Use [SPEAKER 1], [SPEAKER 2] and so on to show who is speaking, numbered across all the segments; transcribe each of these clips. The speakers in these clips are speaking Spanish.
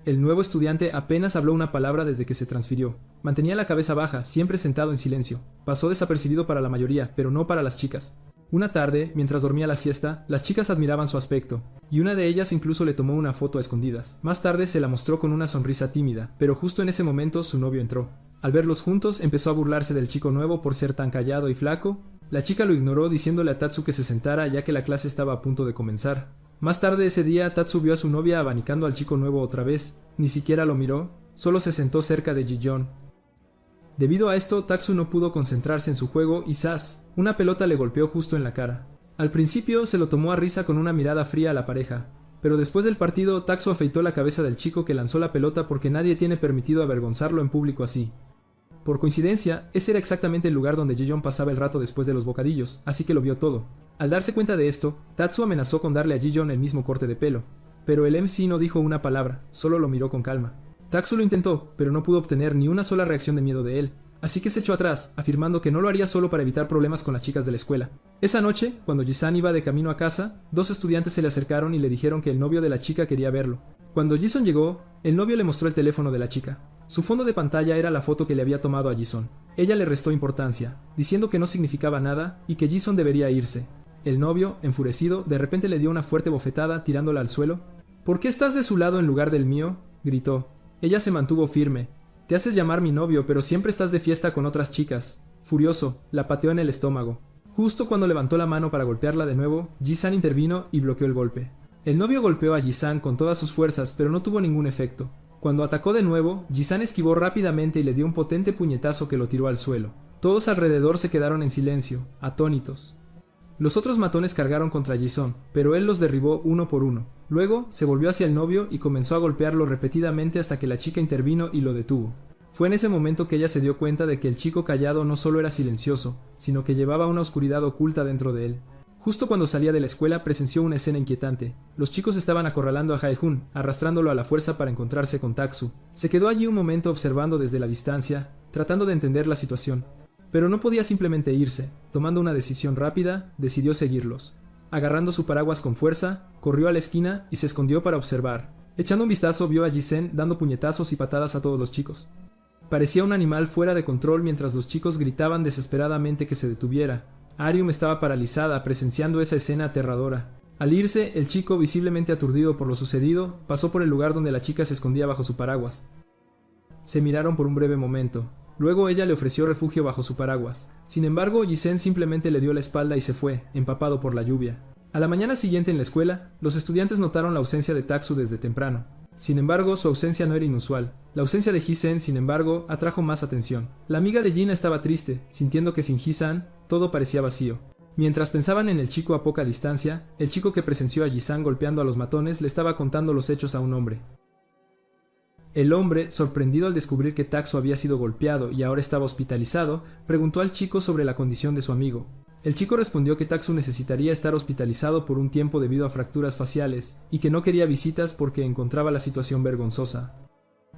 [SPEAKER 1] El nuevo estudiante apenas habló una palabra desde que se transfirió. Mantenía la cabeza baja, siempre sentado en silencio. Pasó desapercibido para la mayoría, pero no para las chicas. Una tarde, mientras dormía la siesta, las chicas admiraban su aspecto, y una de ellas incluso le tomó una foto a escondidas. Más tarde se la mostró con una sonrisa tímida, pero justo en ese momento su novio entró. Al verlos juntos, empezó a burlarse del chico nuevo por ser tan callado y flaco. La chica lo ignoró diciéndole a Tatsu que se sentara ya que la clase estaba a punto de comenzar. Más tarde ese día, Tatsu vio a su novia abanicando al chico nuevo otra vez. Ni siquiera lo miró, solo se sentó cerca de Ji-yeon. Debido a esto, Tatsu no pudo concentrarse en su juego y ¡zas! Una pelota le golpeó justo en la cara. Al principio se lo tomó a risa con una mirada fría a la pareja, pero después del partido, Tatsu afeitó la cabeza del chico que lanzó la pelota porque nadie tiene permitido avergonzarlo en público así. Por coincidencia, ese era exactamente el lugar donde Ji-yeon pasaba el rato después de los bocadillos, así que lo vio todo. Al darse cuenta de esto, Tatsu amenazó con darle a Ji-yeon el mismo corte de pelo, pero el MC no dijo una palabra, solo lo miró con calma. Tatsu lo intentó, pero no pudo obtener ni una sola reacción de miedo de él, así que se echó atrás, afirmando que no lo haría solo para evitar problemas con las chicas de la escuela. Esa noche, cuando Ji-san iba de camino a casa, dos estudiantes se le acercaron y le dijeron que el novio de la chica quería verlo. Cuando Ji-son llegó, el novio le mostró el teléfono de la chica. Su fondo de pantalla era la foto que le había tomado a Ji-son. Ella le restó importancia, diciendo que no significaba nada y que Ji-son debería irse. El novio, enfurecido, de repente le dio una fuerte bofetada tirándola al suelo. «¿Por qué estás de su lado en lugar del mío?», gritó. Ella se mantuvo firme. «Te haces llamar mi novio, pero siempre estás de fiesta con otras chicas». Furioso, la pateó en el estómago. Justo cuando levantó la mano para golpearla de nuevo, Ji-san intervino y bloqueó el golpe. El novio golpeó a Ji-san con todas sus fuerzas, pero no tuvo ningún efecto. Cuando atacó de nuevo, Ji-san esquivó rápidamente y le dio un potente puñetazo que lo tiró al suelo. Todos alrededor se quedaron en silencio, atónitos. Los otros matones cargaron contra Ji-son, pero él los derribó uno por uno. Luego, se volvió hacia el novio y comenzó a golpearlo repetidamente hasta que la chica intervino y lo detuvo. Fue en ese momento que ella se dio cuenta de que el chico callado no solo era silencioso, sino que llevaba una oscuridad oculta dentro de él. Justo cuando salía de la escuela presenció una escena inquietante. Los chicos estaban acorralando a Jae-hoon, arrastrándolo a la fuerza para encontrarse con Tatsu. Se quedó allí un momento observando desde la distancia, tratando de entender la situación. Pero no podía simplemente irse. Tomando una decisión rápida, decidió seguirlos. Agarrando su paraguas con fuerza, corrió a la esquina y se escondió para observar. Echando un vistazo vio a Ji-sen dando puñetazos y patadas a todos los chicos. Parecía un animal fuera de control mientras los chicos gritaban desesperadamente que se detuviera. Arium estaba paralizada presenciando esa escena aterradora. Al irse, el chico, visiblemente aturdido por lo sucedido, pasó por el lugar donde la chica se escondía bajo su paraguas. Se miraron por un breve momento. Luego ella le ofreció refugio bajo su paraguas. Sin embargo, Ji-sen simplemente le dio la espalda y se fue, empapado por la lluvia. A la mañana siguiente en la escuela, los estudiantes notaron la ausencia de Tatsu desde temprano. Sin embargo, su ausencia no era inusual. La ausencia de Ji-sen, sin embargo, atrajo más atención. La amiga de Jin estaba triste, sintiendo que sin Ji-san, todo parecía vacío. Mientras pensaban en el chico a poca distancia, el chico que presenció a Ji-san golpeando a los matones le estaba contando los hechos a un hombre. El hombre, sorprendido al descubrir que Tatsu había sido golpeado y ahora estaba hospitalizado, preguntó al chico sobre la condición de su amigo. El chico respondió que Tatsu necesitaría estar hospitalizado por un tiempo debido a fracturas faciales y que no quería visitas porque encontraba la situación vergonzosa.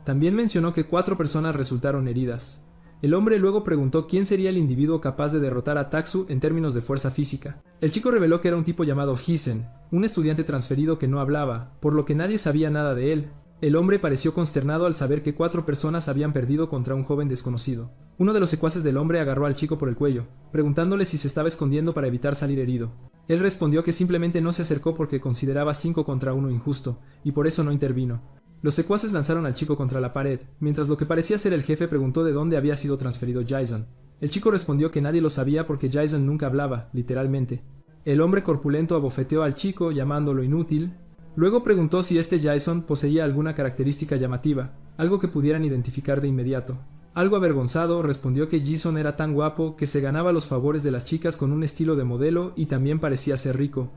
[SPEAKER 1] También mencionó que 4 personas resultaron heridas. El hombre luego preguntó quién sería el individuo capaz de derrotar a Tatsu en términos de fuerza física. El chico reveló que era un tipo llamado Hisen, un estudiante transferido que no hablaba, por lo que nadie sabía nada de él. El hombre pareció consternado al saber que 4 personas habían perdido contra un joven desconocido. Uno de los secuaces del hombre agarró al chico por el cuello, preguntándole si se estaba escondiendo para evitar salir herido. Él respondió que simplemente no se acercó porque consideraba 5 contra 1 injusto, y por eso no intervino. Los secuaces lanzaron al chico contra la pared, mientras lo que parecía ser el jefe preguntó de dónde había sido transferido Jason. El chico respondió que nadie lo sabía porque Jason nunca hablaba, literalmente. El hombre corpulento abofeteó al chico, llamándolo inútil. Luego preguntó si este Jason poseía alguna característica llamativa, algo que pudieran identificar de inmediato. Algo avergonzado, respondió que Jason era tan guapo que se ganaba los favores de las chicas con un estilo de modelo y también parecía ser rico.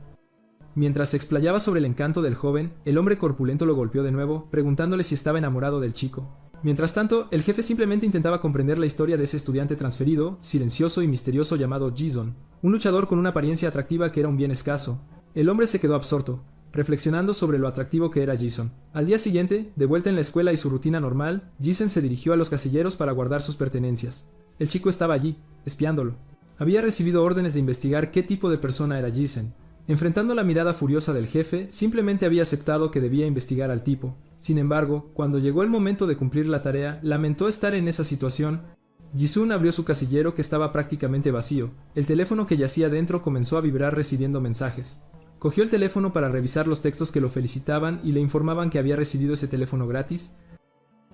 [SPEAKER 1] Mientras se explayaba sobre el encanto del joven, el hombre corpulento lo golpeó de nuevo, preguntándole si estaba enamorado del chico. Mientras tanto, el jefe simplemente intentaba comprender la historia de ese estudiante transferido, silencioso y misterioso llamado Jason, un luchador con una apariencia atractiva que era un bien escaso. El hombre se quedó absorto, reflexionando sobre lo atractivo que era Jason. Al día siguiente, de vuelta en la escuela y su rutina normal, Jason se dirigió a los casilleros para guardar sus pertenencias. El chico estaba allí, espiándolo. Había recibido órdenes de investigar qué tipo de persona era Jason. Enfrentando la mirada furiosa del jefe, simplemente había aceptado que debía investigar al tipo. Sin embargo, cuando llegó el momento de cumplir la tarea, lamentó estar en esa situación. Ji-sun abrió su casillero que estaba prácticamente vacío. El teléfono que yacía dentro comenzó a vibrar recibiendo mensajes. Cogió el teléfono para revisar los textos que lo felicitaban y le informaban que había recibido ese teléfono gratis.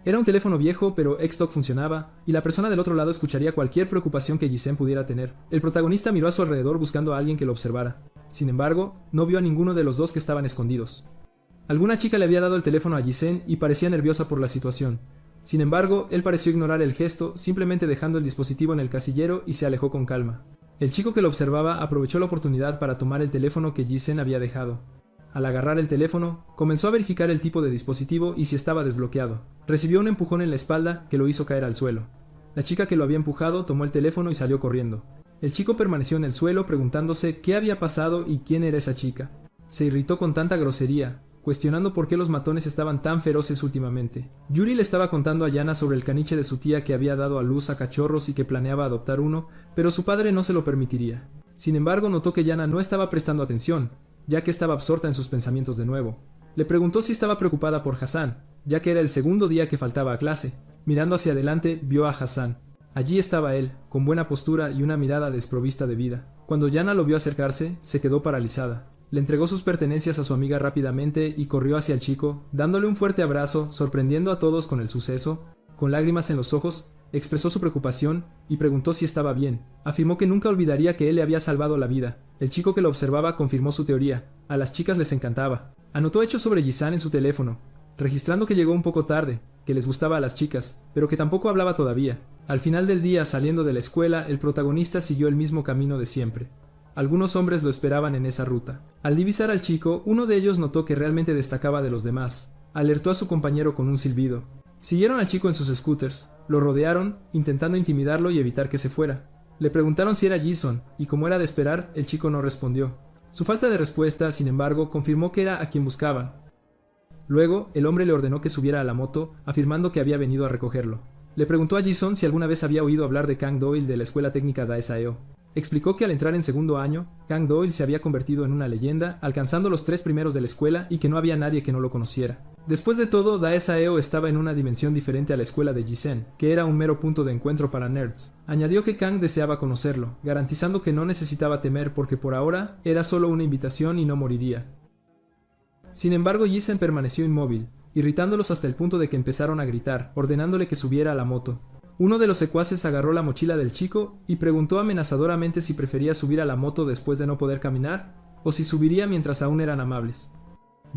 [SPEAKER 1] Era un teléfono viejo, pero Xtalk funcionaba, y la persona del otro lado escucharía cualquier preocupación que Ji-sen pudiera tener. El protagonista miró a su alrededor buscando a alguien que lo observara. Sin embargo, no vio a ninguno de los dos que estaban escondidos. Alguna chica le había dado el teléfono a Ji-sen y parecía nerviosa por la situación. Sin embargo, él pareció ignorar el gesto, simplemente dejando el dispositivo en el casillero y se alejó con calma. El chico que lo observaba aprovechó la oportunidad para tomar el teléfono que Ji-sen había dejado. Al agarrar el teléfono, comenzó a verificar el tipo de dispositivo y si estaba desbloqueado. Recibió un empujón en la espalda que lo hizo caer al suelo. La chica que lo había empujado tomó el teléfono y salió corriendo. El chico permaneció en el suelo preguntándose qué había pasado y quién era esa chica. Se irritó con tanta grosería, cuestionando por qué los matones estaban tan feroces últimamente. Yuri le estaba contando a Yana sobre el caniche de su tía que había dado a luz a cachorros y que planeaba adoptar uno, pero su padre no se lo permitiría. Sin embargo, notó que Yana no estaba prestando atención, ya que estaba absorta en sus pensamientos de nuevo. Le preguntó si estaba preocupada por Hassan, ya que era el segundo día que faltaba a clase. Mirando hacia adelante, vio a Hassan. Allí estaba él, con buena postura y una mirada desprovista de vida. Cuando Yana lo vio acercarse, se quedó paralizada. Le entregó sus pertenencias a su amiga rápidamente y corrió hacia el chico, dándole un fuerte abrazo, sorprendiendo a todos con el suceso. Con lágrimas en los ojos, expresó su preocupación y preguntó si estaba bien. Afirmó que nunca olvidaría que él le había salvado la vida. El chico que lo observaba confirmó su teoría. A las chicas les encantaba. Anotó hechos sobre Ji-san en su teléfono, registrando que llegó un poco tarde, que les gustaba a las chicas, pero que tampoco hablaba todavía. Al final del día, saliendo de la escuela, el protagonista siguió el mismo camino de siempre. Algunos hombres lo esperaban en esa ruta. Al divisar al chico, uno de ellos notó que realmente destacaba de los demás. Alertó a su compañero con un silbido. Siguieron al chico en sus scooters, lo rodearon, intentando intimidarlo y evitar que se fuera. Le preguntaron si era Ji-sun, y como era de esperar, el chico no respondió. Su falta de respuesta, sin embargo, confirmó que era a quien buscaban. Luego, el hombre le ordenó que subiera a la moto, afirmando que había venido a recogerlo. Le preguntó a Ji-sun si alguna vez había oído hablar de Kang Doyle de la escuela técnica Daesaeo. Explicó que al entrar en segundo año, Kang Doyle se había convertido en una leyenda, alcanzando los 3 primeros de la escuela y que no había nadie que no lo conociera. Después de todo, Daesaeo estaba en una dimensión diferente a la escuela de Ji-sen, que era un mero punto de encuentro para nerds. Añadió que Kang deseaba conocerlo, garantizando que no necesitaba temer porque por ahora era solo una invitación y no moriría. Sin embargo, Ji-sen permaneció inmóvil, irritándolos hasta el punto de que empezaron a gritar, ordenándole que subiera a la moto. Uno de los secuaces agarró la mochila del chico y preguntó amenazadoramente si prefería subir a la moto después de no poder caminar, o si subiría mientras aún eran amables.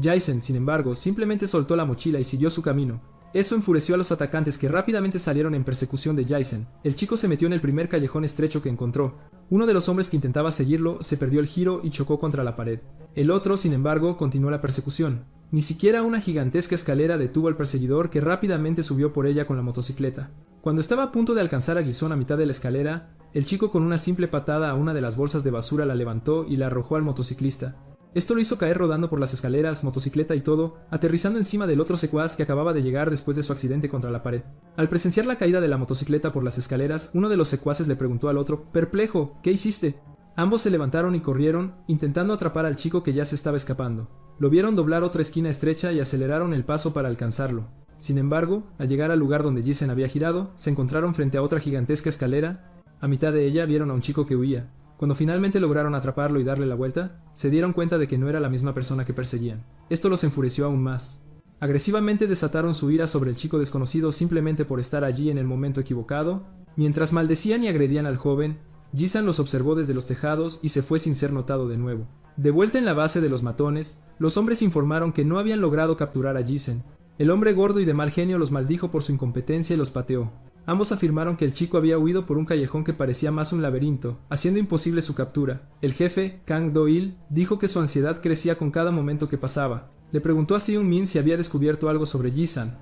[SPEAKER 1] Jason, sin embargo, simplemente soltó la mochila y siguió su camino. Eso enfureció a los atacantes que rápidamente salieron en persecución de Jason. El chico se metió en el primer callejón estrecho que encontró. Uno de los hombres que intentaba seguirlo se perdió el giro y chocó contra la pared. El otro, sin embargo, continuó la persecución. Ni siquiera una gigantesca escalera detuvo al perseguidor que rápidamente subió por ella con la motocicleta. Cuando estaba a punto de alcanzar a Ji-sun a mitad de la escalera, el chico con una simple patada a una de las bolsas de basura la levantó y la arrojó al motociclista. Esto lo hizo caer rodando por las escaleras, motocicleta y todo, aterrizando encima del otro secuaz que acababa de llegar después de su accidente contra la pared. Al presenciar la caída de la motocicleta por las escaleras, uno de los secuaces le preguntó al otro, perplejo, ¿qué hiciste? Ambos se levantaron y corrieron, intentando atrapar al chico que ya se estaba escapando. Lo vieron doblar otra esquina estrecha y aceleraron el paso para alcanzarlo. Sin embargo, al llegar al lugar donde Ji-sen había girado, se encontraron frente a otra gigantesca escalera. A mitad de ella vieron a un chico que huía. Cuando finalmente lograron atraparlo y darle la vuelta, se dieron cuenta de que no era la misma persona que perseguían. Esto los enfureció aún más. Agresivamente desataron su ira sobre el chico desconocido simplemente por estar allí en el momento equivocado. Mientras maldecían y agredían al joven, Ji-san los observó desde los tejados y se fue sin ser notado de nuevo. De vuelta en la base de los matones, los hombres informaron que no habían logrado capturar a Ji-sen. El hombre gordo y de mal genio los maldijo por su incompetencia y los pateó. Ambos afirmaron que el chico había huido por un callejón que parecía más un laberinto, haciendo imposible su captura. El jefe, Kang Do-il, dijo que su ansiedad crecía con cada momento que pasaba. Le preguntó a Seung-min si había descubierto algo sobre Ji-san.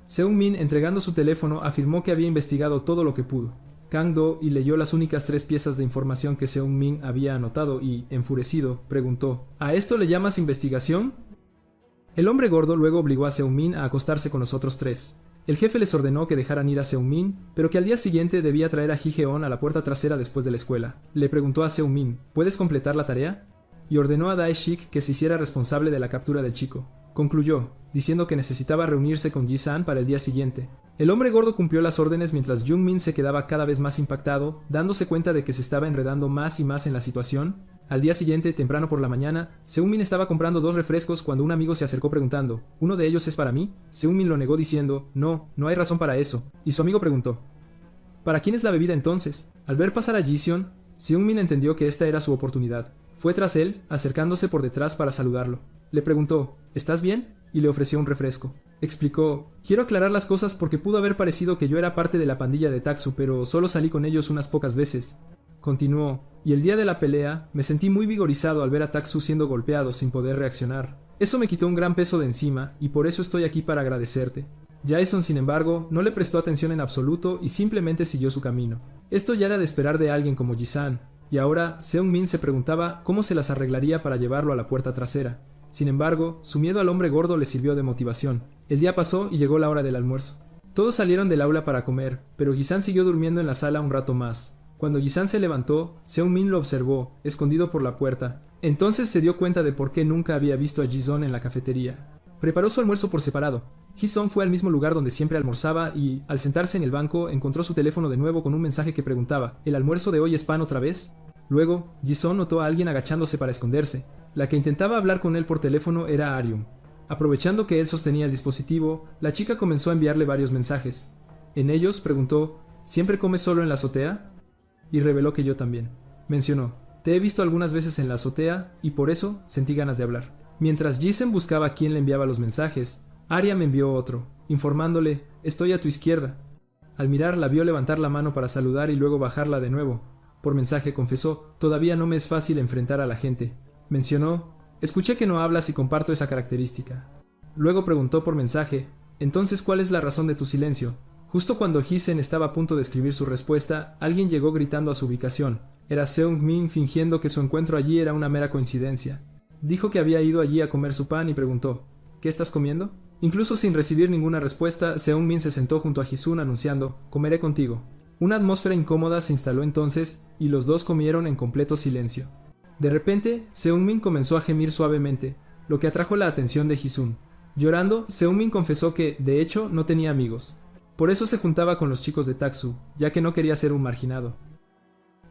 [SPEAKER 1] Seung-min, entregando su teléfono, afirmó que había investigado todo lo que pudo. Kang Do-il leyó las únicas 3 piezas de información que Seung-min había anotado y, enfurecido, preguntó, ¿a esto le llamas investigación? El hombre gordo luego obligó a Seung-min a acostarse con los otros 3. El jefe les ordenó que dejaran ir a Seung-min, pero que al día siguiente debía traer a Ji-geon a la puerta trasera después de la escuela. Le preguntó a Seung-min, ¿puedes completar la tarea? Y ordenó a Dae-shik que se hiciera responsable de la captura del chico. concluyó, diciendo que necesitaba reunirse con Ji-san para el día siguiente. El hombre gordo cumplió las órdenes mientras Jung-min se quedaba cada vez más impactado, dándose cuenta de que se estaba enredando más y más en la situación. Al día siguiente, temprano por la mañana, Seung-min estaba comprando 2 refrescos cuando un amigo se acercó preguntando, ¿uno de ellos es para mí? Seung-min lo negó diciendo, no hay razón para eso, y su amigo preguntó, ¿para quién es la bebida entonces? Al ver pasar a Ji-seon, Seung-min entendió que esta era su oportunidad. Fue tras él, acercándose por detrás para saludarlo. Le preguntó, ¿estás bien? Y le ofreció un refresco. Explicó, quiero aclarar las cosas porque pudo haber parecido que yo era parte de la pandilla de Taksu, pero solo salí con ellos unas pocas veces. Continuó, y el día de la pelea, me sentí muy vigorizado al ver a Taksu siendo golpeado sin poder reaccionar. Eso me quitó un gran peso de encima, y por eso estoy aquí para agradecerte. Jason, sin embargo, no le prestó atención en absoluto y simplemente siguió su camino. Esto ya era de esperar de alguien como Ji-san, y ahora Seung-min se preguntaba cómo se las arreglaría para llevarlo a la puerta trasera. Sin embargo, su miedo al hombre gordo le sirvió de motivación. El día pasó y llegó la hora del almuerzo. Todos salieron del aula para comer, pero Ji-san siguió durmiendo en la sala un rato más. Cuando Ji-san se levantó, Seung-min lo observó, escondido por la puerta. Entonces se dio cuenta de por qué nunca había visto a Ji-son en la cafetería. Preparó su almuerzo por separado. Ji-son fue al mismo lugar donde siempre almorzaba y, al sentarse en el banco, encontró su teléfono de nuevo con un mensaje que preguntaba, ¿el almuerzo de hoy es pan otra vez? Luego, Ji-son notó a alguien agachándose para esconderse. La que intentaba hablar con él por teléfono era Aryum. Aprovechando que él sostenía el dispositivo, la chica comenzó a enviarle varios mensajes. En ellos preguntó, ¿siempre comes solo en la azotea? Y reveló que yo también. Mencionó, te he visto algunas veces en la azotea y por eso sentí ganas de hablar. Mientras Ji-sen buscaba a quién le enviaba los mensajes, Arya me envió otro, informándole, estoy a tu izquierda. Al mirar la vio levantar la mano para saludar y luego bajarla de nuevo. Por mensaje confesó, todavía no me es fácil enfrentar a la gente. Mencionó, escuché que no hablas y comparto esa característica. Luego preguntó por mensaje, entonces ¿cuál es la razón de tu silencio? Justo cuando Ji-sen estaba a punto de escribir su respuesta, alguien llegó gritando a su ubicación. Era Seung-min fingiendo que su encuentro allí era una mera coincidencia. Dijo que había ido allí a comer su pan y preguntó, ¿qué estás comiendo? Incluso sin recibir ninguna respuesta, Seung-min se sentó junto a Ji-sun anunciando, comeré contigo. Una atmósfera incómoda se instaló entonces y los dos comieron en completo silencio. De repente, Seung-min comenzó a gemir suavemente, lo que atrajo la atención de Ji-sun. Llorando, Seung-min confesó que, de hecho, no tenía amigos. Por eso se juntaba con los chicos de Taksu, ya que no quería ser un marginado.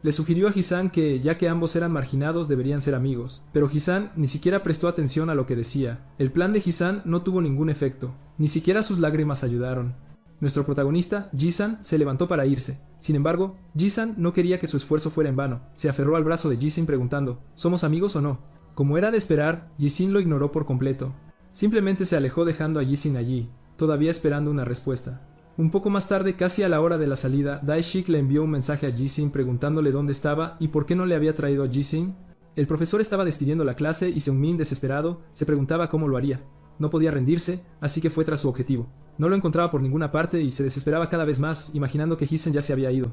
[SPEAKER 1] Le sugirió a Ji-san que, ya que ambos eran marginados, deberían ser amigos, pero Ji-san ni siquiera prestó atención a lo que decía. El plan de Ji-san no tuvo ningún efecto, ni siquiera sus lágrimas ayudaron. Nuestro protagonista, Ji-san, se levantó para irse. Sin embargo, Ji-san no quería que su esfuerzo fuera en vano. Se aferró al brazo de Ji-sin preguntando, ¿somos amigos o no? Como era de esperar, Ji-sin lo ignoró por completo. Simplemente se alejó dejando a Ji-sin allí, todavía esperando una respuesta. Un poco más tarde, casi a la hora de la salida, Dae-shik le envió un mensaje a Ji-sin preguntándole dónde estaba y por qué no le había traído a Ji-sin. El profesor estaba despidiendo la clase y Seung-min, desesperado, se preguntaba cómo lo haría. No podía rendirse, así que fue tras su objetivo. No lo encontraba por ninguna parte y se desesperaba cada vez más, imaginando que Ji-sen ya se había ido.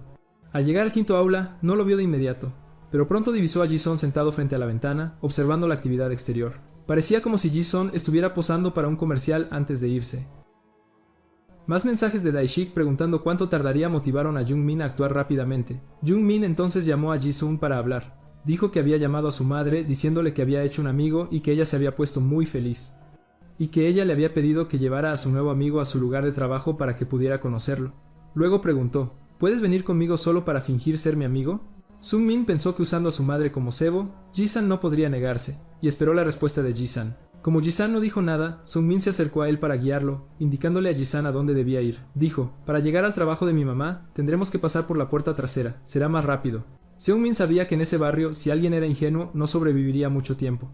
[SPEAKER 1] Al llegar al quinto aula, no lo vio de inmediato, pero pronto divisó a Ji-son sentado frente a la ventana, observando la actividad exterior. Parecía como si Ji-son estuviera posando para un comercial antes de irse. Más mensajes de Dae-shik preguntando cuánto tardaría motivaron a Jung-min a actuar rápidamente. Jung-min entonces llamó a Ji-sun para hablar. Dijo que había llamado a su madre diciéndole que había hecho un amigo y que ella se había puesto muy feliz. Y que ella le había pedido que llevara a su nuevo amigo a su lugar de trabajo para que pudiera conocerlo. Luego preguntó, ¿puedes venir conmigo solo para fingir ser mi amigo? Seung-min pensó que usando a su madre como cebo, Ji-san no podría negarse, y esperó la respuesta de Ji-san. Como Ji-san no dijo nada, Seung-min se acercó a él para guiarlo, indicándole a Ji-san a dónde debía ir. Dijo, para llegar al trabajo de mi mamá, tendremos que pasar por la puerta trasera, será más rápido. Seung-min sabía que en ese barrio, si alguien era ingenuo, no sobreviviría mucho tiempo.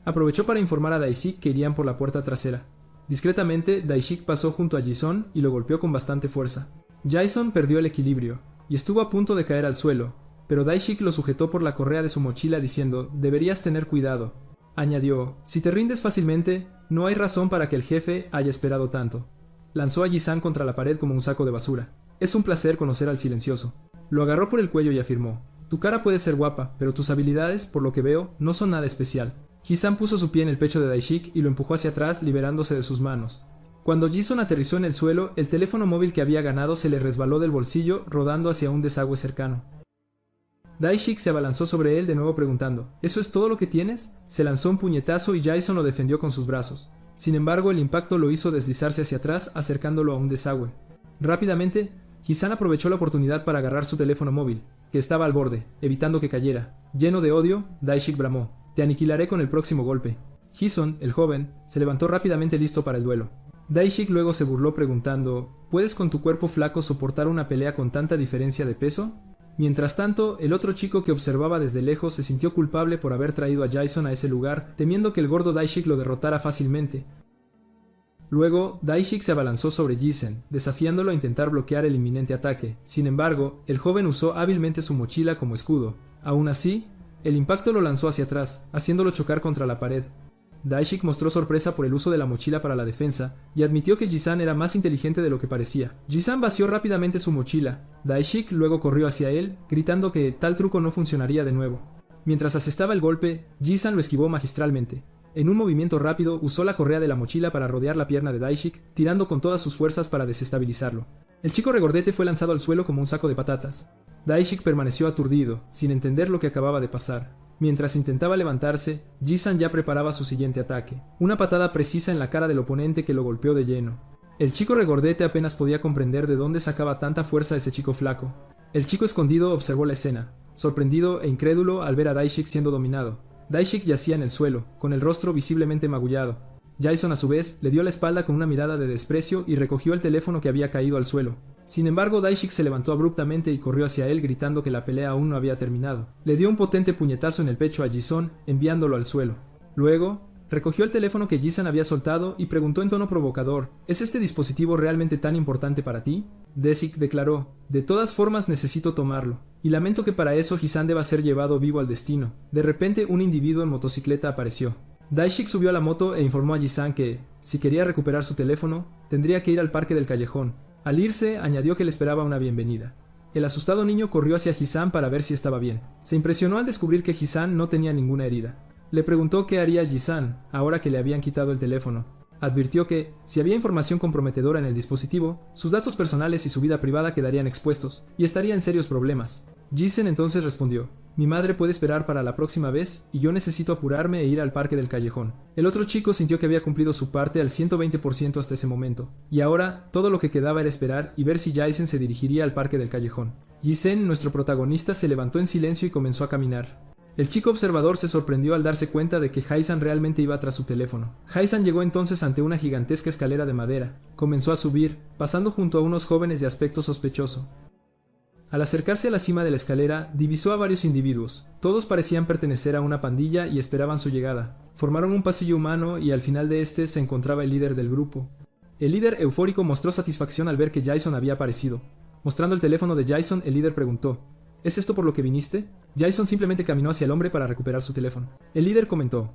[SPEAKER 1] Aprovechó para informar a Dae-shik que irían por la puerta trasera. Discretamente, Dae-shik pasó junto a Ji-son y lo golpeó con bastante fuerza. Jason perdió el equilibrio, y estuvo a punto de caer al suelo, pero Dae-shik lo sujetó por la correa de su mochila diciendo, deberías tener cuidado. Añadió, si te rindes fácilmente, no hay razón para que el jefe haya esperado tanto. Lanzó a Ji-san contra la pared como un saco de basura. Es un placer conocer al silencioso. Lo agarró por el cuello y afirmó, tu cara puede ser guapa, pero tus habilidades, por lo que veo, no son nada especial. Ji-san puso su pie en el pecho de Dae-shik y lo empujó hacia atrás, liberándose de sus manos. Cuando Ji-son aterrizó en el suelo, el teléfono móvil que había ganado se le resbaló del bolsillo, rodando hacia un desagüe cercano. Daishik se abalanzó sobre él de nuevo preguntando, ¿eso es todo lo que tienes? Se lanzó un puñetazo y Jason lo defendió con sus brazos. Sin embargo, el impacto lo hizo deslizarse hacia atrás, acercándolo a un desagüe. Rápidamente, Hisan aprovechó la oportunidad para agarrar su teléfono móvil, que estaba al borde, evitando que cayera. Lleno de odio, Daishik bramó, «Te aniquilaré con el próximo golpe». Hisan, el joven, se levantó rápidamente listo para el duelo. Daishik luego se burló preguntando, ¿puedes con tu cuerpo flaco soportar una pelea con tanta diferencia de peso? Mientras tanto, el otro chico que observaba desde lejos se sintió culpable por haber traído a Jason a ese lugar, temiendo que el gordo Daishik lo derrotara fácilmente. Luego, Daishik se abalanzó sobre Jisen, desafiándolo a intentar bloquear el inminente ataque. Sin embargo, el joven usó hábilmente su mochila como escudo. Aún así, el impacto lo lanzó hacia atrás, haciéndolo chocar contra la pared. Daishik mostró sorpresa por el uso de la mochila para la defensa y admitió que Jisan era más inteligente de lo que parecía. Jisan vació rápidamente su mochila. Daishik luego corrió hacia él, gritando que tal truco no funcionaría de nuevo. Mientras asestaba el golpe, Jisan lo esquivó magistralmente. En un movimiento rápido, usó la correa de la mochila para rodear la pierna de Daishik, tirando con todas sus fuerzas para desestabilizarlo. El chico regordete fue lanzado al suelo como un saco de patatas. Daishik permaneció aturdido, sin entender lo que acababa de pasar. Mientras intentaba levantarse, Jisan ya preparaba su siguiente ataque, una patada precisa en la cara del oponente que lo golpeó de lleno. El chico regordete apenas podía comprender de dónde sacaba tanta fuerza ese chico flaco. El chico escondido observó la escena, sorprendido e incrédulo al ver a Daishik siendo dominado. Daishik yacía en el suelo, con el rostro visiblemente magullado. Jason a su vez le dio la espalda con una mirada de desprecio y recogió el teléfono que había caído al suelo. Sin embargo, Daishik se levantó abruptamente y corrió hacia él gritando que la pelea aún no había terminado. Le dio un potente puñetazo en el pecho a Jason, enviándolo al suelo. Luego, recogió el teléfono que Jisan había soltado y preguntó en tono provocador, ¿es este dispositivo realmente tan importante para ti? Daishik declaró, de todas formas necesito tomarlo, y lamento que para eso Jisan deba ser llevado vivo al destino. De repente un individuo en motocicleta apareció. Daishik subió a la moto e informó a Jisan que, si quería recuperar su teléfono, tendría que ir al parque del callejón. Al irse, añadió que le esperaba una bienvenida. El asustado niño corrió hacia Jisan para ver si estaba bien. Se impresionó al descubrir que Jisan no tenía ninguna herida. Le preguntó qué haría Jisan, ahora que le habían quitado el teléfono. Advirtió que, si había información comprometedora en el dispositivo, sus datos personales y su vida privada quedarían expuestos, y estaría en serios problemas. Jisen entonces respondió, mi madre puede esperar para la próxima vez, y yo necesito apurarme e ir al parque del callejón. El otro chico sintió que había cumplido su parte al 120% hasta ese momento, y ahora todo lo que quedaba era esperar y ver si Jisen se dirigiría al parque del callejón. Jisen, nuestro protagonista, se levantó en silencio y comenzó a caminar. El chico observador se sorprendió al darse cuenta de que Jaisan realmente iba tras su teléfono. Jaisan llegó entonces ante una gigantesca escalera de madera. Comenzó a subir, pasando junto a unos jóvenes de aspecto sospechoso. Al acercarse a la cima de la escalera, divisó a varios individuos. Todos parecían pertenecer a una pandilla y esperaban su llegada. Formaron un pasillo humano y al final de este se encontraba el líder del grupo. El líder eufórico mostró satisfacción al ver que Jason había aparecido. Mostrando el teléfono de Jason, el líder preguntó, ¿es esto por lo que viniste? Jason simplemente caminó hacia el hombre para recuperar su teléfono. El líder comentó,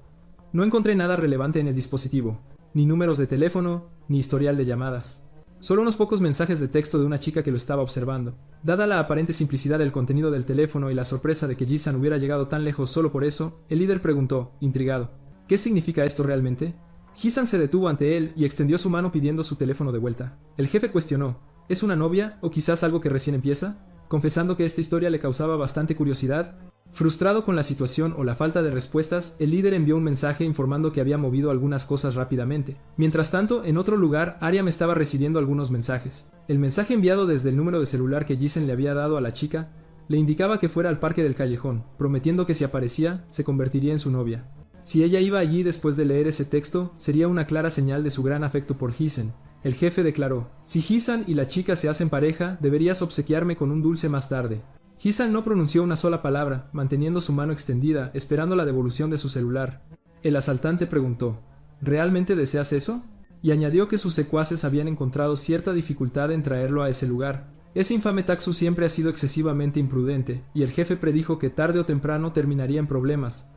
[SPEAKER 1] no encontré nada relevante en el dispositivo, ni números de teléfono, ni historial de llamadas. Solo unos pocos mensajes de texto de una chica que lo estaba observando. Dada la aparente simplicidad del contenido del teléfono y la sorpresa de que Jisan hubiera llegado tan lejos solo por eso, el líder preguntó, intrigado, ¿qué significa esto realmente? Jisan se detuvo ante él y extendió su mano pidiendo su teléfono de vuelta. El jefe cuestionó, ¿es una novia o quizás algo que recién empieza? Confesando que esta historia le causaba bastante curiosidad. Frustrado con la situación o la falta de respuestas, el líder envió un mensaje informando que había movido algunas cosas rápidamente. Mientras tanto, en otro lugar, Ariam estaba recibiendo algunos mensajes. El mensaje enviado desde el número de celular que Jisen le había dado a la chica le indicaba que fuera al parque del callejón, prometiendo que si aparecía, se convertiría en su novia. Si ella iba allí después de leer ese texto, sería una clara señal de su gran afecto por Jisen. El jefe declaró, si Jisan y la chica se hacen pareja, deberías obsequiarme con un dulce más tarde. Jisan no pronunció una sola palabra, manteniendo su mano extendida, esperando la devolución de su celular. El asaltante preguntó, ¿realmente deseas eso? Y añadió que sus secuaces habían encontrado cierta dificultad en traerlo a ese lugar. Ese infame Taksu siempre ha sido excesivamente imprudente, y el jefe predijo que tarde o temprano terminaría en problemas.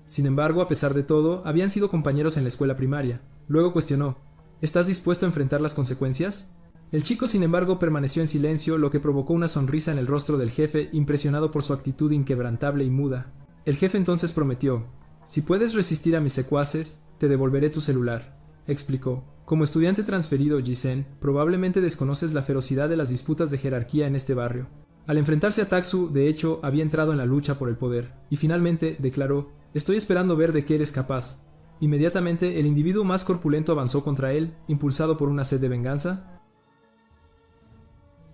[SPEAKER 1] Sin embargo, a pesar de todo, habían sido compañeros en la escuela primaria. Luego cuestionó, ¿estás dispuesto a enfrentar las consecuencias? El chico, sin embargo, permaneció en silencio, lo que provocó una sonrisa en el rostro del jefe, impresionado por su actitud inquebrantable y muda. El jefe entonces prometió, si puedes resistir a mis secuaces, te devolveré tu celular. Explicó, como estudiante transferido, Jisen, probablemente desconoces la ferocidad de las disputas de jerarquía en este barrio. Al enfrentarse a Tatsu, de hecho, había entrado en la lucha por el poder, y finalmente declaró: «Estoy esperando ver de qué eres capaz». Inmediatamente, el individuo más corpulento avanzó contra él, impulsado por una sed de venganza.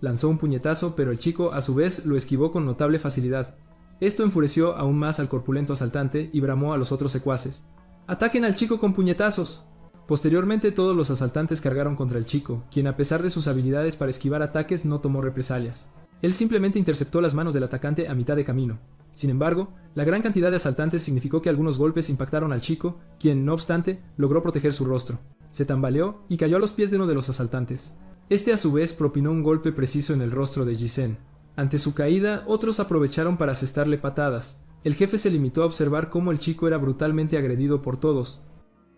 [SPEAKER 1] Lanzó un puñetazo, pero el chico, a su vez, lo esquivó con notable facilidad. Esto enfureció aún más al corpulento asaltante y bramó a los otros secuaces: «¡Ataquen al chico con puñetazos!». Posteriormente, todos los asaltantes cargaron contra el chico, quien a pesar de sus habilidades para esquivar ataques no tomó represalias. Él simplemente interceptó las manos del atacante a mitad de camino. Sin embargo, la gran cantidad de asaltantes significó que algunos golpes impactaron al chico, quien, no obstante, logró proteger su rostro. Se tambaleó y cayó a los pies de uno de los asaltantes. Este a su vez propinó un golpe preciso en el rostro de Jisen. Ante su caída, otros aprovecharon para asestarle patadas. El jefe se limitó a observar cómo el chico era brutalmente agredido por todos.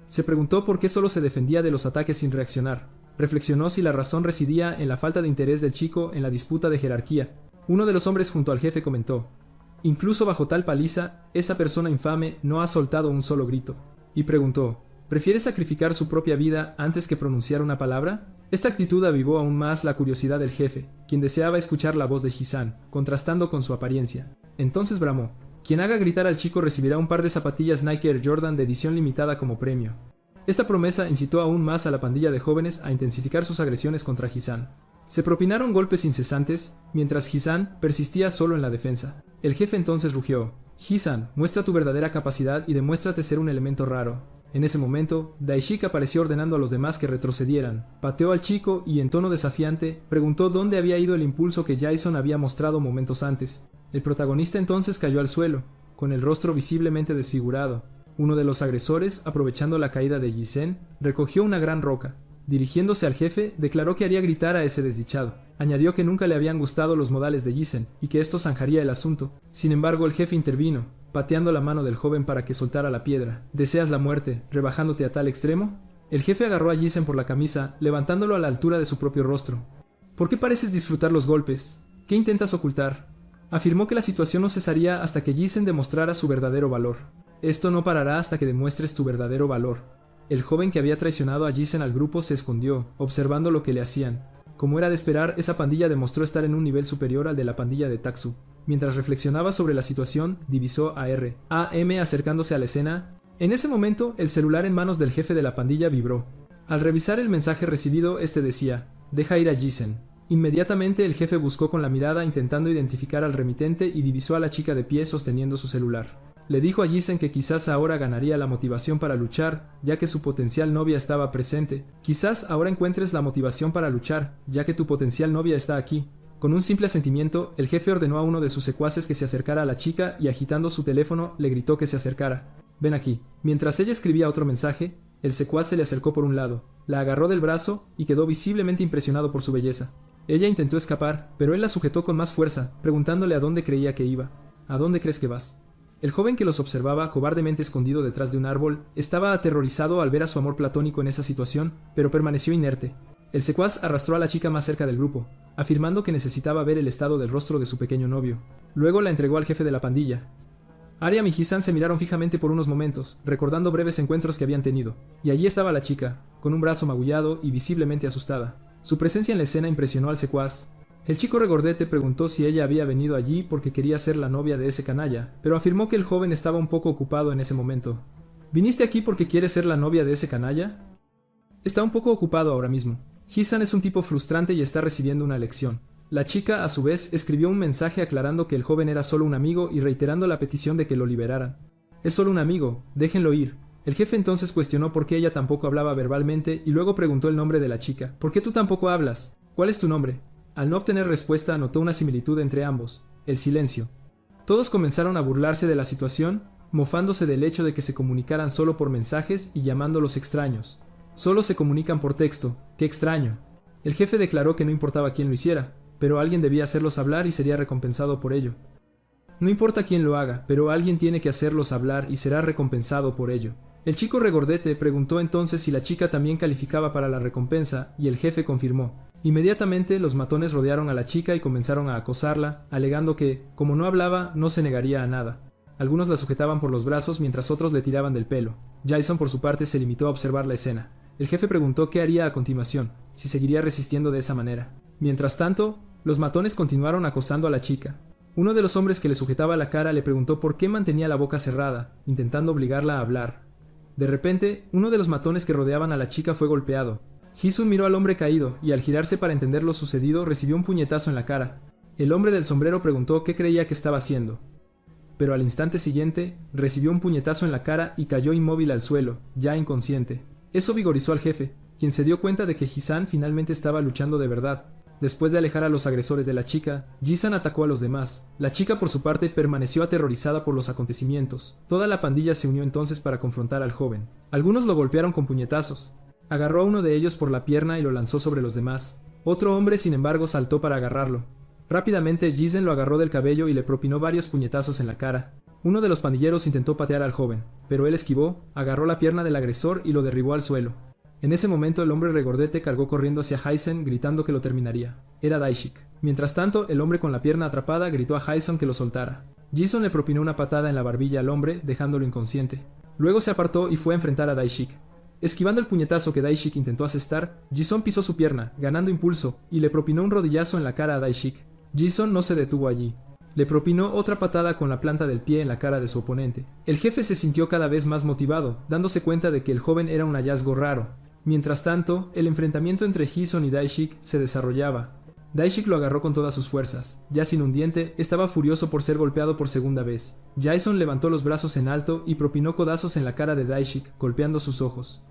[SPEAKER 1] Se preguntó por qué solo se defendía de los ataques sin reaccionar. Reflexionó si la razón residía en la falta de interés del chico en la disputa de jerarquía. Uno de los hombres junto al jefe comentó: «Incluso bajo tal paliza, esa persona infame no ha soltado un solo grito». Y preguntó: «¿Prefiere sacrificar su propia vida antes que pronunciar una palabra?». Esta actitud avivó aún más la curiosidad del jefe, quien deseaba escuchar la voz de Hisan, contrastando con su apariencia. Entonces bramó: «Quien haga gritar al chico recibirá un par de zapatillas Nike Air Jordan de edición limitada como premio». Esta promesa incitó aún más a la pandilla de jóvenes a intensificar sus agresiones contra Hisan. Se propinaron golpes incesantes, mientras Hisan persistía solo en la defensa. El jefe entonces rugió: «Hisan, muestra tu verdadera capacidad y demuéstrate ser un elemento raro». En ese momento, Daishik apareció ordenando a los demás que retrocedieran. Pateó al chico y, en tono desafiante, preguntó dónde había ido el impulso que Jason había mostrado momentos antes. El protagonista entonces cayó al suelo, con el rostro visiblemente desfigurado. Uno de los agresores, aprovechando la caída de Jisen, recogió una gran roca. Dirigiéndose al jefe, declaró que haría gritar a ese desdichado. Añadió que nunca le habían gustado los modales de Jisen y que esto zanjaría el asunto. Sin embargo, el jefe intervino, pateando la mano del joven para que soltara la piedra. «¿Deseas la muerte, rebajándote a tal extremo?». El jefe agarró a Jisen por la camisa, levantándolo a la altura de su propio rostro. «¿Por qué pareces disfrutar los golpes? ¿Qué intentas ocultar?». Afirmó que la situación no cesaría hasta que Jisen demostrara su verdadero valor. «Esto no parará hasta que demuestres tu verdadero valor». El joven que había traicionado a Jisen al grupo se escondió, observando lo que le hacían. Como era de esperar, esa pandilla demostró estar en un nivel superior al de la pandilla de Tatsu. Mientras reflexionaba sobre la situación, divisó a R.A.M. acercándose a la escena. En ese momento, el celular en manos del jefe de la pandilla vibró. Al revisar el mensaje recibido, este decía: «Deja ir a Jisen». Inmediatamente el jefe buscó con la mirada intentando identificar al remitente y divisó a la chica de pie sosteniendo su celular. Le dijo a Jisen que quizás ahora ganaría la motivación para luchar, ya que su potencial novia estaba presente. «Quizás ahora encuentres la motivación para luchar, ya que tu potencial novia está aquí». Con un simple asentimiento, el jefe ordenó a uno de sus secuaces que se acercara a la chica y, agitando su teléfono, le gritó que se acercara. «Ven aquí». Mientras ella escribía otro mensaje, el secuaz se le acercó por un lado, la agarró del brazo y quedó visiblemente impresionado por su belleza. Ella intentó escapar, pero él la sujetó con más fuerza, preguntándole a dónde creía que iba. «¿A dónde crees que vas?». El joven que los observaba, cobardemente escondido detrás de un árbol, estaba aterrorizado al ver a su amor platónico en esa situación, pero permaneció inerte. El secuaz arrastró a la chica más cerca del grupo, afirmando que necesitaba ver el estado del rostro de su pequeño novio. Luego la entregó al jefe de la pandilla. Ariam y Hisan se miraron fijamente por unos momentos, recordando breves encuentros que habían tenido. Y allí estaba la chica, con un brazo magullado y visiblemente asustada. Su presencia en la escena impresionó al secuaz. El chico regordete preguntó si ella había venido allí porque quería ser la novia de ese canalla, pero afirmó que el joven estaba un poco ocupado en ese momento. «¿Viniste aquí porque quieres ser la novia de ese canalla?». «Está un poco ocupado ahora mismo». Hisan es un tipo frustrante y está recibiendo una lección. La chica, a su vez, escribió un mensaje aclarando que el joven era solo un amigo y reiterando la petición de que lo liberaran. «Es solo un amigo, déjenlo ir». El jefe entonces cuestionó por qué ella tampoco hablaba verbalmente y luego preguntó el nombre de la chica. «¿Por qué tú tampoco hablas? ¿Cuál es tu nombre?». Al no obtener respuesta, notó una similitud entre ambos: el silencio. Todos comenzaron a burlarse de la situación, mofándose del hecho de que se comunicaran solo por mensajes y llamándolos extraños. «Solo se comunican por texto, qué extraño». El jefe declaró que no importaba quién lo hiciera, pero alguien debía hacerlos hablar y sería recompensado por ello. «No importa quién lo haga, pero alguien tiene que hacerlos hablar y será recompensado por ello». El chico regordete preguntó entonces si la chica también calificaba para la recompensa, y el jefe confirmó. Inmediatamente los matones rodearon a la chica y comenzaron a acosarla, alegando que, como no hablaba, no se negaría a nada. Algunos la sujetaban por los brazos mientras otros le tiraban del pelo. Jason, por su parte, se limitó a observar la escena. El jefe preguntó qué haría a continuación, si seguiría resistiendo de esa manera. Mientras tanto, Los matones continuaron acosando a la chica. Uno de los hombres que le sujetaba la cara le preguntó por qué mantenía la boca cerrada, intentando obligarla a hablar. De repente, uno de los matones que rodeaban a la chica fue golpeado. Ji-sun miró al hombre caído y al girarse para entender lo sucedido recibió un puñetazo en la cara. El hombre del sombrero preguntó qué creía que estaba haciendo. Pero al instante siguiente, recibió un puñetazo en la cara y cayó inmóvil al suelo, ya inconsciente. Eso vigorizó al jefe, quien se dio cuenta de que Ji-san finalmente estaba luchando de verdad. Después de alejar a los agresores de la chica, Ji-san atacó a los demás. La chica por su parte permaneció aterrorizada por los acontecimientos. Toda la pandilla se unió entonces para confrontar al joven. Algunos lo golpearon con puñetazos. Agarró a uno de ellos por la pierna y lo lanzó sobre los demás. Otro hombre, sin embargo, saltó para agarrarlo. Rápidamente, Ji-sen lo agarró del cabello y le propinó varios puñetazos en la cara. Uno de los pandilleros intentó patear al joven, pero él esquivó, agarró la pierna del agresor y lo derribó al suelo. En ese momento el hombre regordete cargó corriendo hacia Hyson gritando que lo terminaría. Era Daishik. Mientras tanto, el hombre con la pierna atrapada gritó a Hyson que lo soltara. Ji-sun le propinó una patada en la barbilla al hombre, dejándolo inconsciente. Luego se apartó y fue a enfrentar a Daishik. Esquivando el puñetazo que Daishik intentó asestar, Ji-sun pisó su pierna, ganando impulso, y le propinó un rodillazo en la cara a Daishik. Ji-sun no se detuvo allí. Le propinó otra patada con la planta del pie en la cara de su oponente. El jefe se sintió cada vez más motivado, dándose cuenta de que el joven era un hallazgo raro. Mientras tanto, el enfrentamiento entre Ji-sun y Daishik se desarrollaba. Daishik lo agarró con todas sus fuerzas. Ya sin un diente, estaba furioso por ser golpeado por segunda vez. Jason levantó los brazos en alto y propinó codazos en la cara de Daishik, golpeando sus ojos.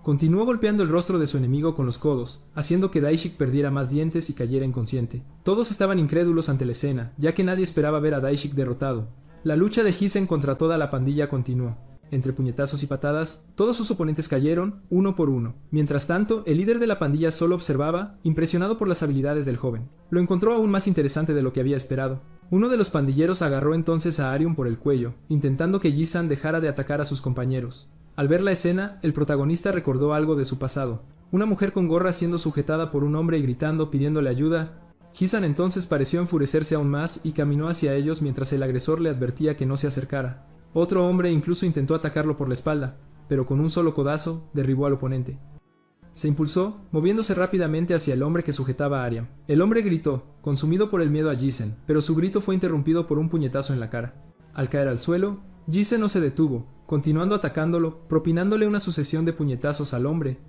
[SPEAKER 1] Continuó golpeando el rostro de su enemigo con los codos, haciendo que Daishik perdiera más dientes y cayera inconsciente. Todos estaban incrédulos ante la escena, ya que nadie esperaba ver a Daishik derrotado. La lucha de Ji-sen contra toda la pandilla continuó. Entre puñetazos y patadas, todos sus oponentes cayeron, uno por uno. Mientras tanto, el líder de la pandilla solo observaba, impresionado por las habilidades del joven. Lo encontró aún más interesante de lo que había esperado. Uno de los pandilleros agarró entonces a Arium por el cuello, intentando que Ji-san dejara de atacar a sus compañeros. Al ver la escena, el protagonista recordó algo de su pasado. Una mujer con gorra siendo sujetada por un hombre y gritando pidiéndole ayuda. Ji-san entonces pareció enfurecerse aún más y caminó hacia ellos mientras el agresor le advertía que no se acercara. Otro hombre incluso intentó atacarlo por la espalda, pero con un solo codazo derribó al oponente. Se impulsó, moviéndose rápidamente hacia el hombre que sujetaba a Ariam. El hombre gritó, consumido por el miedo a Ji-sen, pero su grito fue interrumpido por un puñetazo en la cara. Al caer al suelo, Ji-sen no se detuvo, continuando atacándolo, propinándole una sucesión de puñetazos al hombre.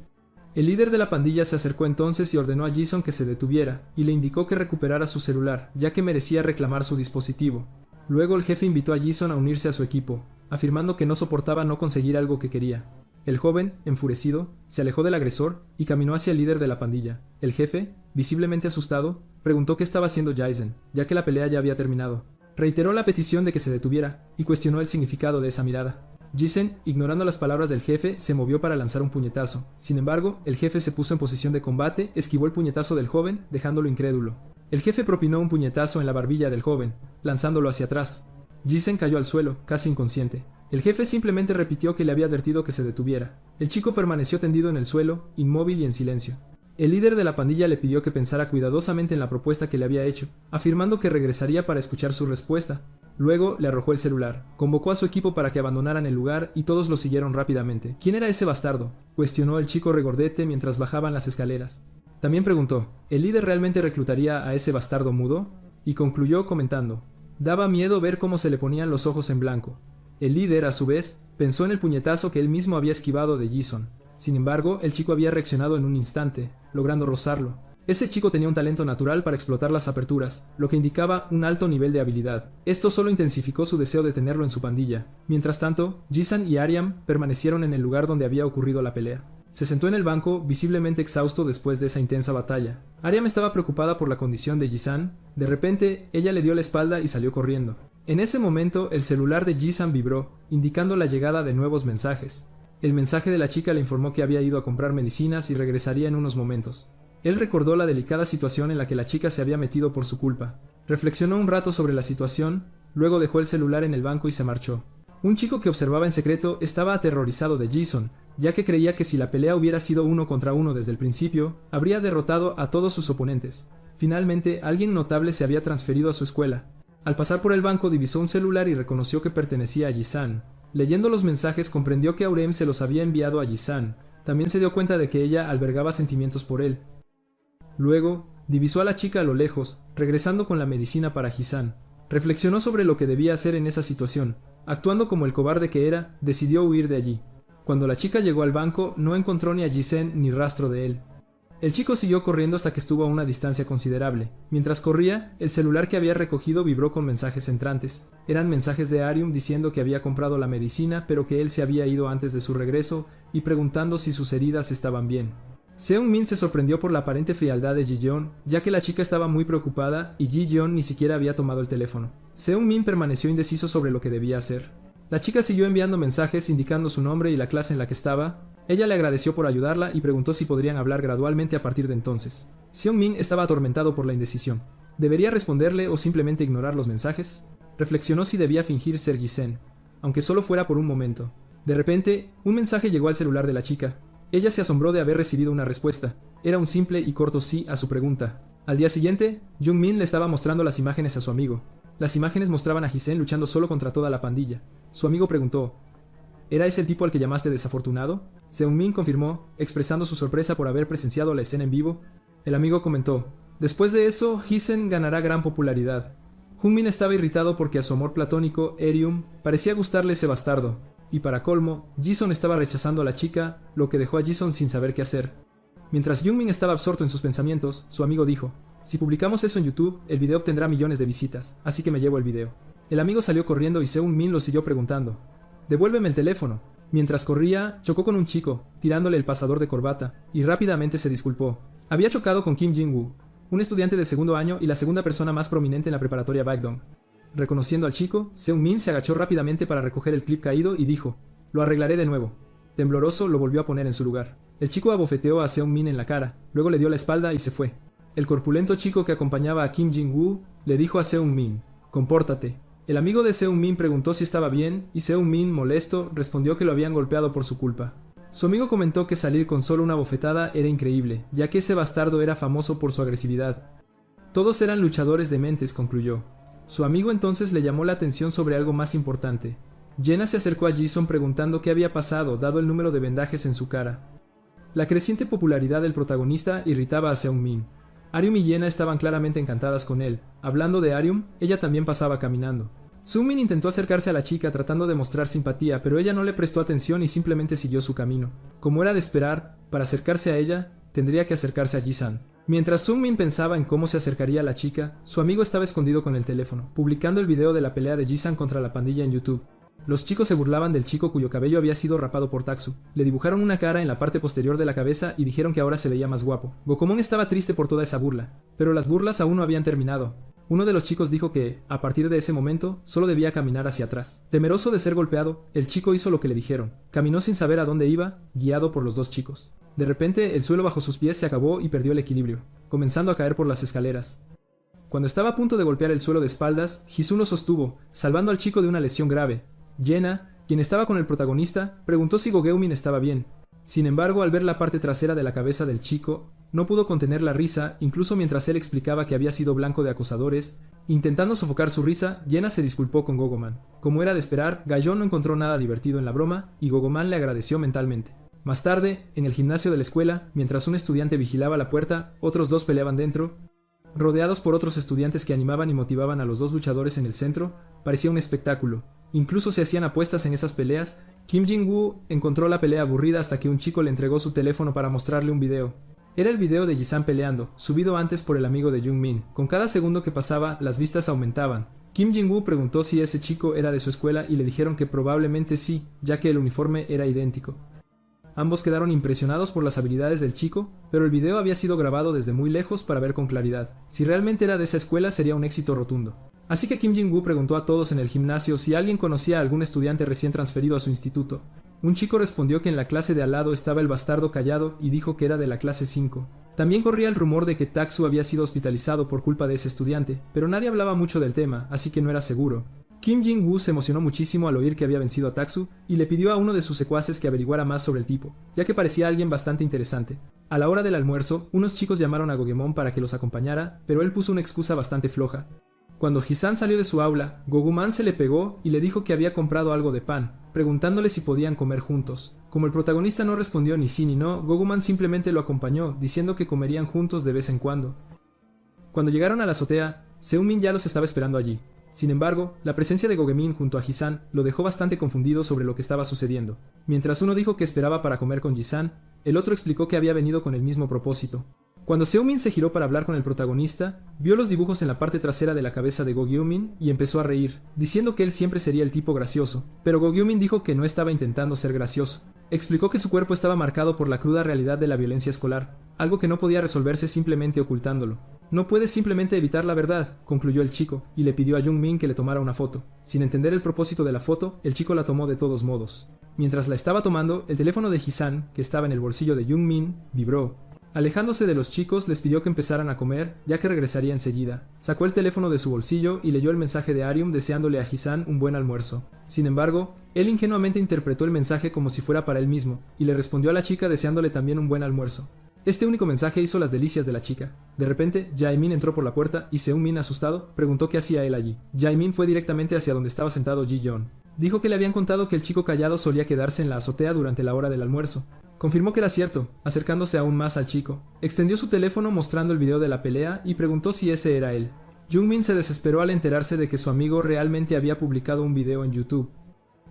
[SPEAKER 1] El líder de la pandilla se acercó entonces y ordenó a Ji-sun que se detuviera, y le indicó que recuperara su celular, ya que merecía reclamar su dispositivo. Luego el jefe invitó a Ji-sun a unirse a su equipo, afirmando que no soportaba no conseguir algo que quería. El joven, enfurecido, se alejó del agresor y caminó hacia el líder de la pandilla. El jefe, visiblemente asustado, preguntó qué estaba haciendo Jason, ya que la pelea ya había terminado. Reiteró la petición de que se detuviera y cuestionó el significado de esa mirada. Ji-sen, ignorando las palabras del jefe, se movió para lanzar un puñetazo. Sin embargo, el jefe se puso en posición de combate, esquivó el puñetazo del joven, dejándolo incrédulo. El jefe propinó un puñetazo en la barbilla del joven, lanzándolo hacia atrás. Ji-sen cayó al suelo, casi inconsciente. El jefe simplemente repitió que le había advertido que se detuviera. El chico permaneció tendido en el suelo, inmóvil y en silencio. El líder de la pandilla le pidió que pensara cuidadosamente en la propuesta que le había hecho, afirmando que regresaría para escuchar su respuesta. Luego le arrojó el celular, convocó a su equipo para que abandonaran el lugar y todos lo siguieron rápidamente. ¿Quién era ese bastardo?, cuestionó el chico regordete mientras bajaban las escaleras. También preguntó, ¿el líder realmente reclutaría a ese bastardo mudo? Y concluyó comentando, daba miedo ver cómo se le ponían los ojos en blanco. El líder, a su vez, pensó en el puñetazo que él mismo había esquivado de Ji-sun. Sin embargo, el chico había reaccionado en un instante, logrando rozarlo. Ese chico tenía un talento natural para explotar las aperturas, lo que indicaba un alto nivel de habilidad. Esto solo intensificó su deseo de tenerlo en su pandilla. Mientras tanto, Ji-san y Ariam permanecieron en el lugar donde había ocurrido la pelea. Se sentó en el banco, visiblemente exhausto después de esa intensa batalla. Ariam estaba preocupada por la condición de Ji-san. De repente, ella le dio la espalda y salió corriendo. En ese momento, el celular de Ji-san vibró, indicando la llegada de nuevos mensajes. El mensaje de la chica le informó que había ido a comprar medicinas y regresaría en unos momentos. Él recordó la delicada situación en la que la chica se había metido por su culpa. Reflexionó un rato sobre la situación, luego dejó el celular en el banco y se marchó. Un chico que observaba en secreto estaba aterrorizado de Ji-sun, ya que creía que si la pelea hubiera sido 1 contra 1 desde el principio, habría derrotado a todos sus oponentes. Finalmente, alguien notable se había transferido a su escuela. Al pasar por el banco divisó un celular y reconoció que pertenecía a Ji-san. Leyendo los mensajes comprendió que Aurem se los había enviado a Ji-san. También se dio cuenta de que ella albergaba sentimientos por él. Luego, Divisó a la chica a lo lejos, regresando con la medicina para Ji-san. Reflexionó sobre lo que debía hacer en esa situación. Actuando como el cobarde que era, decidió huir de allí. Cuando la chica llegó al banco, no encontró ni a Ji-sen ni rastro de él. El chico siguió corriendo hasta que estuvo a una distancia considerable. Mientras corría, el celular que había recogido vibró con mensajes entrantes. Eran mensajes de Arium diciendo que había comprado la medicina, pero que él se había ido antes de su regreso, y preguntando si sus heridas estaban bien. Seung-min se sorprendió por la aparente frialdad de Ji-yeon, ya que la chica estaba muy preocupada y Ji-yeon ni siquiera había tomado el teléfono. Seung-min permaneció indeciso sobre lo que debía hacer. La chica siguió enviando mensajes indicando su nombre y la clase en la que estaba. Ella le agradeció por ayudarla y preguntó si podrían hablar gradualmente a partir de entonces. Seung-min estaba atormentado por la indecisión. ¿Debería responderle o simplemente ignorar los mensajes? Reflexionó si debía fingir ser Ji-sen, aunque solo fuera por un momento. De repente, un mensaje llegó al celular de la chica. Ella se asombró de haber recibido una respuesta. Era un simple y corto sí a su pregunta. Al día siguiente, Jung-min le estaba mostrando las imágenes a su amigo. Las imágenes mostraban a Ji-sen luchando solo contra toda la pandilla. Su amigo preguntó: ¿era ese el tipo al que llamaste desafortunado? Seung-min confirmó, expresando su sorpresa por haber presenciado la escena en vivo. El amigo comentó: después de eso, Ji-sen ganará gran popularidad. Jung-min estaba irritado porque a su amor platónico, Erium, parecía gustarle ese bastardo. Y para colmo, Ji-son estaba rechazando a la chica, lo que dejó a Ji-son sin saber qué hacer. Mientras Jung-min estaba absorto en sus pensamientos, su amigo dijo: si publicamos eso en YouTube, el video obtendrá millones de visitas, así que me llevo el video. El amigo salió corriendo y Seung-min lo siguió preguntando: devuélveme el teléfono. Mientras corría, chocó con un chico, tirándole el pasador de corbata, y rápidamente se disculpó. Había chocado con Kim Jin-woo, un estudiante de segundo año y la segunda persona más prominente en la preparatoria Baekdong. Reconociendo al chico, Seung-min se agachó rápidamente para recoger el clip caído y dijo: lo arreglaré de nuevo. Tembloroso, lo volvió a poner en su lugar. El chico abofeteó a Seung-min en la cara, luego le dio la espalda y se fue. El corpulento chico que acompañaba a Kim Jin-woo le dijo a Seung-min: compórtate. El amigo de Seung-min preguntó si estaba bien, y Seung-min, molesto, respondió que lo habían golpeado por su culpa. Su amigo comentó que salir con solo una bofetada era increíble, ya que ese bastardo era famoso por su agresividad. Todos eran luchadores dementes, concluyó. Su amigo entonces le llamó la atención sobre algo más importante. Jenna se acercó a Ji-son preguntando qué había pasado, dado el número de vendajes en su cara. La creciente popularidad del protagonista irritaba a Seung-min. Arium y Jenna estaban claramente encantadas con él. Hablando de Arium, ella también pasaba caminando. Seung-min intentó acercarse a la chica tratando de mostrar simpatía, pero ella no le prestó atención y simplemente siguió su camino. Como era de esperar, para acercarse a ella, tendría que acercarse a Ji-san. Mientras Seung-min pensaba en cómo se acercaría a la chica, su amigo estaba escondido con el teléfono, publicando el video de la pelea de Ji-san contra la pandilla en YouTube. Los chicos se burlaban del chico cuyo cabello había sido rapado por Taksu. Le dibujaron una cara en la parte posterior de la cabeza y dijeron que ahora se veía más guapo. Gokomon estaba triste por toda esa burla, pero las burlas aún no habían terminado. Uno de los chicos dijo que, a partir de ese momento, solo debía caminar hacia atrás. Temeroso de ser golpeado, el chico hizo lo que le dijeron. Caminó sin saber a dónde iba, guiado por los dos chicos. De repente, el suelo bajo sus pies se acabó y perdió el equilibrio, comenzando a caer por las escaleras. Cuando estaba a punto de golpear el suelo de espaldas, Ji-sun lo sostuvo, salvando al chico de una lesión grave. Jenna, quien estaba con el protagonista, preguntó si Go-geum-min estaba bien. Sin embargo, al ver la parte trasera de la cabeza del chico, no pudo contener la risa, incluso mientras él explicaba que había sido blanco de acosadores. Intentando sofocar su risa, Jenna se disculpó con Gogoman. Como era de esperar, Gayon no encontró nada divertido en la broma y Gogoman le agradeció mentalmente. Más tarde, en el gimnasio de la escuela, mientras un estudiante vigilaba la puerta, otros dos peleaban dentro. Rodeados por otros estudiantes que animaban y motivaban a los dos luchadores en el centro, parecía un espectáculo. Incluso se hacían apuestas en esas peleas. Kim Jin-woo encontró la pelea aburrida hasta que un chico le entregó su teléfono para mostrarle un video. Era el video de Ji-san peleando, subido antes por el amigo de Jung-min. Con cada segundo que pasaba, las vistas aumentaban. Kim Jin-woo preguntó si ese chico era de su escuela y le dijeron que probablemente sí, ya que el uniforme era idéntico. Ambos quedaron impresionados por las habilidades del chico, pero el video había sido grabado desde muy lejos para ver con claridad. Si realmente era de esa escuela, sería un éxito rotundo. Así que Kim Jin-woo preguntó a todos en el gimnasio si alguien conocía a algún estudiante recién transferido a su instituto. Un chico respondió que en la clase de al lado estaba el bastardo Callado y dijo que era de la clase 5. También corría el rumor de que Taksu había sido hospitalizado por culpa de ese estudiante, pero nadie hablaba mucho del tema, así que no era seguro. Kim Jin-woo se emocionó muchísimo al oír que había vencido a Taksu y le pidió a uno de sus secuaces que averiguara más sobre el tipo, ya que parecía alguien bastante interesante. A la hora del almuerzo, unos chicos llamaron a Gogemon para que los acompañara, pero él puso una excusa bastante floja. Cuando Ji-san salió de su aula, Goguman se le pegó y le dijo que había comprado algo de pan, preguntándole si podían comer juntos. Como el protagonista no respondió ni sí ni no, Goguman simplemente lo acompañó, diciendo que comerían juntos de vez en cuando. Cuando llegaron a la azotea, Seung-min ya los estaba esperando allí. Sin embargo, la presencia de Gogemin junto a Ji-san lo dejó bastante confundido sobre lo que estaba sucediendo. Mientras uno dijo que esperaba para comer con Ji-san, el otro explicó que había venido con el mismo propósito. Cuando Seung-min se giró para hablar con el protagonista, vio los dibujos en la parte trasera de la cabeza de Go-gyu-min y empezó a reír, diciendo que él siempre sería el tipo gracioso, pero Go-gyu-min dijo que no estaba intentando ser gracioso. Explicó que su cuerpo estaba marcado por la cruda realidad de la violencia escolar, algo que no podía resolverse simplemente ocultándolo. No puedes simplemente evitar la verdad, concluyó el chico, y le pidió a Jung-min que le tomara una foto. Sin entender el propósito de la foto, el chico la tomó de todos modos. Mientras la estaba tomando, el teléfono de Ji-san, que estaba en el bolsillo de Jung-min, vibró. Alejándose de los chicos, les pidió que empezaran a comer, ya que regresaría enseguida. Sacó el teléfono de su bolsillo y leyó el mensaje de Arium deseándole a Ji-san un buen almuerzo. Sin embargo, él ingenuamente interpretó el mensaje como si fuera para él mismo, y le respondió a la chica deseándole también un buen almuerzo. Este único mensaje hizo las delicias de la chica. De repente, Jae-min entró por la puerta y Seung-min, asustado, preguntó qué hacía él allí. Jae-min fue directamente hacia donde estaba sentado Ji-yeon. Dijo que le habían contado que el chico callado solía quedarse en la azotea durante la hora del almuerzo. Confirmó que era cierto, acercándose aún más al chico. Extendió su teléfono mostrando el video de la pelea y preguntó si ese era él. Jung-min se desesperó al enterarse de que su amigo realmente había publicado un video en YouTube.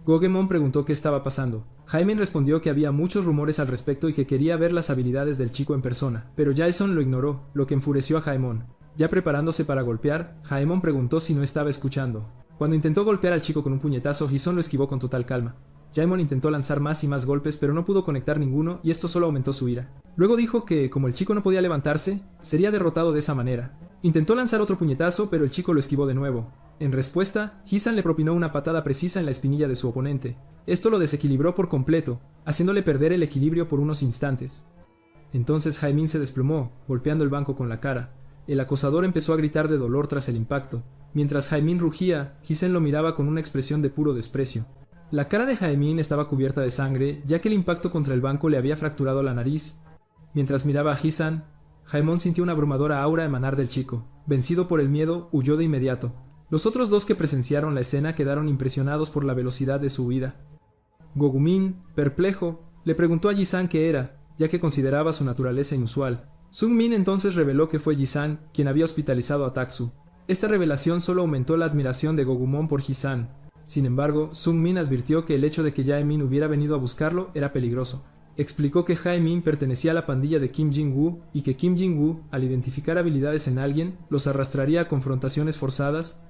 [SPEAKER 1] Gogemon preguntó qué estaba pasando. Jaemin respondió que había muchos rumores al respecto y que quería ver las habilidades del chico en persona, pero Jason lo ignoró, lo que enfureció a Jaemon. Ya preparándose para golpear, Jaemon preguntó si no estaba escuchando. Cuando intentó golpear al chico con un puñetazo, Ji-sun lo esquivó con total calma. Jaemon intentó lanzar más y más golpes, pero no pudo conectar ninguno y esto solo aumentó su ira. Luego dijo que, como el chico no podía levantarse, sería derrotado de esa manera. Intentó lanzar otro puñetazo, pero el chico lo esquivó de nuevo. En respuesta, Ji-san le propinó una patada precisa en la espinilla de su oponente. Esto lo desequilibró por completo, haciéndole perder el equilibrio por unos instantes. Entonces Jaemin se desplomó, golpeando el banco con la cara. El acosador empezó a gritar de dolor tras el impacto. Mientras Jaemin rugía, Ji-sen lo miraba con una expresión de puro desprecio. La cara de Jaemin estaba cubierta de sangre, ya que el impacto contra el banco le había fracturado la nariz. Mientras miraba a Ji-san, Jaemon sintió una abrumadora aura emanar del chico. Vencido por el miedo, huyó de inmediato. Los otros dos que presenciaron la escena quedaron impresionados por la velocidad de su huida. Gogumin, perplejo, le preguntó a Ji-san qué era, ya que consideraba su naturaleza inusual. Seung-min entonces reveló que fue Ji-san quien había hospitalizado a Taksu. Esta revelación solo aumentó la admiración de Gogumon por Ji-san. Sin embargo, Seung-min advirtió que el hecho de que Jae-min hubiera venido a buscarlo era peligroso. Explicó que Jae-min pertenecía a la pandilla de Kim Jin-woo y que Kim Jin-woo, al identificar habilidades en alguien, los arrastraría a confrontaciones forzadas.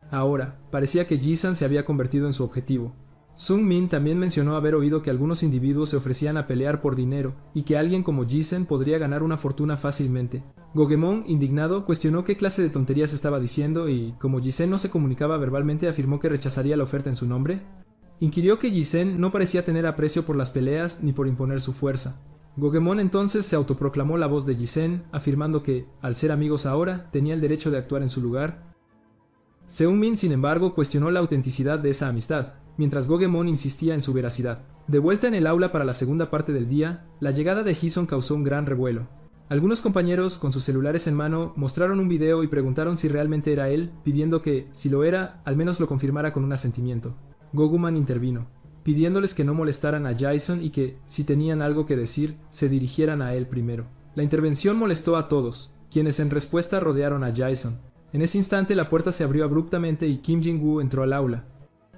[SPEAKER 1] Ahora, parecía que Ji-san se había convertido en su objetivo. Seung-min también mencionó haber oído que algunos individuos se ofrecían a pelear por dinero y que alguien como Ji-sen podría ganar una fortuna fácilmente. Gogemon, indignado, cuestionó qué clase de tonterías estaba diciendo y, como Ji-sen no se comunicaba verbalmente, afirmó que rechazaría la oferta en su nombre. Inquirió que Ji-sen no parecía tener aprecio por las peleas ni por imponer su fuerza. Gogemon entonces se autoproclamó la voz de Ji-sen, afirmando que, al ser amigos ahora, tenía el derecho de actuar en su lugar. Seung-min, sin embargo, cuestionó la autenticidad de esa amistad, mientras Gogemon insistía en su veracidad. De vuelta en el aula para la segunda parte del día, la llegada de Ji-sun causó un gran revuelo. Algunos compañeros, con sus celulares en mano, mostraron un video y preguntaron si realmente era él, pidiendo que, si lo era, al menos lo confirmara con un asentimiento. Goguman intervino, pidiéndoles que no molestaran a Jason y que, si tenían algo que decir, se dirigieran a él primero. La intervención molestó a todos, quienes en respuesta rodearon a Jason. En ese instante la puerta se abrió abruptamente y Kim Jin-woo entró al aula.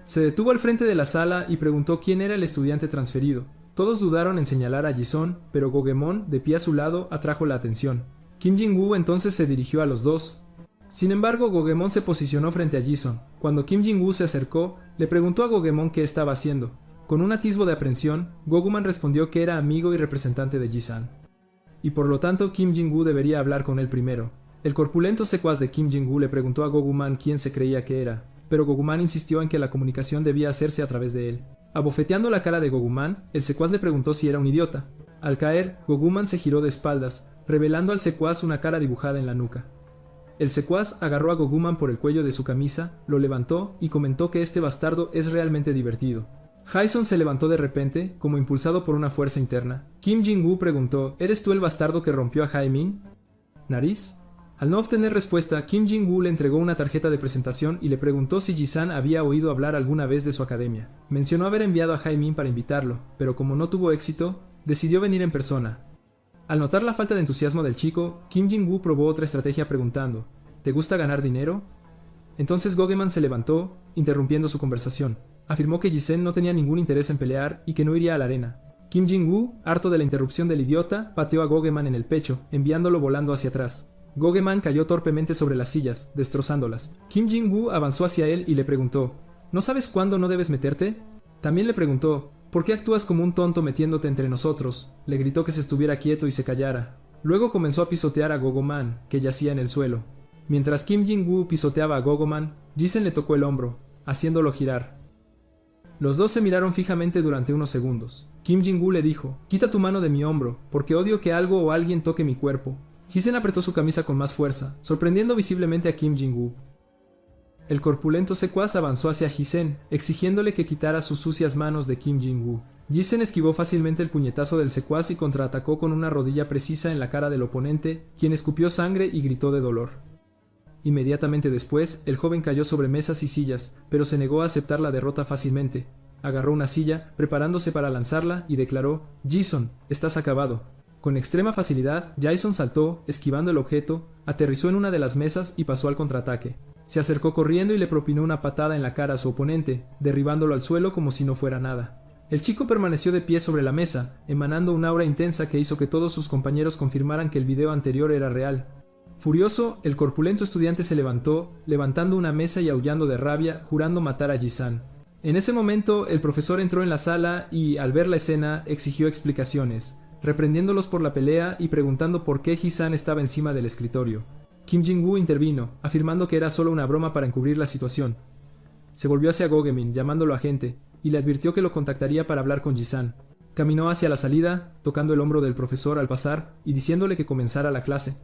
[SPEAKER 1] Se detuvo al frente de la sala y preguntó quién era el estudiante transferido. Todos dudaron en señalar a Ji-sun, pero Gogemon, de pie a su lado, atrajo la atención. Kim Jin-woo entonces se dirigió a los dos. Sin embargo, Gogemon se posicionó frente a Ji-sun. Cuando Kim Jin-woo se acercó, le preguntó a Gogemon qué estaba haciendo. Con un atisbo de aprensión, Goguman respondió que era amigo y representante de Ji-san. Y por lo tanto, Kim Jin-woo debería hablar con él primero. El corpulento secuaz de Kim Jin-woo le preguntó a Goguman quién se creía que era, pero Goguman insistió en que la comunicación debía hacerse a través de él. Abofeteando la cara de Goguman, el secuaz le preguntó si era un idiota. Al caer, Goguman se giró de espaldas, revelando al secuaz una cara dibujada en la nuca. El secuaz agarró a Goguman por el cuello de su camisa, lo levantó y comentó que este bastardo es realmente divertido. Jason se levantó de repente, como impulsado por una fuerza interna. Kim Jin-woo preguntó, ¿eres tú el bastardo que rompió a Jae-min? ¿Nariz? Al no obtener respuesta, Kim Jin-woo le entregó una tarjeta de presentación y le preguntó si Ji-san había oído hablar alguna vez de su academia. Mencionó haber enviado a Jae-min para invitarlo, pero como no tuvo éxito, decidió venir en persona. Al notar la falta de entusiasmo del chico, Kim Jin-woo probó otra estrategia preguntando: ¿te gusta ganar dinero? Entonces Gogeman se levantó, interrumpiendo su conversación. Afirmó que Ji-sen no tenía ningún interés en pelear y que no iría a la arena. Kim Jin-woo, harto de la interrupción del idiota, pateó a Gogeman en el pecho, enviándolo volando hacia atrás. Gogeman cayó torpemente sobre las sillas, destrozándolas. Kim Jin-woo avanzó hacia él y le preguntó: ¿no sabes cuándo no debes meterte? También le preguntó: ¿por qué actúas como un tonto metiéndote entre nosotros? Le gritó que se estuviera quieto y se callara. Luego comenzó a pisotear a Gogoman, que yacía en el suelo. Mientras Kim Jin-woo pisoteaba a Gogoman, Ji-sen le tocó el hombro, haciéndolo girar. Los dos se miraron fijamente durante unos segundos. Kim Jin-woo le dijo: quita tu mano de mi hombro, porque odio que algo o alguien toque mi cuerpo. Ji-sen apretó su camisa con más fuerza, sorprendiendo visiblemente a Kim Jin-woo. El corpulento secuaz avanzó hacia Ji-sen, exigiéndole que quitara sus sucias manos de Kim Jin-woo. Ji-sen esquivó fácilmente el puñetazo del secuaz y contraatacó con una rodilla precisa en la cara del oponente, quien escupió sangre y gritó de dolor. Inmediatamente después, el joven cayó sobre mesas y sillas, pero se negó a aceptar la derrota fácilmente. Agarró una silla, preparándose para lanzarla, y declaró: «Jason, estás acabado». Con extrema facilidad, Jason saltó, esquivando el objeto, aterrizó en una de las mesas y pasó al contraataque. Se acercó corriendo y le propinó una patada en la cara a su oponente, derribándolo al suelo como si no fuera nada. El chico permaneció de pie sobre la mesa, emanando un aura intensa que hizo que todos sus compañeros confirmaran que el video anterior era real. Furioso, el corpulento estudiante se levantó, levantando una mesa y aullando de rabia, jurando matar a Ji-san. En ese momento, el profesor entró en la sala y, al ver la escena, exigió explicaciones, reprendiéndolos por la pelea y preguntando por qué Ji-san estaba encima del escritorio. Kim Jin-woo intervino, afirmando que era solo una broma para encubrir la situación. Se volvió hacia Gogemin, llamándolo agente, y le advirtió que lo contactaría para hablar con Ji-san. Caminó hacia la salida, tocando el hombro del profesor al pasar y diciéndole que comenzara la clase.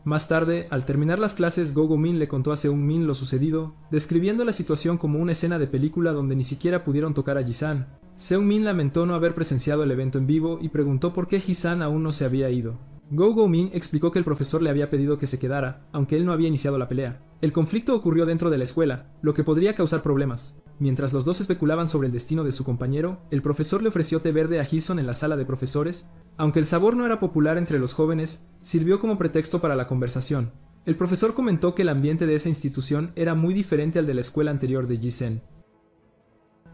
[SPEAKER 1] Más tarde, al terminar las clases, Gogo-min le contó a Seung-min lo sucedido, describiendo la situación como una escena de película donde ni siquiera pudieron tocar a Ji-san. Seung-min lamentó no haber presenciado el evento en vivo y preguntó por qué Ji-san aún no se había ido. Gogo-min explicó que el profesor le había pedido que se quedara, aunque él no había iniciado la pelea. El conflicto ocurrió dentro de la escuela, lo que podría causar problemas. Mientras los dos especulaban sobre el destino de su compañero, el profesor le ofreció té verde a Ji-sun en la sala de profesores. Aunque el sabor no era popular entre los jóvenes, sirvió como pretexto para la conversación. El profesor comentó que el ambiente de esa institución era muy diferente al de la escuela anterior de Ji-sen.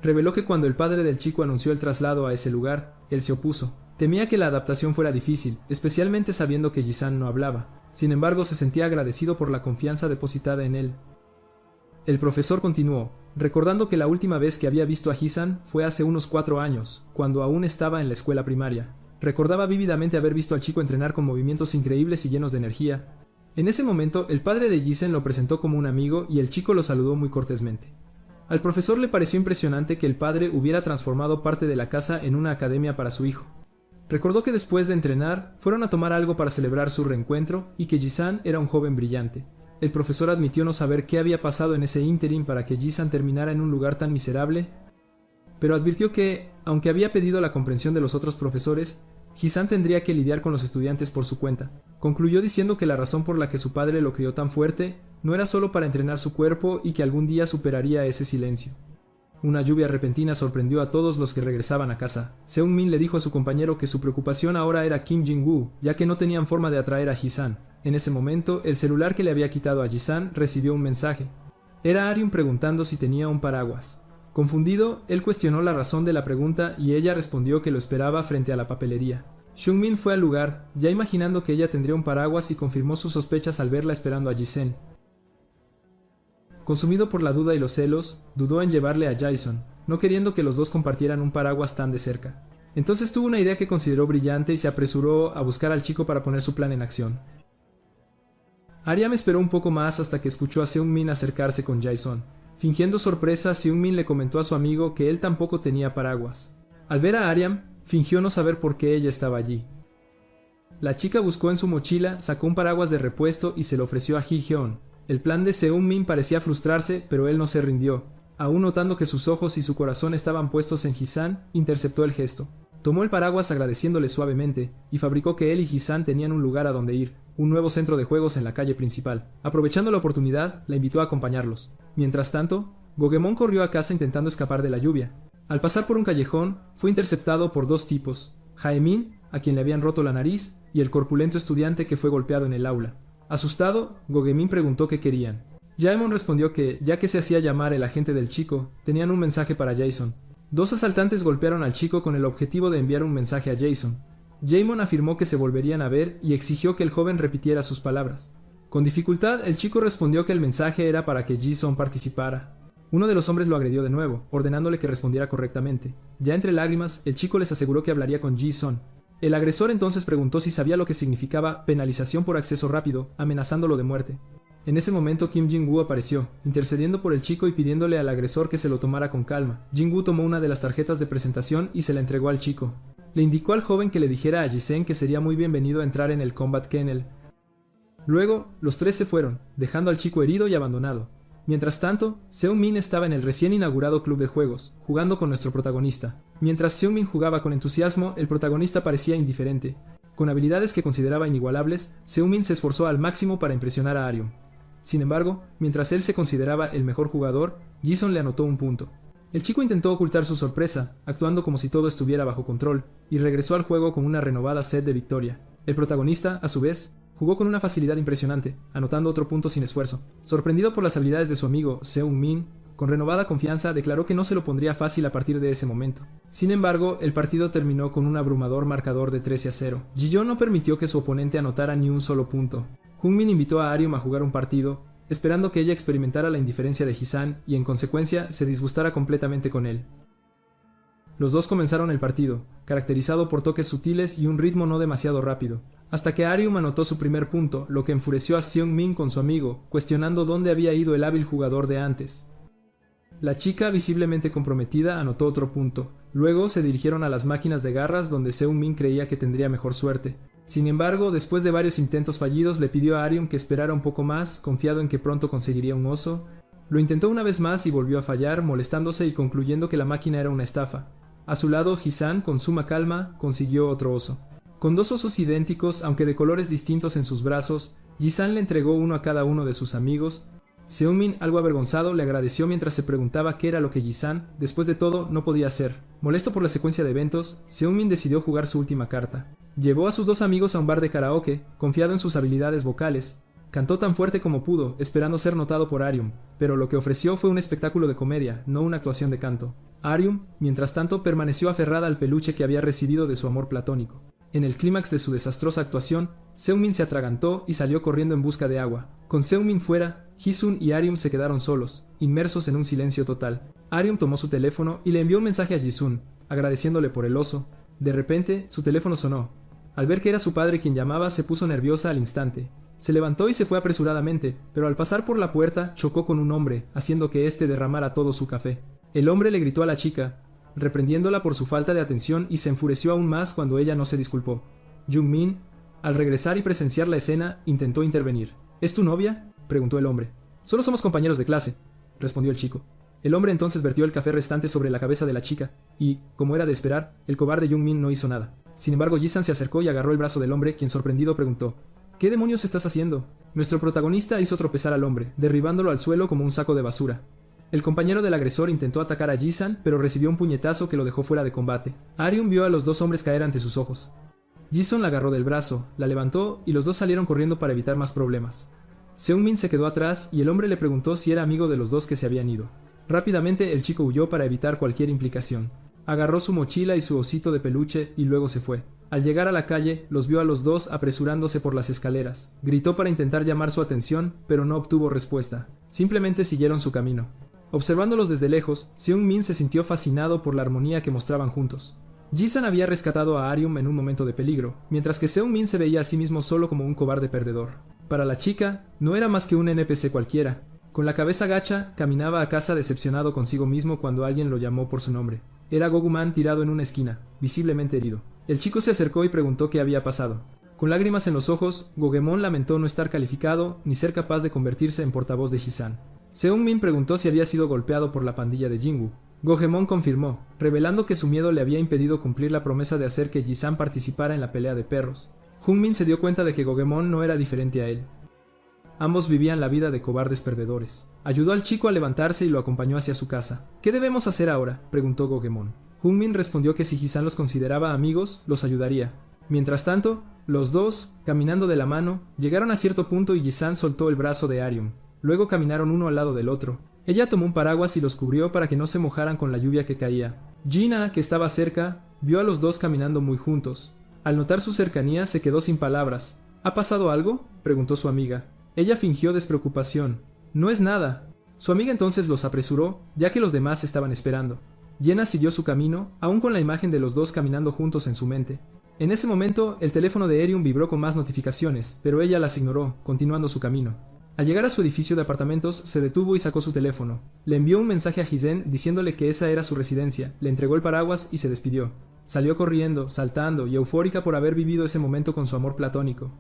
[SPEAKER 1] Reveló que cuando el padre del chico anunció el traslado a ese lugar, él se opuso. Temía que la adaptación fuera difícil, especialmente sabiendo que Ji-san no hablaba. Sin embargo, se sentía agradecido por la confianza depositada en él. El profesor continuó, recordando que la última vez que había visto a Ji-san fue hace unos 4 años, cuando aún estaba en la escuela primaria. Recordaba vívidamente haber visto al chico entrenar con movimientos increíbles y llenos de energía. En ese momento, el padre de Ji-sen lo presentó como un amigo y el chico lo saludó muy cortésmente. Al profesor le pareció impresionante que el padre hubiera transformado parte de la casa en una academia para su hijo. Recordó que después de entrenar, fueron a tomar algo para celebrar su reencuentro y que Ji-san era un joven brillante. El profesor admitió no saber qué había pasado en ese ínterin para que Ji-san terminara en un lugar tan miserable, pero advirtió que, aunque había pedido la comprensión de los otros profesores, Ji-san tendría que lidiar con los estudiantes por su cuenta. Concluyó diciendo que la razón por la que su padre lo crió tan fuerte no era solo para entrenar su cuerpo y que algún día superaría ese silencio. Una lluvia repentina sorprendió a todos los que regresaban a casa. Seung-min le dijo a su compañero que su preocupación ahora era Kim Jin-woo, ya que no tenían forma de atraer a Ji-san. En ese momento, el celular que le había quitado a Ji-san recibió un mensaje. Era Aryun preguntando si tenía un paraguas. Confundido, él cuestionó la razón de la pregunta y ella respondió que lo esperaba frente a la papelería. Seung-min fue al lugar, ya imaginando que ella tendría un paraguas, y confirmó sus sospechas al verla esperando a Ji-sen. Consumido por la duda y los celos, dudó en llevarle a Jason, no queriendo que los dos compartieran un paraguas tan de cerca. Entonces tuvo una idea que consideró brillante y se apresuró a buscar al chico para poner su plan en acción. Aryam esperó un poco más hasta que escuchó a Seung-min acercarse con Jason. Fingiendo sorpresa, Seung-min le comentó a su amigo que él tampoco tenía paraguas. Al ver a Aryam, fingió no saber por qué ella estaba allí. La chica buscó en su mochila, sacó un paraguas de repuesto y se lo ofreció a Ji-hyun. El plan de Seung-min parecía frustrarse, pero él no se rindió. Aún notando que sus ojos y su corazón estaban puestos en Ji-san, interceptó el gesto. Tomó el paraguas agradeciéndole suavemente, y fabricó que él y Ji-san tenían un lugar a donde ir, un nuevo centro de juegos en la calle principal. Aprovechando la oportunidad, la invitó a acompañarlos. Mientras tanto, Gogemon corrió a casa intentando escapar de la lluvia. Al pasar por un callejón, fue interceptado por 2 tipos. Jaemin, a quien le habían roto la nariz, y el corpulento estudiante que fue golpeado en el aula. Asustado, Gogemon preguntó qué querían. Jaemon respondió que, ya que se hacía llamar el agente del chico, tenían un mensaje para Jason. Dos asaltantes golpearon al chico con el objetivo de enviar un mensaje a Jason. Jaemon afirmó que se volverían a ver y exigió que el joven repitiera sus palabras. Con dificultad, el chico respondió que el mensaje era para que Jason participara. Uno de los hombres lo agredió de nuevo, ordenándole que respondiera correctamente. Ya entre lágrimas, el chico les aseguró que hablaría con Jason. El agresor entonces preguntó si sabía lo que significaba penalización por acceso rápido, amenazándolo de muerte. En ese momento Kim Jin-woo apareció, intercediendo por el chico y pidiéndole al agresor que se lo tomara con calma. Jin-woo tomó una de las tarjetas de presentación y se la entregó al chico. Le indicó al joven que le dijera a Jisen que sería muy bienvenido a entrar en el Combat Kennel. Luego, los tres se fueron, dejando al chico herido y abandonado. Mientras tanto, Seung-min estaba en el recién inaugurado club de juegos, jugando con nuestro protagonista. Mientras Seung-min jugaba con entusiasmo, el protagonista parecía indiferente. Con habilidades que consideraba inigualables, Seung-min se esforzó al máximo para impresionar a Arium. Sin embargo, mientras él se consideraba el mejor jugador, Jason le anotó un punto. El chico intentó ocultar su sorpresa, actuando como si todo estuviera bajo control, y regresó al juego con una renovada sed de victoria. El protagonista, a su vez, jugó con una facilidad impresionante, anotando otro punto sin esfuerzo. Sorprendido por las habilidades de su amigo Seung-min, con renovada confianza declaró que no se lo pondría fácil a partir de ese momento. Sin embargo, el partido terminó con un abrumador marcador de 13-0. Ji-yeon no permitió que su oponente anotara ni un solo punto. Jung-min invitó a Arium a jugar un partido, esperando que ella experimentara la indiferencia de Ji-san y en consecuencia se disgustara completamente con él. Los dos comenzaron el partido, caracterizado por toques sutiles y un ritmo no demasiado rápido, hasta que Arium anotó su primer punto, lo que enfureció a Seung-min con su amigo, cuestionando dónde había ido el hábil jugador de antes. La chica, visiblemente comprometida, anotó otro punto. Luego se dirigieron a las máquinas de garras donde Seung-min creía que tendría mejor suerte. Sin embargo, después de varios intentos fallidos, le pidió a Arium que esperara un poco más, confiado en que pronto conseguiría un oso. Lo intentó una vez más y volvió a fallar, molestándose y concluyendo que la máquina era una estafa. A su lado, Ji-san, con suma calma, consiguió otro oso. Con dos osos idénticos, aunque de colores distintos en sus brazos, Ji-san le entregó uno a cada uno de sus amigos. Seung-min, algo avergonzado, le agradeció mientras se preguntaba qué era lo que Ji-san, después de todo, no podía hacer. Molesto por la secuencia de eventos, Seung-min decidió jugar su última carta. Llevó a sus dos amigos a un bar de karaoke, confiado en sus habilidades vocales. Cantó tan fuerte como pudo, esperando ser notado por Arium, pero lo que ofreció fue un espectáculo de comedia, no una actuación de canto. Arium, mientras tanto, permaneció aferrada al peluche que había recibido de su amor platónico. En el clímax de su desastrosa actuación, Seung-min se atragantó y salió corriendo en busca de agua. Con Seung-min fuera, Ji-sun y Arium se quedaron solos, inmersos en un silencio total. Arium tomó su teléfono y le envió un mensaje a Ji-sun, agradeciéndole por el oso. De repente, su teléfono sonó. Al ver que era su padre quien llamaba, se puso nerviosa al instante. Se levantó y se fue apresuradamente, pero al pasar por la puerta chocó con un hombre, haciendo que éste derramara todo su café. El hombre le gritó a la chica, reprendiéndola por su falta de atención, y se enfureció aún más cuando ella no se disculpó. Jung-min, al regresar y presenciar la escena, intentó intervenir. ¿Es tu novia?, preguntó el hombre. Solo somos compañeros de clase, respondió el chico. El hombre entonces vertió el café restante sobre la cabeza de la chica, y, como era de esperar, el cobarde Jung-min no hizo nada. Sin embargo, Ji-san se acercó y agarró el brazo del hombre, quien sorprendido preguntó: ¿Qué demonios estás haciendo? Nuestro protagonista hizo tropezar al hombre, derribándolo al suelo como un saco de basura. El compañero del agresor intentó atacar a Ji-san, pero recibió un puñetazo que lo dejó fuera de combate. Arium vio a los dos hombres caer ante sus ojos. Ji-sun la agarró del brazo, la levantó y los dos salieron corriendo para evitar más problemas. Seung-min se quedó atrás y el hombre le preguntó si era amigo de los dos que se habían ido. Rápidamente el chico huyó para evitar cualquier implicación. Agarró su mochila y su osito de peluche y luego se fue. Al llegar a la calle, los vio a los dos apresurándose por las escaleras. Gritó para intentar llamar su atención, pero no obtuvo respuesta. Simplemente siguieron su camino. Observándolos desde lejos, Seung-min se sintió fascinado por la armonía que mostraban juntos. Ji-san había rescatado a Arium en un momento de peligro, mientras que Seung-min se veía a sí mismo solo como un cobarde perdedor. Para la chica, no era más que un NPC cualquiera. Con la cabeza gacha, caminaba a casa decepcionado consigo mismo cuando alguien lo llamó por su nombre. Era Goguman tirado en una esquina, visiblemente herido. El chico se acercó y preguntó qué había pasado. Con lágrimas en los ojos, Gogemon lamentó no estar calificado ni ser capaz de convertirse en portavoz de Ji-san. Seung-min preguntó si había sido golpeado por la pandilla de Jinwoo. Gogemon confirmó, revelando que su miedo le había impedido cumplir la promesa de hacer que Ji-san participara en la pelea de perros. Jung-min se dio cuenta de que Gogemon no era diferente a él. Ambos vivían la vida de cobardes perdedores. Ayudó al chico a levantarse y lo acompañó hacia su casa. ¿Qué debemos hacer ahora?, preguntó Gogemon. Jung-min respondió que si Ji-san los consideraba amigos, los ayudaría. Mientras tanto, los dos, caminando de la mano, llegaron a cierto punto y Ji-san soltó el brazo de Arium. Luego caminaron uno al lado del otro. Ella tomó un paraguas y los cubrió para que no se mojaran con la lluvia que caía. Gina, que estaba cerca, vio a los dos caminando muy juntos. Al notar su cercanía, se quedó sin palabras. ¿Ha pasado algo?, preguntó su amiga. Ella fingió despreocupación. No es nada. Su amiga entonces los apresuró, ya que los demás estaban esperando. Jenna siguió su camino, aún con la imagen de los dos caminando juntos en su mente. En ese momento, el teléfono de Arium vibró con más notificaciones, pero ella las ignoró, continuando su camino. Al llegar a su edificio de apartamentos, se detuvo y sacó su teléfono. Le envió un mensaje a Hizen diciéndole que esa era su residencia, le entregó el paraguas y se despidió. Salió corriendo, saltando y eufórica por haber vivido ese momento con su amor platónico.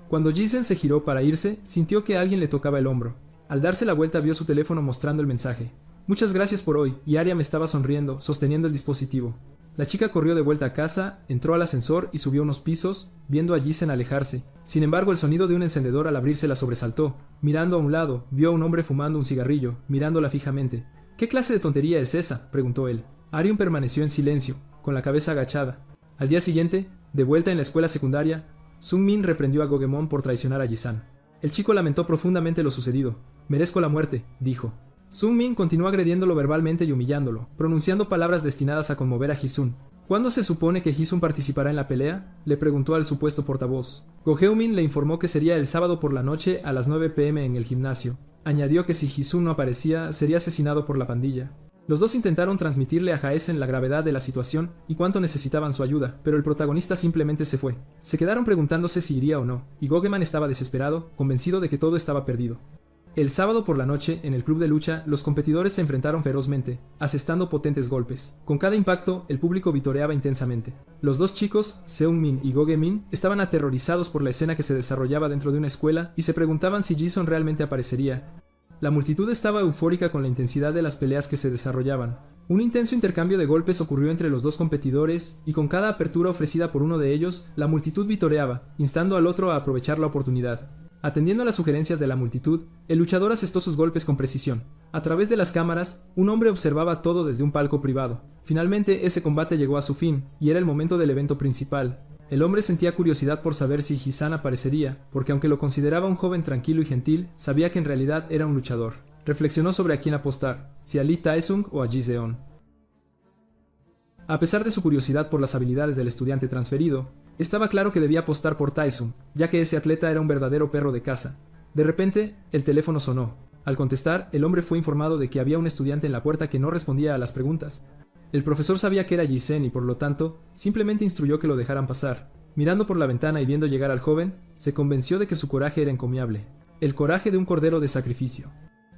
[SPEAKER 1] Cuando Hizen se giró para irse, sintió que alguien le tocaba el hombro. Al darse la vuelta vio su teléfono mostrando el mensaje. Muchas gracias por hoy, y Aria me estaba sonriendo, sosteniendo el dispositivo. La chica corrió de vuelta a casa, entró al ascensor y subió unos pisos, viendo a Jizen alejarse. Sin embargo, el sonido de un encendedor al abrirse la sobresaltó. Mirando a un lado, vio a un hombre fumando un cigarrillo, mirándola fijamente. ¿Qué clase de tontería es esa?, preguntó él. Arium permaneció en silencio, con la cabeza agachada. Al día siguiente, de vuelta en la escuela secundaria, Sung-min reprendió a Gogemon por traicionar a Ji-san. El chico lamentó profundamente lo sucedido. Merezco la muerte, dijo. Sung-min continuó agrediéndolo verbalmente y humillándolo, pronunciando palabras destinadas a conmover a Ji-sun. ¿Cuándo se supone que Ji-sun participará en la pelea?, le preguntó al supuesto portavoz. Go-Heung-min le informó que sería el sábado por la noche a las 9 p.m. en el gimnasio. Añadió que si Ji-sun no aparecía, sería asesinado por la pandilla. Los dos intentaron transmitirle a Jaesen la gravedad de la situación y cuánto necesitaban su ayuda, pero el protagonista simplemente se fue. Se quedaron preguntándose si iría o no, y Gogeman estaba desesperado, convencido de que todo estaba perdido. El sábado por la noche, en el club de lucha, los competidores se enfrentaron ferozmente, asestando potentes golpes. Con cada impacto, el público vitoreaba intensamente. Los dos chicos, Seung-min y Gogemin, estaban aterrorizados por la escena que se desarrollaba dentro de una escuela y se preguntaban si Ji-sun realmente aparecería. La multitud estaba eufórica con la intensidad de las peleas que se desarrollaban. Un intenso intercambio de golpes ocurrió entre los dos competidores y con cada apertura ofrecida por uno de ellos, la multitud vitoreaba, instando al otro a aprovechar la oportunidad. Atendiendo a las sugerencias de la multitud, el luchador asestó sus golpes con precisión. A través de las cámaras, un hombre observaba todo desde un palco privado. Finalmente, ese combate llegó a su fin, y era el momento del evento principal. El hombre sentía curiosidad por saber si Ji-san aparecería, porque aunque lo consideraba un joven tranquilo y gentil, sabía que en realidad era un luchador. Reflexionó sobre a quién apostar, si a Lee Taesung o a Ji-seon. A pesar de su curiosidad por las habilidades del estudiante transferido, estaba claro que debía apostar por Taesung, ya que ese atleta era un verdadero perro de caza. De repente, el teléfono sonó. Al contestar, el hombre fue informado de que había un estudiante en la puerta que no respondía a las preguntas. El profesor sabía que era Ji-sen y por lo tanto, simplemente instruyó que lo dejaran pasar. Mirando por la ventana y viendo llegar al joven, se convenció de que su coraje era encomiable. El coraje de un cordero de sacrificio.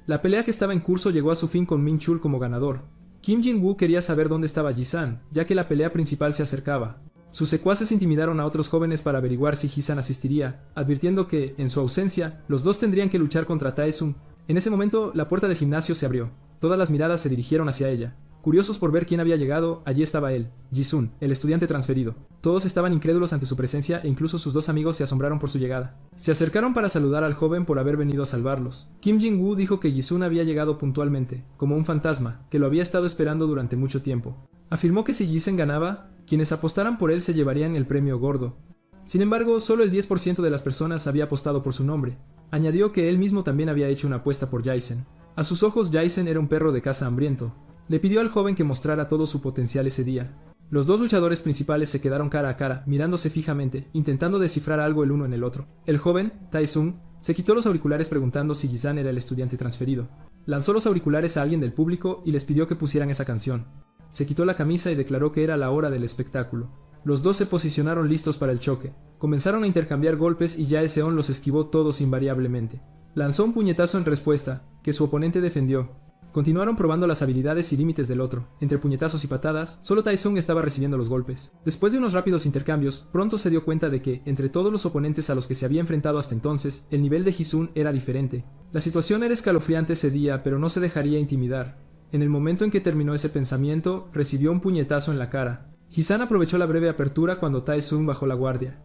[SPEAKER 1] La pelea que estaba en curso llegó a su fin con Min Chul como ganador. Kim Jin-woo quería saber dónde estaba Ji-san, ya que la pelea principal se acercaba. Sus secuaces intimidaron a otros jóvenes para averiguar si Ji-san asistiría, advirtiendo que, en su ausencia, los dos tendrían que luchar contra Taesung. En ese momento, la puerta del gimnasio se abrió. Todas las miradas se dirigieron hacia ella. Curiosos por ver quién había llegado, allí estaba él, Ji-sun, el estudiante transferido. Todos estaban incrédulos ante su presencia e incluso sus dos amigos se asombraron por su llegada. Se acercaron para saludar al joven por haber venido a salvarlos. Kim Jin-woo dijo que Ji-sun había llegado puntualmente, como un fantasma, que lo había estado esperando durante mucho tiempo. Afirmó que si Ji-sen ganaba, quienes apostaran por él se llevarían el premio gordo. Sin embargo, solo el 10% de las personas había apostado por su nombre. Añadió que él mismo también había hecho una apuesta por Jaisen. A sus ojos, Jaisen era un perro de caza hambriento. Le pidió al joven que mostrara todo su potencial ese día. Los dos luchadores principales se quedaron cara a cara, mirándose fijamente, intentando descifrar algo el uno en el otro. El joven, Taesung, se quitó los auriculares preguntando si Ji-san era el estudiante transferido. Lanzó los auriculares a alguien del público y les pidió que pusieran esa canción. Se quitó la camisa y declaró que era la hora del espectáculo. Los dos se posicionaron listos para el choque. Comenzaron a intercambiar golpes y Jae-seon los esquivó todos invariablemente. Lanzó un puñetazo en respuesta, que su oponente defendió. Continuaron probando las habilidades y límites del otro. Entre puñetazos y patadas, solo Taesung estaba recibiendo los golpes. Después de unos rápidos intercambios, pronto se dio cuenta de que, entre todos los oponentes a los que se había enfrentado hasta entonces, el nivel de Ji-sun era diferente. La situación era escalofriante ese día, pero no se dejaría intimidar. En el momento en que terminó ese pensamiento, recibió un puñetazo en la cara. Ji-san aprovechó la breve apertura cuando Taesung bajó la guardia.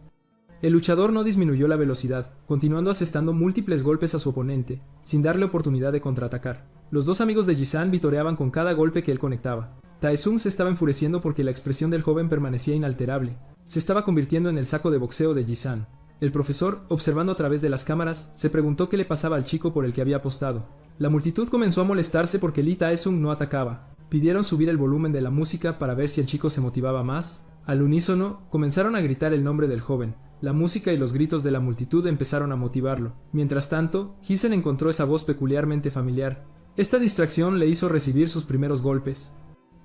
[SPEAKER 1] El luchador no disminuyó la velocidad, continuando asestando múltiples golpes a su oponente, sin darle oportunidad de contraatacar. Los dos amigos de Ji-san vitoreaban con cada golpe que él conectaba. Taesung se estaba enfureciendo porque la expresión del joven permanecía inalterable. Se estaba convirtiendo en el saco de boxeo de Ji-san. El profesor, observando a través de las cámaras, se preguntó qué le pasaba al chico por el que había apostado. La multitud comenzó a molestarse porque Lee Taesung no atacaba. Pidieron subir el volumen de la música para ver si el chico se motivaba más. Al unísono, comenzaron a gritar el nombre del joven. La música y los gritos de la multitud empezaron a motivarlo. Mientras tanto, Hisen encontró esa voz peculiarmente familiar. Esta distracción le hizo recibir sus primeros golpes.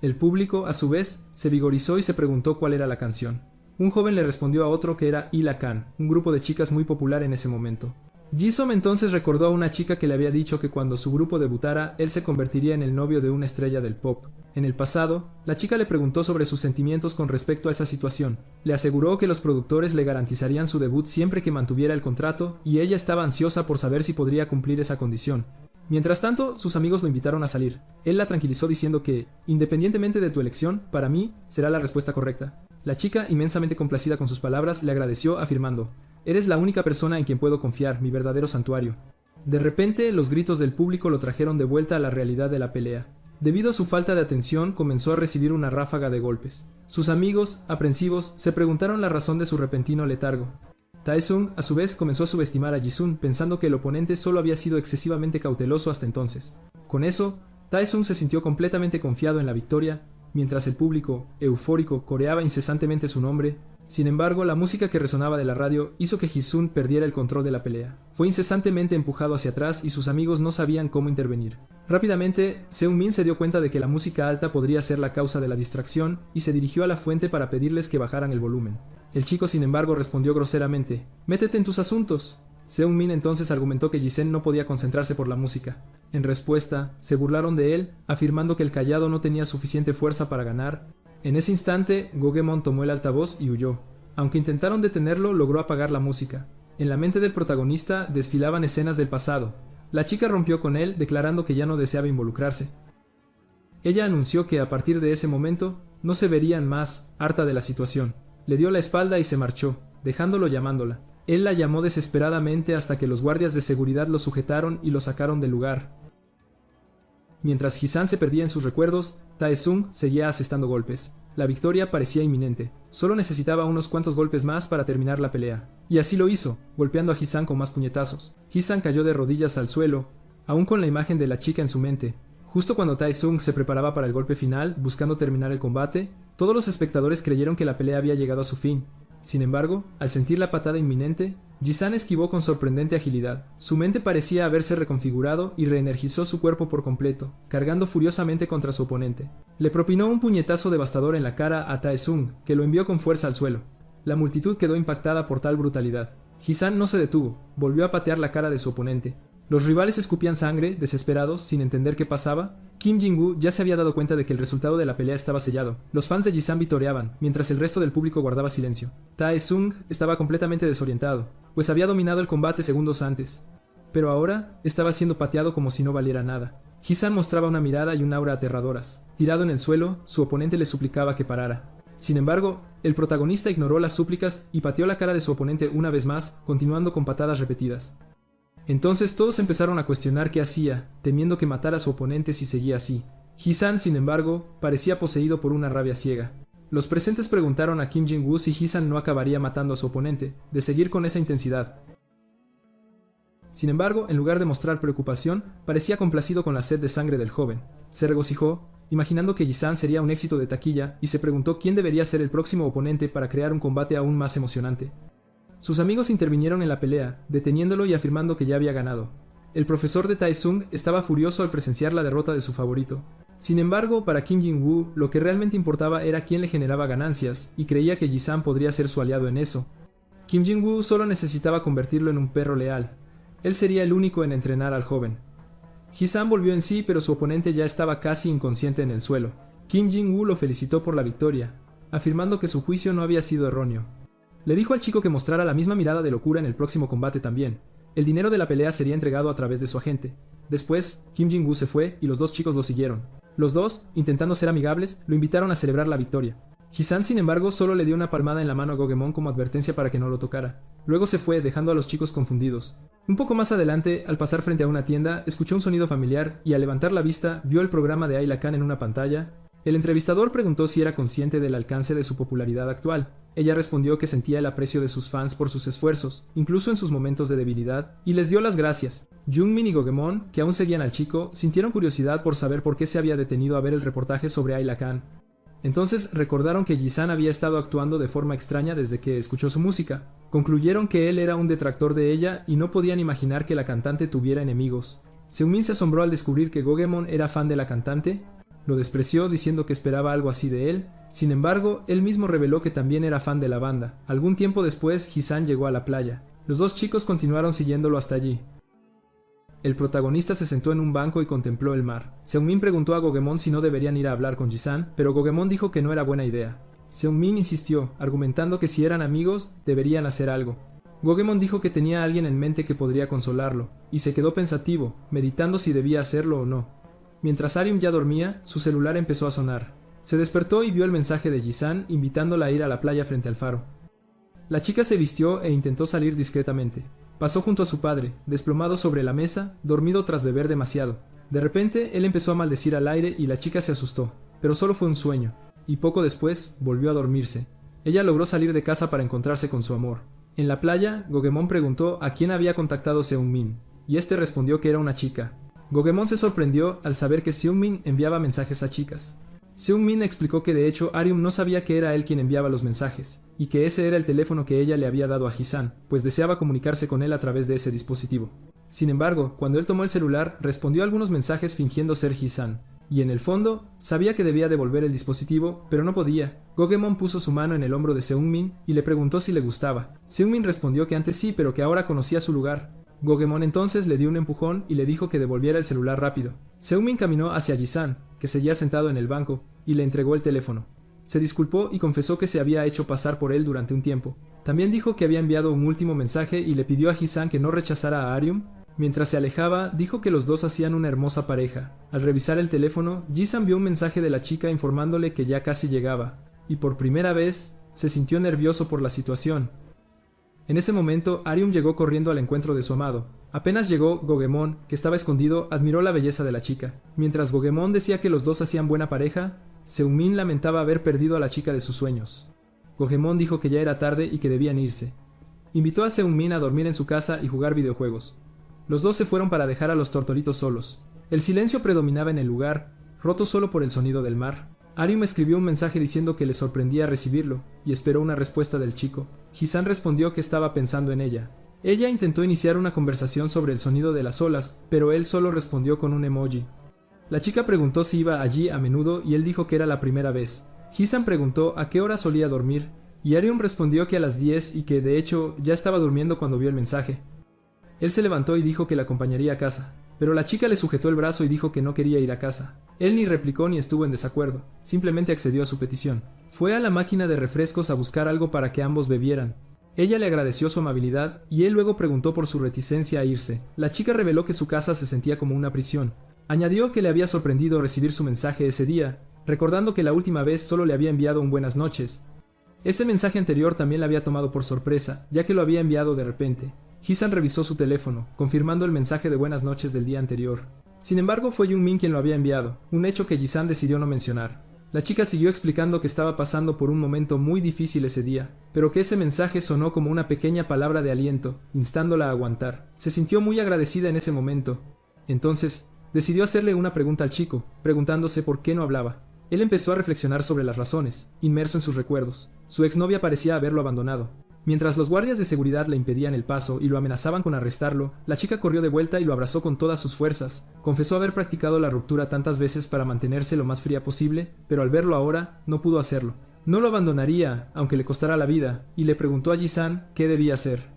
[SPEAKER 1] El público, a su vez, se vigorizó y se preguntó cuál era la canción. Un joven le respondió a otro que era Ila Khan, un grupo de chicas muy popular en ese momento. Jisoo entonces recordó a una chica que le había dicho que cuando su grupo debutara, él se convertiría en el novio de una estrella del pop. En el pasado, la chica le preguntó sobre sus sentimientos con respecto a esa situación. Le aseguró que los productores le garantizarían su debut siempre que mantuviera el contrato, y ella estaba ansiosa por saber si podría cumplir esa condición. Mientras tanto, sus amigos lo invitaron a salir. Él la tranquilizó diciendo que, independientemente de tu elección, para mí, será la respuesta correcta. La chica, inmensamente complacida con sus palabras, le agradeció afirmando: «Eres la única persona en quien puedo confiar, mi verdadero santuario». De repente, los gritos del público lo trajeron de vuelta a la realidad de la pelea. Debido a su falta de atención, comenzó a recibir una ráfaga de golpes. Sus amigos, aprensivos, se preguntaron la razón de su repentino letargo. Taesung, a su vez, comenzó a subestimar a Jisun, pensando que el oponente solo había sido excesivamente cauteloso hasta entonces. Con eso, Taesung se sintió completamente confiado en la victoria, mientras el público, eufórico, coreaba incesantemente su nombre. Sin embargo, la música que resonaba de la radio hizo que Jisun perdiera el control de la pelea. Fue incesantemente empujado hacia atrás y sus amigos no sabían cómo intervenir. Rápidamente, Seung-min se dio cuenta de que la música alta podría ser la causa de la distracción y se dirigió a la fuente para pedirles que bajaran el volumen. El chico, sin embargo, respondió groseramente: «Métete en tus asuntos». Seung-min entonces argumentó que Jisen no podía concentrarse por la música. En respuesta, se burlaron de él, afirmando que el callado no tenía suficiente fuerza para ganar. En ese instante, Gogemon tomó el altavoz y huyó. Aunque intentaron detenerlo, logró apagar la música. En la mente del protagonista desfilaban escenas del pasado. La chica rompió con él, declarando que ya no deseaba involucrarse. Ella anunció que a partir de ese momento no se verían más, harta de la situación. Le dio la espalda y se marchó, dejándolo llamándola. Él la llamó desesperadamente hasta que los guardias de seguridad lo sujetaron y lo sacaron del lugar. Mientras Hisan se perdía en sus recuerdos, Taesung seguía asestando golpes. La victoria parecía inminente. Solo necesitaba unos cuantos golpes más para terminar la pelea. Y así lo hizo, golpeando a Hisan con más puñetazos. Hisan cayó de rodillas al suelo, aún con la imagen de la chica en su mente. Justo cuando Taesung se preparaba para el golpe final, buscando terminar el combate, todos los espectadores creyeron que la pelea había llegado a su fin. Sin embargo, al sentir la patada inminente, Jisan esquivó con sorprendente agilidad. Su mente parecía haberse reconfigurado y reenergizó su cuerpo por completo, cargando furiosamente contra su oponente. Le propinó un puñetazo devastador en la cara a Taesung, que lo envió con fuerza al suelo. La multitud quedó impactada por tal brutalidad. Jisan no se detuvo, volvió a patear la cara de su oponente. Los rivales escupían sangre, desesperados, sin entender qué pasaba. Kim Jin-woo ya se había dado cuenta de que el resultado de la pelea estaba sellado. Los fans de Jisan vitoreaban, mientras el resto del público guardaba silencio. Taesung estaba completamente desorientado, pues había dominado el combate segundos antes. Pero ahora estaba siendo pateado como si no valiera nada. Jisan mostraba una mirada y un aura aterradoras. Tirado en el suelo, su oponente le suplicaba que parara. Sin embargo, el protagonista ignoró las súplicas y pateó la cara de su oponente una vez más, continuando con patadas repetidas. Entonces todos empezaron a cuestionar qué hacía, temiendo que matara a su oponente si seguía así. Jisan, sin embargo, parecía poseído por una rabia ciega. Los presentes preguntaron a Kim Jin-woo si Jisan no acabaría matando a su oponente, de seguir con esa intensidad. Sin embargo, en lugar de mostrar preocupación, parecía complacido con la sed de sangre del joven. Se regocijó, imaginando que Jisan sería un éxito de taquilla, y se preguntó quién debería ser el próximo oponente para crear un combate aún más emocionante. Sus amigos intervinieron en la pelea, deteniéndolo y afirmando que ya había ganado. El profesor de Taesung estaba furioso al presenciar la derrota de su favorito. Sin embargo, para Kim Jin-woo, lo que realmente importaba era quién le generaba ganancias, y creía que Jisan podría ser su aliado en eso. Kim Jin-woo solo necesitaba convertirlo en un perro leal. Él sería el único en entrenar al joven. Jisan volvió en sí, pero su oponente ya estaba casi inconsciente en el suelo. Kim Jin-woo lo felicitó por la victoria, afirmando que su juicio no había sido erróneo. Le dijo al chico que mostrara la misma mirada de locura en el próximo combate también. El dinero de la pelea sería entregado a través de su agente. Después, Kim Jin-woo se fue y los dos chicos lo siguieron. Los dos, intentando ser amigables, lo invitaron a celebrar la victoria. Jisan, sin embargo, solo le dio una palmada en la mano a Gogemon como advertencia para que no lo tocara. Luego se fue, dejando a los chicos confundidos. Un poco más adelante, al pasar frente a una tienda, escuchó un sonido familiar y al levantar la vista, vio el programa de Ayla Khan en una pantalla. El entrevistador preguntó si era consciente del alcance de su popularidad actual. Ella respondió que sentía el aprecio de sus fans por sus esfuerzos, incluso en sus momentos de debilidad, y les dio las gracias. Jungmin y Gogemon, que aún seguían al chico, sintieron curiosidad por saber por qué se había detenido a ver el reportaje sobre Ayla Khan. Entonces recordaron que Jisan había estado actuando de forma extraña desde que escuchó su música. Concluyeron que él era un detractor de ella y no podían imaginar que la cantante tuviera enemigos. Seungmin se asombró al descubrir que Gogemon era fan de la cantante. Lo despreció diciendo que esperaba algo así de él. Sin embargo, él mismo reveló que también era fan de la banda. Algún tiempo después, Jisan llegó a la playa. Los dos chicos continuaron siguiéndolo hasta allí. El protagonista se sentó en un banco y contempló el mar. Seungmin preguntó a Gogemon si no deberían ir a hablar con Jisan, pero Gogemon dijo que no era buena idea. Seungmin insistió, argumentando que si eran amigos, deberían hacer algo. Gogemon dijo que tenía a alguien en mente que podría consolarlo, y se quedó pensativo, meditando si debía hacerlo o no. Mientras Aryum ya dormía, su celular empezó a sonar. Se despertó y vio el mensaje de Jisan invitándola a ir a la playa frente al faro. La chica se vistió e intentó salir discretamente. Pasó junto a su padre, desplomado sobre la mesa, dormido tras beber demasiado. De repente, él empezó a maldecir al aire y la chica se asustó, pero solo fue un sueño, y poco después volvió a dormirse. Ella logró salir de casa para encontrarse con su amor. En la playa, Gogemon preguntó a quién había contactado Seungmin, y este respondió que era una chica. Gogemon se sorprendió al saber que Seungmin enviaba mensajes a chicas. Seungmin explicó que de hecho Aryum no sabía que era él quien enviaba los mensajes, y que ese era el teléfono que ella le había dado a Jisan, pues deseaba comunicarse con él a través de ese dispositivo. Sin embargo, cuando él tomó el celular, respondió algunos mensajes fingiendo ser Jisan, y en el fondo, sabía que debía devolver el dispositivo, pero no podía. Gogemon puso su mano en el hombro de Seungmin y le preguntó si le gustaba. Seungmin respondió que antes sí, pero que ahora conocía su lugar. Gogemon entonces le dio un empujón y le dijo que devolviera el celular rápido. Seungmin caminó hacia Jisan, que seguía sentado en el banco, y le entregó el teléfono. Se disculpó y confesó que se había hecho pasar por él durante un tiempo. También dijo que había enviado un último mensaje y le pidió a Jisan que no rechazara a Aryum. Mientras se alejaba, dijo que los dos hacían una hermosa pareja. Al revisar el teléfono, Jisan vio un mensaje de la chica informándole que ya casi llegaba, y por primera vez se sintió nervioso por la situación. En ese momento, Aryum llegó corriendo al encuentro de su amado. Apenas llegó, Gogemon, que estaba escondido, admiró la belleza de la chica. Mientras Gogemon decía que los dos hacían buena pareja, Seungmin lamentaba haber perdido a la chica de sus sueños. Gogemon dijo que ya era tarde y que debían irse. Invitó a Seungmin a dormir en su casa y jugar videojuegos. Los dos se fueron para dejar a los tortolitos solos. El silencio predominaba en el lugar, roto solo por el sonido del mar. Aryum escribió un mensaje diciendo que le sorprendía recibirlo, y esperó una respuesta del chico. Jisan respondió que estaba pensando en ella. Ella intentó iniciar una conversación sobre el sonido de las olas, pero él solo respondió con un emoji. La chica preguntó si iba allí a menudo y él dijo que era la primera vez. Jisan preguntó a qué hora solía dormir, y Aryum respondió que a las 10 y que de hecho ya estaba durmiendo cuando vio el mensaje. Él se levantó y dijo que la acompañaría a casa, pero la chica le sujetó el brazo y dijo que no quería ir a casa. Él ni replicó ni estuvo en desacuerdo, simplemente accedió a su petición. Fue a la máquina de refrescos a buscar algo para que ambos bebieran. Ella le agradeció su amabilidad y él luego preguntó por su reticencia a irse. La chica reveló que su casa se sentía como una prisión. Añadió que le había sorprendido recibir su mensaje ese día, recordando que la última vez solo le había enviado un buenas noches. Ese mensaje anterior también la había tomado por sorpresa, ya que lo había enviado de repente. Jisan revisó su teléfono, confirmando el mensaje de buenas noches del día anterior. Sin embargo, fue Jungmin quien lo había enviado, un hecho que Jisan decidió no mencionar. La chica siguió explicando que estaba pasando por un momento muy difícil ese día, pero que ese mensaje sonó como una pequeña palabra de aliento, instándola a aguantar. Se sintió muy agradecida en ese momento. Entonces, decidió hacerle una pregunta al chico, preguntándose por qué no hablaba. Él empezó a reflexionar sobre las razones, inmerso en sus recuerdos. Su exnovia parecía haberlo abandonado. Mientras los guardias de seguridad le impedían el paso y lo amenazaban con arrestarlo, la chica corrió de vuelta y lo abrazó con todas sus fuerzas. Confesó haber practicado la ruptura tantas veces para mantenerse lo más fría posible, pero al verlo ahora, no pudo hacerlo. No lo abandonaría, aunque le costara la vida, y le preguntó a Jisan qué debía hacer.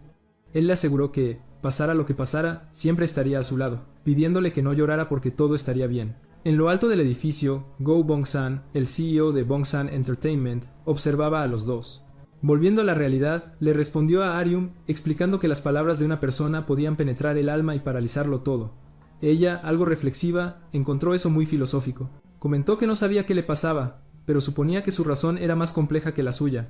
[SPEAKER 1] Él le aseguró que, pasara lo que pasara, siempre estaría a su lado, pidiéndole que no llorara porque todo estaría bien. En lo alto del edificio, Go Bong-san, el CEO de Bong-san Entertainment, observaba a los dos. Volviendo a la realidad, le respondió a Aryum explicando que las palabras de una persona podían penetrar el alma y paralizarlo todo. Ella, algo reflexiva, encontró eso muy filosófico. Comentó que no sabía qué le pasaba, pero suponía que su razón era más compleja que la suya.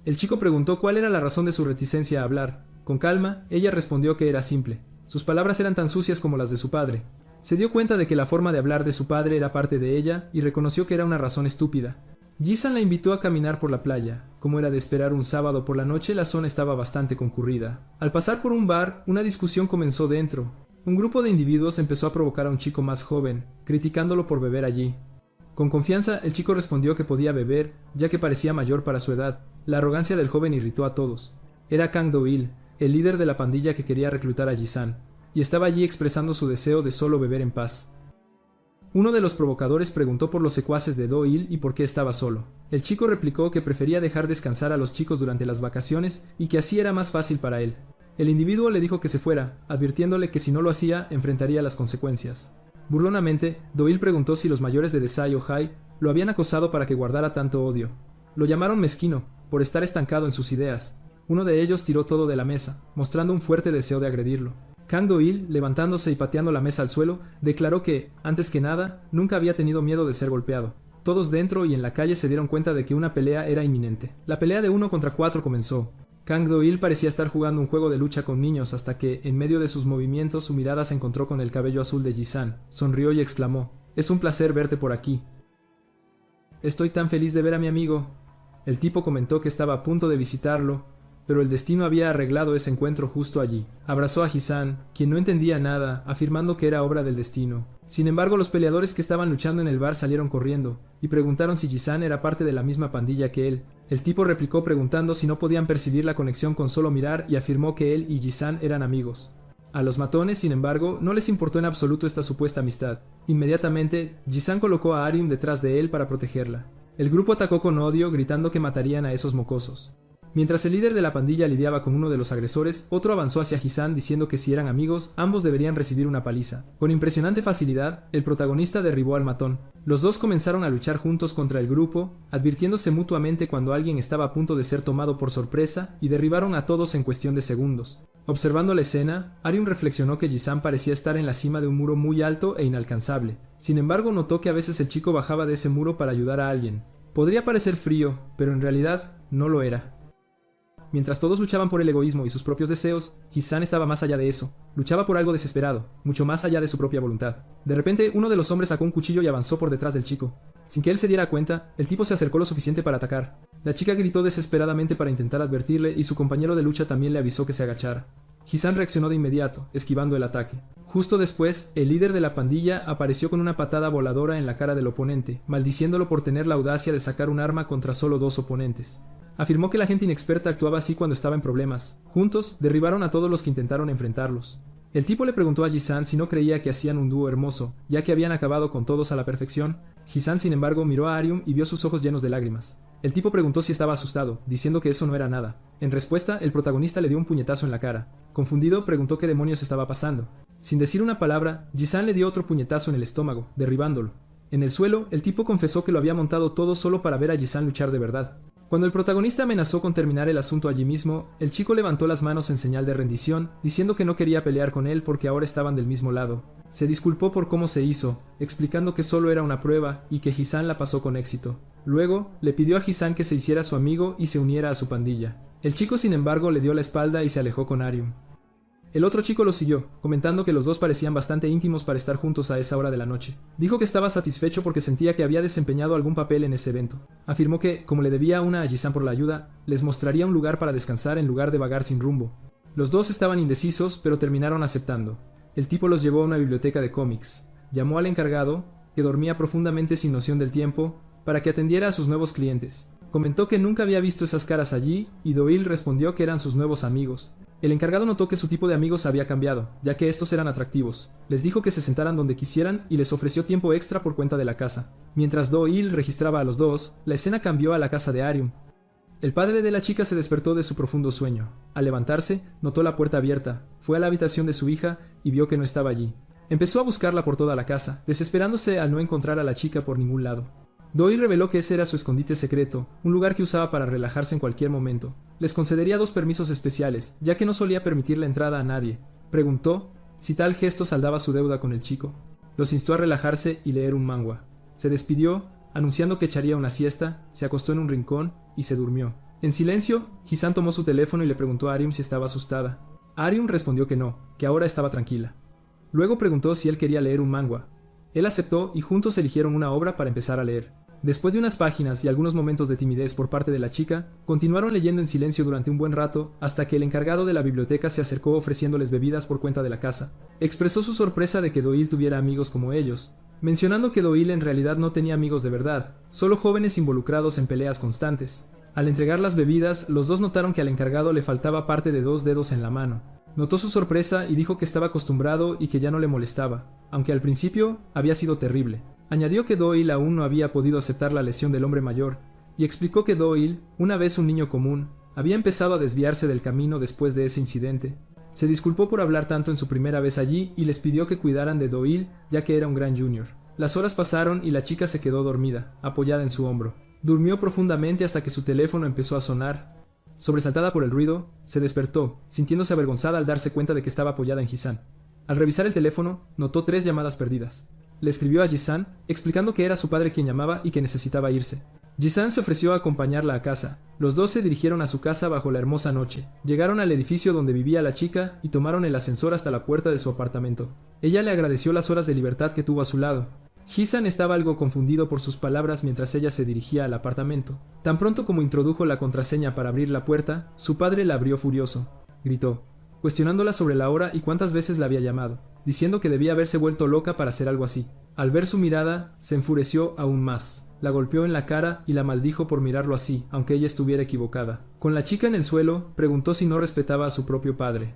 [SPEAKER 1] El chico preguntó cuál era la razón de su reticencia a hablar. Con calma, ella respondió que era simple. Sus palabras eran tan sucias como las de su padre. Se dio cuenta de que la forma de hablar de su padre era parte de ella y reconoció que era una razón estúpida. Ji-san la invitó a caminar por la playa. Como era de esperar un sábado por la noche, la zona estaba bastante concurrida. Al pasar por un bar, una discusión comenzó dentro. Un grupo de individuos empezó a provocar a un chico más joven, criticándolo por beber allí. Con confianza, el chico respondió que podía beber, ya que parecía mayor para su edad. La arrogancia del joven irritó a todos. Era Kang Do-il, el líder de la pandilla que quería reclutar a Ji-san, y estaba allí expresando su deseo de solo beber en paz. Uno de los provocadores preguntó por los secuaces de Do-il y por qué estaba solo. El chico replicó que prefería dejar descansar a los chicos durante las vacaciones y que así era más fácil para él. El individuo le dijo que se fuera, advirtiéndole que si no lo hacía, enfrentaría las consecuencias. Burlonamente, Do-il preguntó si los mayores de Desai o Hai lo habían acosado para que guardara tanto odio. Lo llamaron mezquino, por estar estancado en sus ideas. Uno de ellos tiró todo de la mesa, mostrando un fuerte deseo de agredirlo. Kang Do-il, levantándose y pateando la mesa al suelo, declaró que, antes que nada, nunca había tenido miedo de ser golpeado. Todos dentro y en la calle se dieron cuenta de que una pelea era inminente. La pelea de 1 contra 4 comenzó. Kang Do-il parecía estar jugando un juego de lucha con niños hasta que, en medio de sus movimientos, su mirada se encontró con el cabello azul de Ji-san. Sonrió y exclamó: «Es un placer verte por aquí. Estoy tan feliz de ver a mi amigo». El tipo comentó que estaba a punto de visitarlo, pero el destino había arreglado ese encuentro justo allí. Abrazó a Ji-san, quien no entendía nada, afirmando que era obra del destino. Sin embargo, los peleadores que estaban luchando en el bar salieron corriendo, y preguntaron si Ji-san era parte de la misma pandilla que él. El tipo replicó preguntando si no podían percibir la conexión con solo mirar y afirmó que él y Ji-san eran amigos. A los matones, sin embargo, no les importó en absoluto esta supuesta amistad. Inmediatamente, Ji-san colocó a Arium detrás de él para protegerla. El grupo atacó con odio, gritando que matarían a esos mocosos. Mientras el líder de la pandilla lidiaba con uno de los agresores, otro avanzó hacia Ji-san diciendo que si eran amigos, ambos deberían recibir una paliza. Con impresionante facilidad, el protagonista derribó al matón. Los dos comenzaron a luchar juntos contra el grupo, advirtiéndose mutuamente cuando alguien estaba a punto de ser tomado por sorpresa, y derribaron a todos en cuestión de segundos. Observando la escena, Arium reflexionó que Ji-san parecía estar en la cima de un muro muy alto e inalcanzable. Sin embargo, notó que a veces el chico bajaba de ese muro para ayudar a alguien. Podría parecer frío, pero en realidad no lo era. Mientras todos luchaban por el egoísmo y sus propios deseos, Ji-san estaba más allá de eso. Luchaba por algo desesperado, mucho más allá de su propia voluntad. De repente, uno de los hombres sacó un cuchillo y avanzó por detrás del chico. Sin que él se diera cuenta, el tipo se acercó lo suficiente para atacar. La chica gritó desesperadamente para intentar advertirle y su compañero de lucha también le avisó que se agachara. Ji-san reaccionó de inmediato, esquivando el ataque. Justo después, el líder de la pandilla apareció con una patada voladora en la cara del oponente, maldiciéndolo por tener la audacia de sacar un arma contra solo 2 oponentes. Afirmó que la gente inexperta actuaba así cuando estaba en problemas. Juntos, derribaron a todos los que intentaron enfrentarlos. El tipo le preguntó a Ji-san si no creía que hacían un dúo hermoso, ya que habían acabado con todos a la perfección. Ji-san, sin embargo, miró a Arium y vio sus ojos llenos de lágrimas. El tipo preguntó si estaba asustado, diciendo que eso no era nada. En respuesta, el protagonista le dio un puñetazo en la cara. Confundido, preguntó qué demonios estaba pasando. Sin decir una palabra, Ji-san le dio otro puñetazo en el estómago, derribándolo. En el suelo, el tipo confesó que lo había montado todo solo para ver a Ji-san luchar de verdad. Cuando el protagonista amenazó con terminar el asunto allí mismo, el chico levantó las manos en señal de rendición, diciendo que no quería pelear con él porque ahora estaban del mismo lado. Se disculpó por cómo se hizo, explicando que solo era una prueba y que Ji-san la pasó con éxito. Luego, le pidió a Ji-san que se hiciera su amigo y se uniera a su pandilla. El chico, sin embargo, le dio la espalda y se alejó con Arium. El otro chico lo siguió, comentando que los dos parecían bastante íntimos para estar juntos a esa hora de la noche. Dijo que estaba satisfecho porque sentía que había desempeñado algún papel en ese evento. Afirmó que, como le debía una a Ji-san por la ayuda, les mostraría un lugar para descansar en lugar de vagar sin rumbo. Los dos estaban indecisos, pero terminaron aceptando. El tipo los llevó a una biblioteca de cómics. Llamó al encargado, que dormía profundamente sin noción del tiempo, para que atendiera a sus nuevos clientes. Comentó que nunca había visto esas caras allí, y Do-il respondió que eran sus nuevos amigos. El encargado notó que su tipo de amigos había cambiado, ya que estos eran atractivos. Les dijo que se sentaran donde quisieran y les ofreció tiempo extra por cuenta de la casa. Mientras Do-il registraba a los dos, la escena cambió a la casa de Arium. El padre de la chica se despertó de su profundo sueño. Al levantarse, notó la puerta abierta, fue a la habitación de su hija y vio que no estaba allí. Empezó a buscarla por toda la casa, desesperándose al no encontrar a la chica por ningún lado. Do-il reveló que ese era su escondite secreto, un lugar que usaba para relajarse en cualquier momento. Les concedería 2 permisos especiales, ya que no solía permitir la entrada a nadie. Preguntó si tal gesto saldaba su deuda con el chico. Los instó a relajarse y leer un manga. Se despidió, anunciando que echaría una siesta, se acostó en un rincón y se durmió. En silencio, Ji-san tomó su teléfono y le preguntó a Arium si estaba asustada. Arium respondió que no, que ahora estaba tranquila. Luego preguntó si él quería leer un manga. Él aceptó y juntos eligieron una obra para empezar a leer. Después de unas páginas y algunos momentos de timidez por parte de la chica, continuaron leyendo en silencio durante un buen rato hasta que el encargado de la biblioteca se acercó ofreciéndoles bebidas por cuenta de la casa. Expresó su sorpresa de que Doyle tuviera amigos como ellos, mencionando que Doyle en realidad no tenía amigos de verdad, solo jóvenes involucrados en peleas constantes. Al entregar las bebidas, los dos notaron que al encargado le faltaba parte de 2 dedos en la mano. Notó su sorpresa y dijo que estaba acostumbrado y que ya no le molestaba, aunque al principio había sido terrible. Añadió que Doyle aún no había podido aceptar la lesión del hombre mayor, y explicó que Doyle, una vez un niño común, había empezado a desviarse del camino después de ese incidente. Se disculpó por hablar tanto en su primera vez allí y les pidió que cuidaran de Doyle, ya que era un gran junior. Las horas pasaron y la chica se quedó dormida, apoyada en su hombro. Durmió profundamente hasta que su teléfono empezó a sonar. Sobresaltada por el ruido, se despertó, sintiéndose avergonzada al darse cuenta de que estaba apoyada en Jisan. Al revisar el teléfono, notó 3 llamadas perdidas. Le escribió a Jisan, explicando que era su padre quien llamaba y que necesitaba irse. Jisan se ofreció a acompañarla a casa. Los dos se dirigieron a su casa bajo la hermosa noche. Llegaron al edificio donde vivía la chica y tomaron el ascensor hasta la puerta de su apartamento. Ella le agradeció las horas de libertad que tuvo a su lado. Jisan estaba algo confundido por sus palabras mientras ella se dirigía al apartamento. Tan pronto como introdujo la contraseña para abrir la puerta, su padre la abrió furioso. Gritó, cuestionándola sobre la hora y cuántas veces la había llamado, diciendo que debía haberse vuelto loca para hacer algo así. Al ver su mirada, se enfureció aún más. La golpeó en la cara y la maldijo por mirarlo así, aunque ella estuviera equivocada. Con la chica en el suelo, preguntó si no respetaba a su propio padre.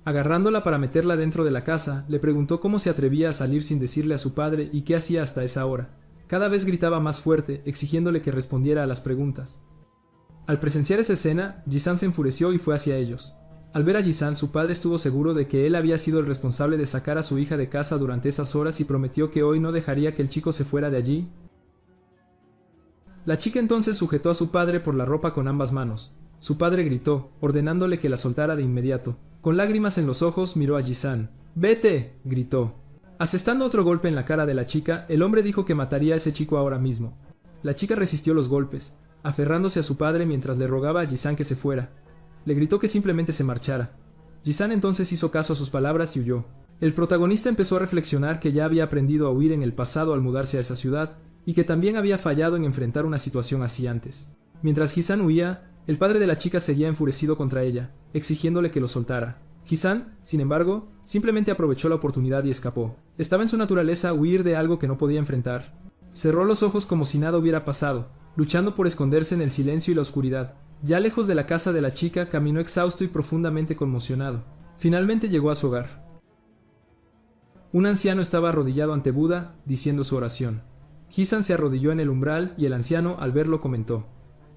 [SPEAKER 1] Agarrándola para meterla dentro de la casa, le preguntó cómo se atrevía a salir sin decirle a su padre y qué hacía hasta esa hora. Cada vez gritaba más fuerte, exigiéndole que respondiera a las preguntas. Al presenciar esa escena, Jisan se enfureció y fue hacia ellos. Al ver a Jisan, su padre estuvo seguro de que él había sido el responsable de sacar a su hija de casa durante esas horas y prometió que hoy no dejaría que el chico se fuera de allí. La chica entonces sujetó a su padre por la ropa con ambas manos. Su padre gritó, ordenándole que la soltara de inmediato. Con lágrimas en los ojos miró a Jisan. ¡Vete!, gritó. Asestando otro golpe en la cara de la chica, el hombre dijo que mataría a ese chico ahora mismo. La chica resistió los golpes, aferrándose a su padre mientras le rogaba a Jisan que se fuera. Le gritó que simplemente se marchara. Jisan entonces hizo caso a sus palabras y huyó. El protagonista empezó a reflexionar que ya había aprendido a huir en el pasado al mudarse a esa ciudad, y que también había fallado en enfrentar una situación así antes. Mientras Jisan huía, el padre de la chica seguía enfurecido contra ella, exigiéndole que lo soltara. Jisan, sin embargo, simplemente aprovechó la oportunidad y escapó. Estaba en su naturaleza huir de algo que no podía enfrentar. Cerró los ojos como si nada hubiera pasado, luchando por esconderse en el silencio y la oscuridad. Ya lejos de la casa de la chica, caminó exhausto y profundamente conmocionado. Finalmente llegó a su hogar. Un anciano estaba arrodillado ante Buda, diciendo su oración. Jisan se arrodilló en el umbral y el anciano, al verlo, comentó.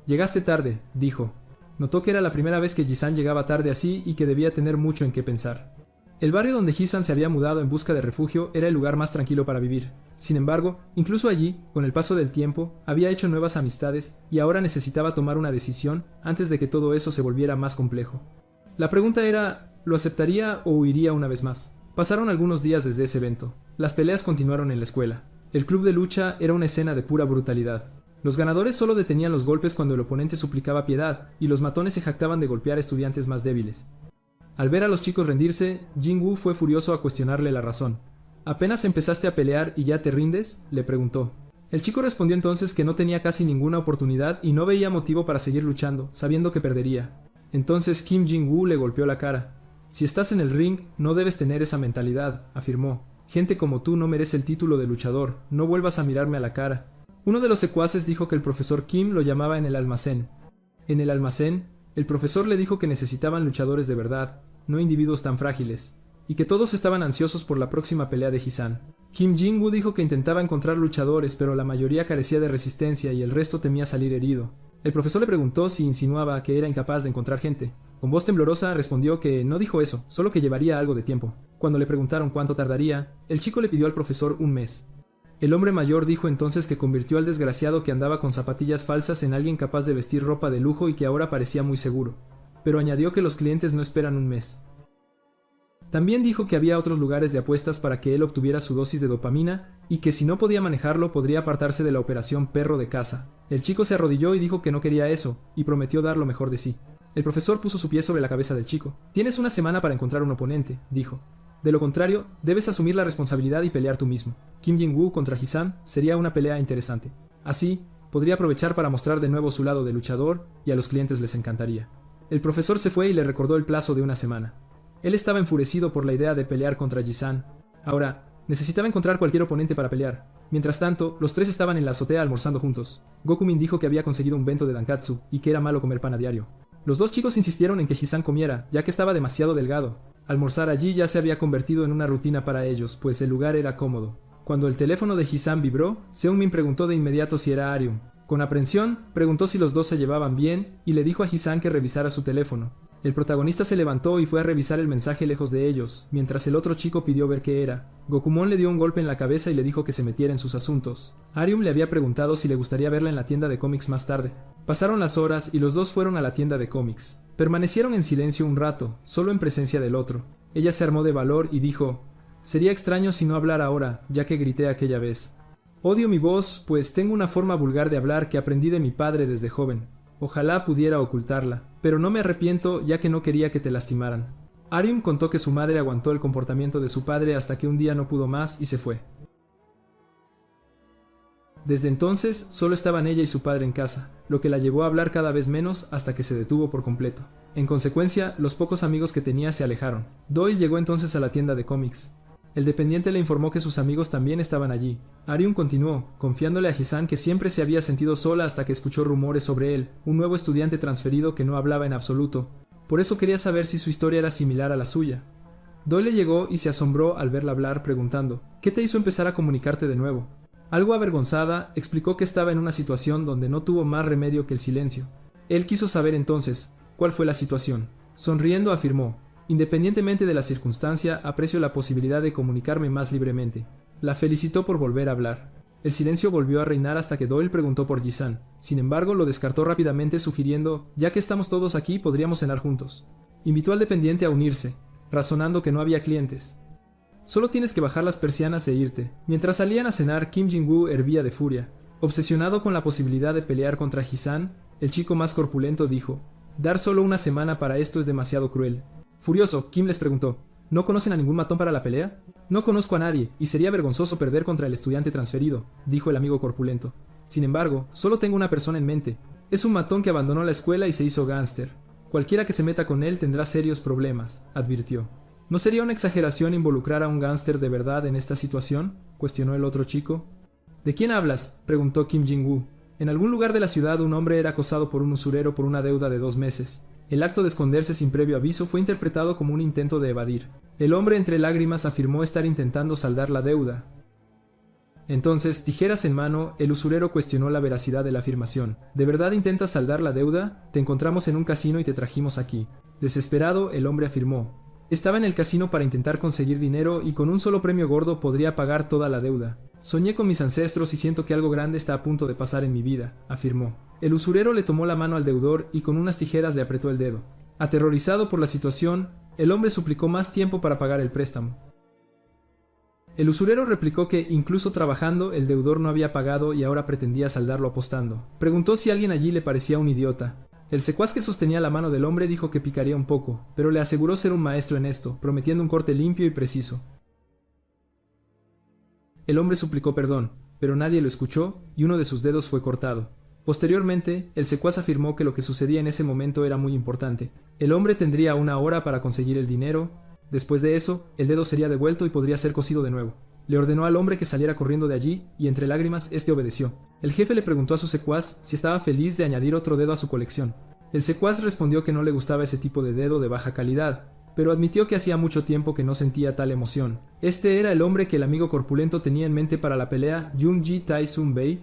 [SPEAKER 1] «Llegaste tarde», dijo. Notó que era la primera vez que Jisan llegaba tarde así y que debía tener mucho en qué pensar. El barrio donde Jisan se había mudado en busca de refugio era el lugar más tranquilo para vivir. Sin embargo, incluso allí, con el paso del tiempo, había hecho nuevas amistades y ahora necesitaba tomar una decisión antes de que todo eso se volviera más complejo. La pregunta era, ¿lo aceptaría o huiría una vez más? Pasaron algunos días desde ese evento. Las peleas continuaron en la escuela. El club de lucha era una escena de pura brutalidad. Los ganadores solo detenían los golpes cuando el oponente suplicaba piedad, y los matones se jactaban de golpear a estudiantes más débiles. Al ver a los chicos rendirse, Jin-Woo fue furioso a cuestionarle la razón. «¿Apenas empezaste a pelear y ya te rindes?», le preguntó. El chico respondió entonces que no tenía casi ninguna oportunidad y no veía motivo para seguir luchando, sabiendo que perdería. Entonces Kim Jin-Woo le golpeó la cara. «Si estás en el ring, no debes tener esa mentalidad», afirmó. «Gente como tú no merece el título de luchador, no vuelvas a mirarme a la cara». Uno de los secuaces dijo que el profesor Kim lo llamaba en el almacén. En el almacén, el profesor le dijo que necesitaban luchadores de verdad, no individuos tan frágiles, y que todos estaban ansiosos por la próxima pelea de Jisan. Kim Jin-Woo dijo que intentaba encontrar luchadores, pero la mayoría carecía de resistencia y el resto temía salir herido. El profesor le preguntó si insinuaba que era incapaz de encontrar gente. Con voz temblorosa respondió que no dijo eso, solo que llevaría algo de tiempo. Cuando le preguntaron cuánto tardaría, el chico le pidió al profesor un mes. El hombre mayor dijo entonces que convirtió al desgraciado que andaba con zapatillas falsas en alguien capaz de vestir ropa de lujo y que ahora parecía muy seguro, pero añadió que los clientes no esperan un mes. También dijo que había otros lugares de apuestas para que él obtuviera su dosis de dopamina y que si no podía manejarlo podría apartarse de la operación perro de caza. El chico se arrodilló y dijo que no quería eso, y prometió dar lo mejor de sí. El profesor puso su pie sobre la cabeza del chico. «Tienes una semana para encontrar un oponente», dijo. De lo contrario, debes asumir la responsabilidad y pelear tú mismo. Kim Jin-woo contra Ji-san sería una pelea interesante. Así, podría aprovechar para mostrar de nuevo su lado de luchador y a los clientes les encantaría. El profesor se fue y le recordó el plazo de una semana. Él estaba enfurecido por la idea de pelear contra Ji-san. Ahora, necesitaba encontrar cualquier oponente para pelear. Mientras tanto, los tres estaban en la azotea almorzando juntos. Gokumin dijo que había conseguido un bento de Dankatsu y que era malo comer pan a diario. Los dos chicos insistieron en que Ji-san comiera, ya que estaba demasiado delgado. Almorzar allí ya se había convertido en una rutina para ellos, pues el lugar era cómodo. Cuando el teléfono de Ji-san vibró, Seungmin preguntó de inmediato si era Arium. Con aprensión, preguntó si los dos se llevaban bien y le dijo a Ji-san que revisara su teléfono. El protagonista se levantó y fue a revisar el mensaje lejos de ellos, mientras el otro chico pidió ver qué era. Gokumon le dio un golpe en la cabeza y le dijo que se metiera en sus asuntos. Arium le había preguntado si le gustaría verla en la tienda de cómics más tarde. Pasaron las horas y los dos fueron a la tienda de cómics. Permanecieron en silencio un rato, solo en presencia del otro. Ella se armó de valor y dijo: «Sería extraño si no hablara ahora, ya que grité aquella vez. Odio mi voz, pues tengo una forma vulgar de hablar que aprendí de mi padre desde joven. Ojalá pudiera ocultarla, pero no me arrepiento ya que no quería que te lastimaran». Arium contó que su madre aguantó el comportamiento de su padre hasta que un día no pudo más y se fue. Desde entonces, solo estaban ella y su padre en casa, lo que la llevó a hablar cada vez menos hasta que se detuvo por completo. En consecuencia, los pocos amigos que tenía se alejaron. Doyle llegó entonces a la tienda de cómics. El dependiente le informó que sus amigos también estaban allí. Arium continuó, confiándole a Ji-san que siempre se había sentido sola hasta que escuchó rumores sobre él, un nuevo estudiante transferido que no hablaba en absoluto. Por eso quería saber si su historia era similar a la suya. Doyle llegó y se asombró al verla hablar, preguntando: «¿Qué te hizo empezar a comunicarte de nuevo?». Algo avergonzada, explicó que estaba en una situación donde no tuvo más remedio que el silencio. Él quiso saber entonces cuál fue la situación. Sonriendo afirmó: «Independientemente de la circunstancia, aprecio la posibilidad de comunicarme más libremente». La felicitó por volver a hablar. El silencio volvió a reinar hasta que Doyle preguntó por Ji-san. Sin embargo, lo descartó rápidamente sugiriendo: «Ya que estamos todos aquí, podríamos cenar juntos». Invitó al dependiente a unirse, razonando que no había clientes. «Solo tienes que bajar las persianas e irte». Mientras salían a cenar, Kim Jin-woo hervía de furia. Obsesionado con la posibilidad de pelear contra Ji-san, el chico más corpulento dijo: «Dar solo una semana para esto es demasiado cruel». Furioso, Kim les preguntó: «¿No conocen a ningún matón para la pelea?». «No conozco a nadie, y sería vergonzoso perder contra el estudiante transferido», dijo el amigo corpulento. «Sin embargo, solo tengo una persona en mente. Es un matón que abandonó la escuela y se hizo gángster. Cualquiera que se meta con él tendrá serios problemas», advirtió. «¿No sería una exageración involucrar a un gángster de verdad en esta situación?», cuestionó el otro chico. «¿De quién hablas?», preguntó Kim Jin-woo. En algún lugar de la ciudad un hombre era acosado por un usurero por una deuda de 2 meses. El acto de esconderse sin previo aviso fue interpretado como un intento de evadir. El hombre entre lágrimas afirmó estar intentando saldar la deuda. Entonces, tijeras en mano, el usurero cuestionó la veracidad de la afirmación. «¿De verdad intentas saldar la deuda? Te encontramos en un casino y te trajimos aquí». Desesperado, el hombre afirmó: «Estaba en el casino para intentar conseguir dinero y con un solo premio gordo podría pagar toda la deuda. Soñé con mis ancestros y siento que algo grande está a punto de pasar en mi vida», afirmó. El usurero le tomó la mano al deudor y con unas tijeras le apretó el dedo. Aterrorizado por la situación, el hombre suplicó más tiempo para pagar el préstamo. El usurero replicó que, incluso trabajando, el deudor no había pagado y ahora pretendía saldarlo apostando. Preguntó si alguien allí le parecía un idiota. El secuaz que sostenía la mano del hombre dijo que picaría un poco, pero le aseguró ser un maestro en esto, prometiendo un corte limpio y preciso. El hombre suplicó perdón, pero nadie lo escuchó y uno de sus dedos fue cortado. Posteriormente, el secuaz afirmó que lo que sucedía en ese momento era muy importante. El hombre tendría 1 hora para conseguir el dinero. Después de eso, el dedo sería devuelto y podría ser cosido de nuevo. Le ordenó al hombre que saliera corriendo de allí y entre lágrimas este obedeció. El jefe le preguntó a su secuaz si estaba feliz de añadir otro dedo a su colección. El secuaz respondió que no le gustaba ese tipo de dedo de baja calidad, pero admitió que hacía mucho tiempo que no sentía tal emoción. Este era el hombre que el amigo corpulento tenía en mente para la pelea, Yoon-ji Tae-sun-bae,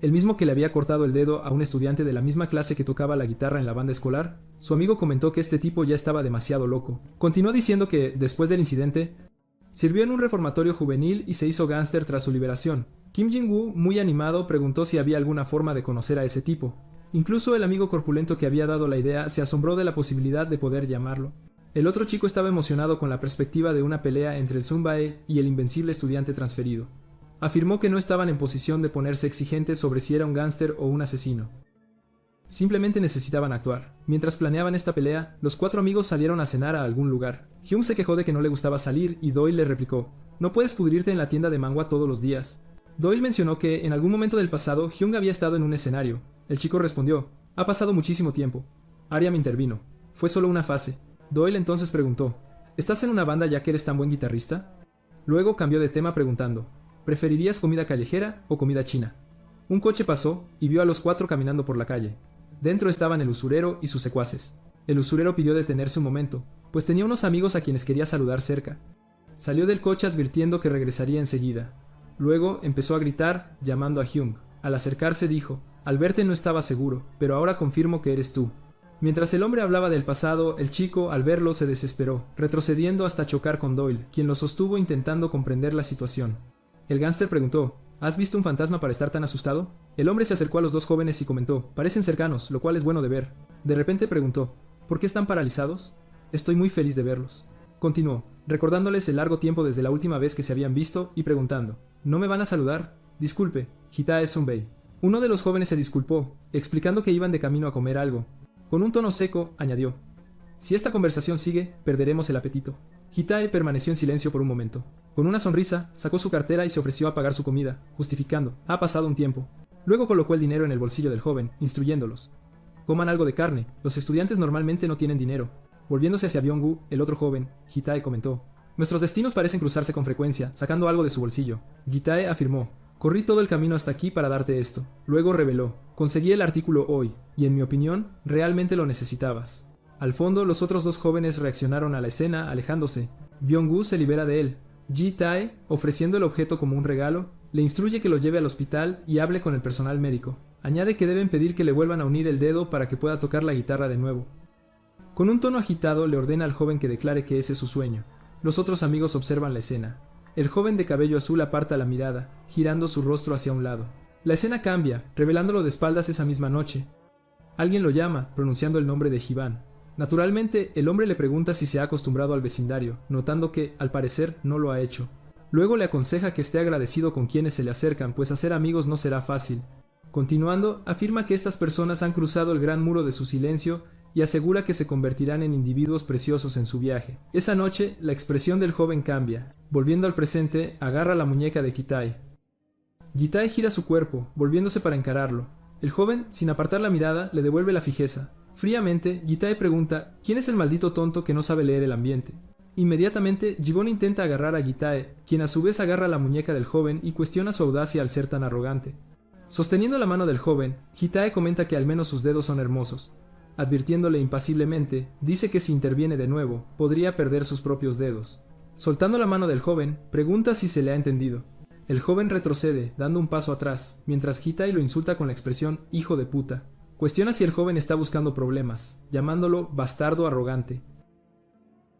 [SPEAKER 1] el mismo que le había cortado el dedo a un estudiante de la misma clase que tocaba la guitarra en la banda escolar. Su amigo comentó que este tipo ya estaba demasiado loco. Continuó diciendo que, después del incidente, sirvió en un reformatorio juvenil y se hizo gángster tras su liberación. Kim Jin-woo, muy animado, preguntó si había alguna forma de conocer a ese tipo. Incluso el amigo corpulento que había dado la idea se asombró de la posibilidad de poder llamarlo. El otro chico estaba emocionado con la perspectiva de una pelea entre el Sun-bae y el invencible estudiante transferido. Afirmó que no estaban en posición de ponerse exigentes sobre si era un gángster o un asesino. Simplemente necesitaban actuar. Mientras planeaban esta pelea, los 4 amigos salieron a cenar a algún lugar. Hyung se quejó de que no le gustaba salir y Doyle le replicó: "No puedes pudrirte en la tienda de manga todos los días". Doyle mencionó que en algún momento del pasado Hyung había estado en un escenario. El chico respondió: "Ha pasado muchísimo tiempo". Ariam intervino: "Fue solo una fase". Doyle entonces preguntó: "¿Estás en una banda ya que eres tan buen guitarrista?". Luego cambió de tema preguntando: "¿Preferirías comida callejera o comida china?". Un coche pasó y vio a los 4 caminando por la calle. Dentro estaban el usurero y sus secuaces. El usurero pidió detenerse un momento, pues tenía unos amigos a quienes quería saludar cerca. Salió del coche advirtiendo que regresaría enseguida. Luego empezó a gritar, llamando a Hyung. Al acercarse dijo: "Al verte no estaba seguro, pero ahora confirmo que eres tú". Mientras el hombre hablaba del pasado, el chico, al verlo, se desesperó, retrocediendo hasta chocar con Doyle, quien lo sostuvo intentando comprender la situación. El gángster preguntó: "¿Has visto un fantasma para estar tan asustado?". El hombre se acercó a los 2 jóvenes y comentó: "Parecen cercanos, lo cual es bueno de ver". De repente preguntó: "¿Por qué están paralizados?". "Estoy muy feliz de verlos". Continuó, recordándoles el largo tiempo desde la última vez que se habían visto y preguntando: "¿No me van a saludar?". "Disculpe, Hitae Sunbei". Uno de los jóvenes se disculpó, explicando que iban de camino a comer algo. Con un tono seco, añadió: "Si esta conversación sigue, perderemos el apetito". Hitae permaneció en silencio por un momento. Con una sonrisa, sacó su cartera y se ofreció a pagar su comida, justificando: "Ha pasado un tiempo". Luego colocó el dinero en el bolsillo del joven, instruyéndolos: "Coman algo de carne, los estudiantes normalmente no tienen dinero". Volviéndose hacia Byung-gu, el otro joven, Hitae comentó: "Nuestros destinos parecen cruzarse con frecuencia", sacando algo de su bolsillo. Hitae afirmó: "Corrí todo el camino hasta aquí para darte esto". Luego reveló: "Conseguí el artículo hoy, y en mi opinión, realmente lo necesitabas". Al fondo, los otros 2 jóvenes reaccionaron a la escena, alejándose. Byung-gu se libera de él. Ji-tae, ofreciendo el objeto como un regalo, le instruye que lo lleve al hospital y hable con el personal médico. Añade que deben pedir que le vuelvan a unir el dedo para que pueda tocar la guitarra de nuevo. Con un tono agitado le ordena al joven que declare que ese es su sueño. Los otros amigos observan la escena. El joven de cabello azul aparta la mirada, girando su rostro hacia un lado. La escena cambia, revelándolo de espaldas esa misma noche. Alguien lo llama, pronunciando el nombre de Jivan. Naturalmente, el hombre le pregunta si se ha acostumbrado al vecindario, notando que, al parecer, no lo ha hecho. Luego le aconseja que esté agradecido con quienes se le acercan, pues hacer amigos no será fácil. Continuando, afirma que estas personas han cruzado el gran muro de su silencio y asegura que se convertirán en individuos preciosos en su viaje. Esa noche, la expresión del joven cambia. Volviendo al presente, agarra la muñeca de Hitae. Hitae gira su cuerpo, volviéndose para encararlo. El joven, sin apartar la mirada, le devuelve la fijeza. Fríamente, Hitae pregunta: ¿quién es el maldito tonto que no sabe leer el ambiente? Inmediatamente, Gibbon intenta agarrar a Hitae, quien a su vez agarra la muñeca del joven y cuestiona su audacia al ser tan arrogante. Sosteniendo la mano del joven, Hitae comenta que al menos sus dedos son hermosos. Advirtiéndole impasiblemente, dice que si interviene de nuevo, podría perder sus propios dedos. Soltando la mano del joven, pregunta si se le ha entendido. El joven retrocede, dando un paso atrás, mientras Hitae lo insulta con la expresión "hijo de puta". Cuestiona si el joven está buscando problemas, llamándolo bastardo arrogante.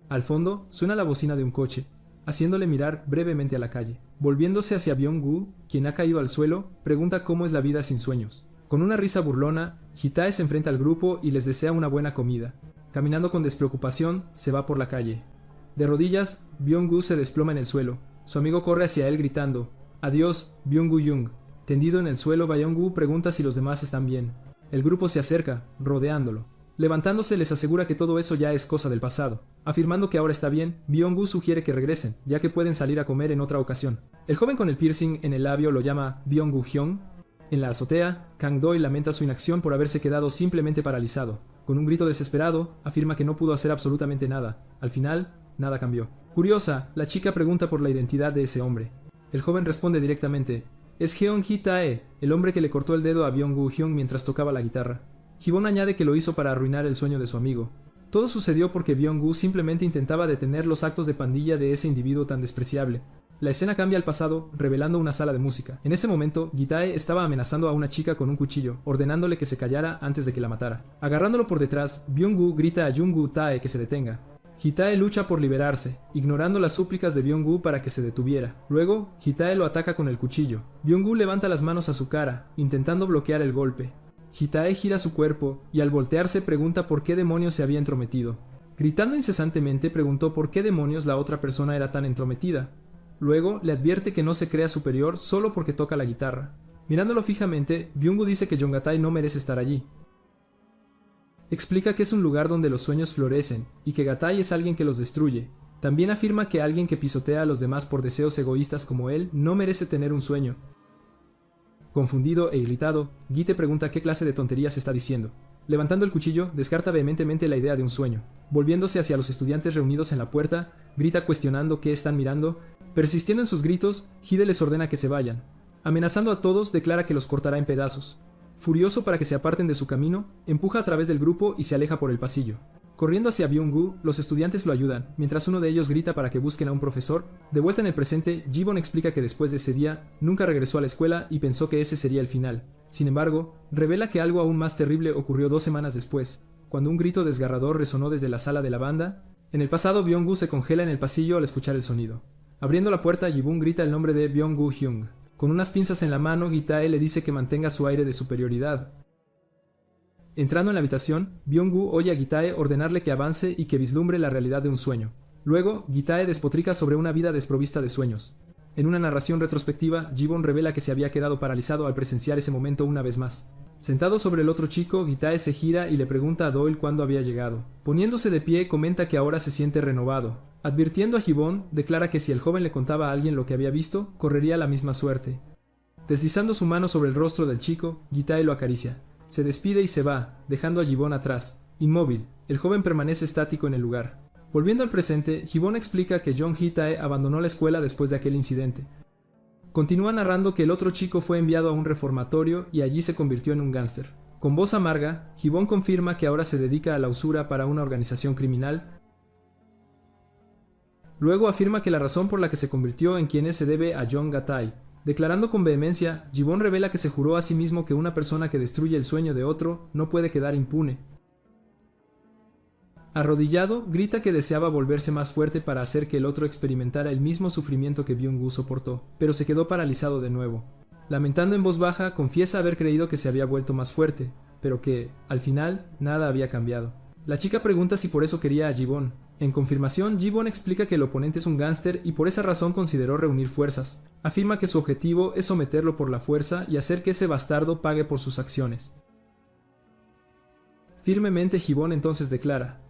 [SPEAKER 1] Al fondo, suena la bocina de un coche, haciéndole mirar brevemente a la calle. Volviéndose hacia Byung-gu, quien ha caído al suelo, pregunta cómo es la vida sin sueños. Con una risa burlona, Hitae se enfrenta al grupo y les desea una buena comida. Caminando con despreocupación, se va por la calle. De rodillas, Byung-gu se desploma en el suelo. Su amigo corre hacia él gritando: "Adiós, Byung-gu Jung". Tendido en el suelo, Byung-gu pregunta si los demás están bien. El grupo se acerca, rodeándolo. Levantándose les asegura que todo eso ya es cosa del pasado. Afirmando que ahora está bien, Byung-gu sugiere que regresen, ya que pueden salir a comer en otra ocasión. El joven con el piercing en el labio lo llama Byung-gu Hyung. En la azotea, Kang-doi lamenta su inacción por haberse quedado simplemente paralizado. Con un grito desesperado, afirma que no pudo hacer absolutamente nada. Al final, nada cambió. Curiosa, la chica pregunta por la identidad de ese hombre. El joven responde directamente: "Es Jeon Hitae, el hombre que le cortó el dedo a Byung-gu Hyung mientras tocaba la guitarra". Gibbon añade que lo hizo para arruinar el sueño de su amigo. Todo sucedió porque Byung-gu simplemente intentaba detener los actos de pandilla de ese individuo tan despreciable. La escena cambia al pasado, revelando una sala de música. En ese momento, Hitae estaba amenazando a una chica con un cuchillo, ordenándole que se callara antes de que la matara. Agarrándolo por detrás, Byung-gu grita a Jung-gu Tae que se detenga. Hitae lucha por liberarse, ignorando las súplicas de Byung-gu para que se detuviera. Luego, Hitae lo ataca con el cuchillo. Byung-gu levanta las manos a su cara, intentando bloquear el golpe. Hitae gira su cuerpo y al voltearse pregunta por qué demonios se había entrometido. Gritando incesantemente preguntó por qué demonios la otra persona era tan entrometida. Luego le advierte que no se crea superior solo porque toca la guitarra. Mirándolo fijamente, Byung-gu dice que Jongatai no merece estar allí. Explica que es un lugar donde los sueños florecen y que Gatai es alguien que los destruye. También afirma que alguien que pisotea a los demás por deseos egoístas como él no merece tener un sueño. Confundido e irritado, Gite pregunta qué clase de tonterías está diciendo. Levantando el cuchillo, descarta vehementemente la idea de un sueño. Volviéndose hacia los estudiantes reunidos en la puerta, grita cuestionando qué están mirando. Persistiendo en sus gritos, Hide les ordena que se vayan. Amenazando a todos, declara que los cortará en pedazos. Furioso para que se aparten de su camino, empuja a través del grupo y se aleja por el pasillo. Corriendo hacia Byung-gu, los estudiantes lo ayudan, mientras uno de ellos grita para que busquen a un profesor. De vuelta en el presente, Gibbon explica que después de ese día, nunca regresó a la escuela y pensó que ese sería el final. Sin embargo, revela que algo aún más terrible ocurrió 2 semanas después, cuando un grito desgarrador resonó desde la sala de la banda. En el pasado, Byung-gu se congela en el pasillo al escuchar el sonido. Abriendo la puerta, Ji-bun grita el nombre de Byung-gu Hyung. Con unas pinzas en la mano, Gitae le dice que mantenga su aire de superioridad. Entrando en la habitación, Byung-gu oye a Gitae ordenarle que avance y que vislumbre la realidad de un sueño. Luego, Gitae despotrica sobre una vida desprovista de sueños. En una narración retrospectiva, Gibbon revela que se había quedado paralizado al presenciar ese momento una vez más. Sentado sobre el otro chico, Gitae se gira y le pregunta a Doyle cuándo había llegado. Poniéndose de pie, comenta que ahora se siente renovado. Advirtiendo a Gibbon, declara que si el joven le contaba a alguien lo que había visto, correría la misma suerte. Deslizando su mano sobre el rostro del chico, Gitae lo acaricia. Se despide y se va, dejando a Gibbon atrás. Inmóvil, el joven permanece estático en el lugar. Volviendo al presente, Gibbon explica que John Gitae abandonó la escuela después de aquel incidente. Continúa narrando que el otro chico fue enviado a un reformatorio y allí se convirtió en un gángster. Con voz amarga, Gibbon confirma que ahora se dedica a la usura para una organización criminal. Luego afirma que la razón por la que se convirtió en quien es se debe a John Gitae. Declarando con vehemencia, Gibbon revela que se juró a sí mismo que una persona que destruye el sueño de otro no puede quedar impune. Arrodillado, grita que deseaba volverse más fuerte para hacer que el otro experimentara el mismo sufrimiento que Byung-gu soportó, pero se quedó paralizado de nuevo. Lamentando en voz baja, confiesa haber creído que se había vuelto más fuerte, pero que, al final, nada había cambiado. La chica pregunta si por eso quería a Gibbon. En confirmación, Gibbon explica que el oponente es un gángster y por esa razón consideró reunir fuerzas. Afirma que su objetivo es someterlo por la fuerza y hacer que ese bastardo pague por sus acciones. Firmemente, Gibbon entonces declara: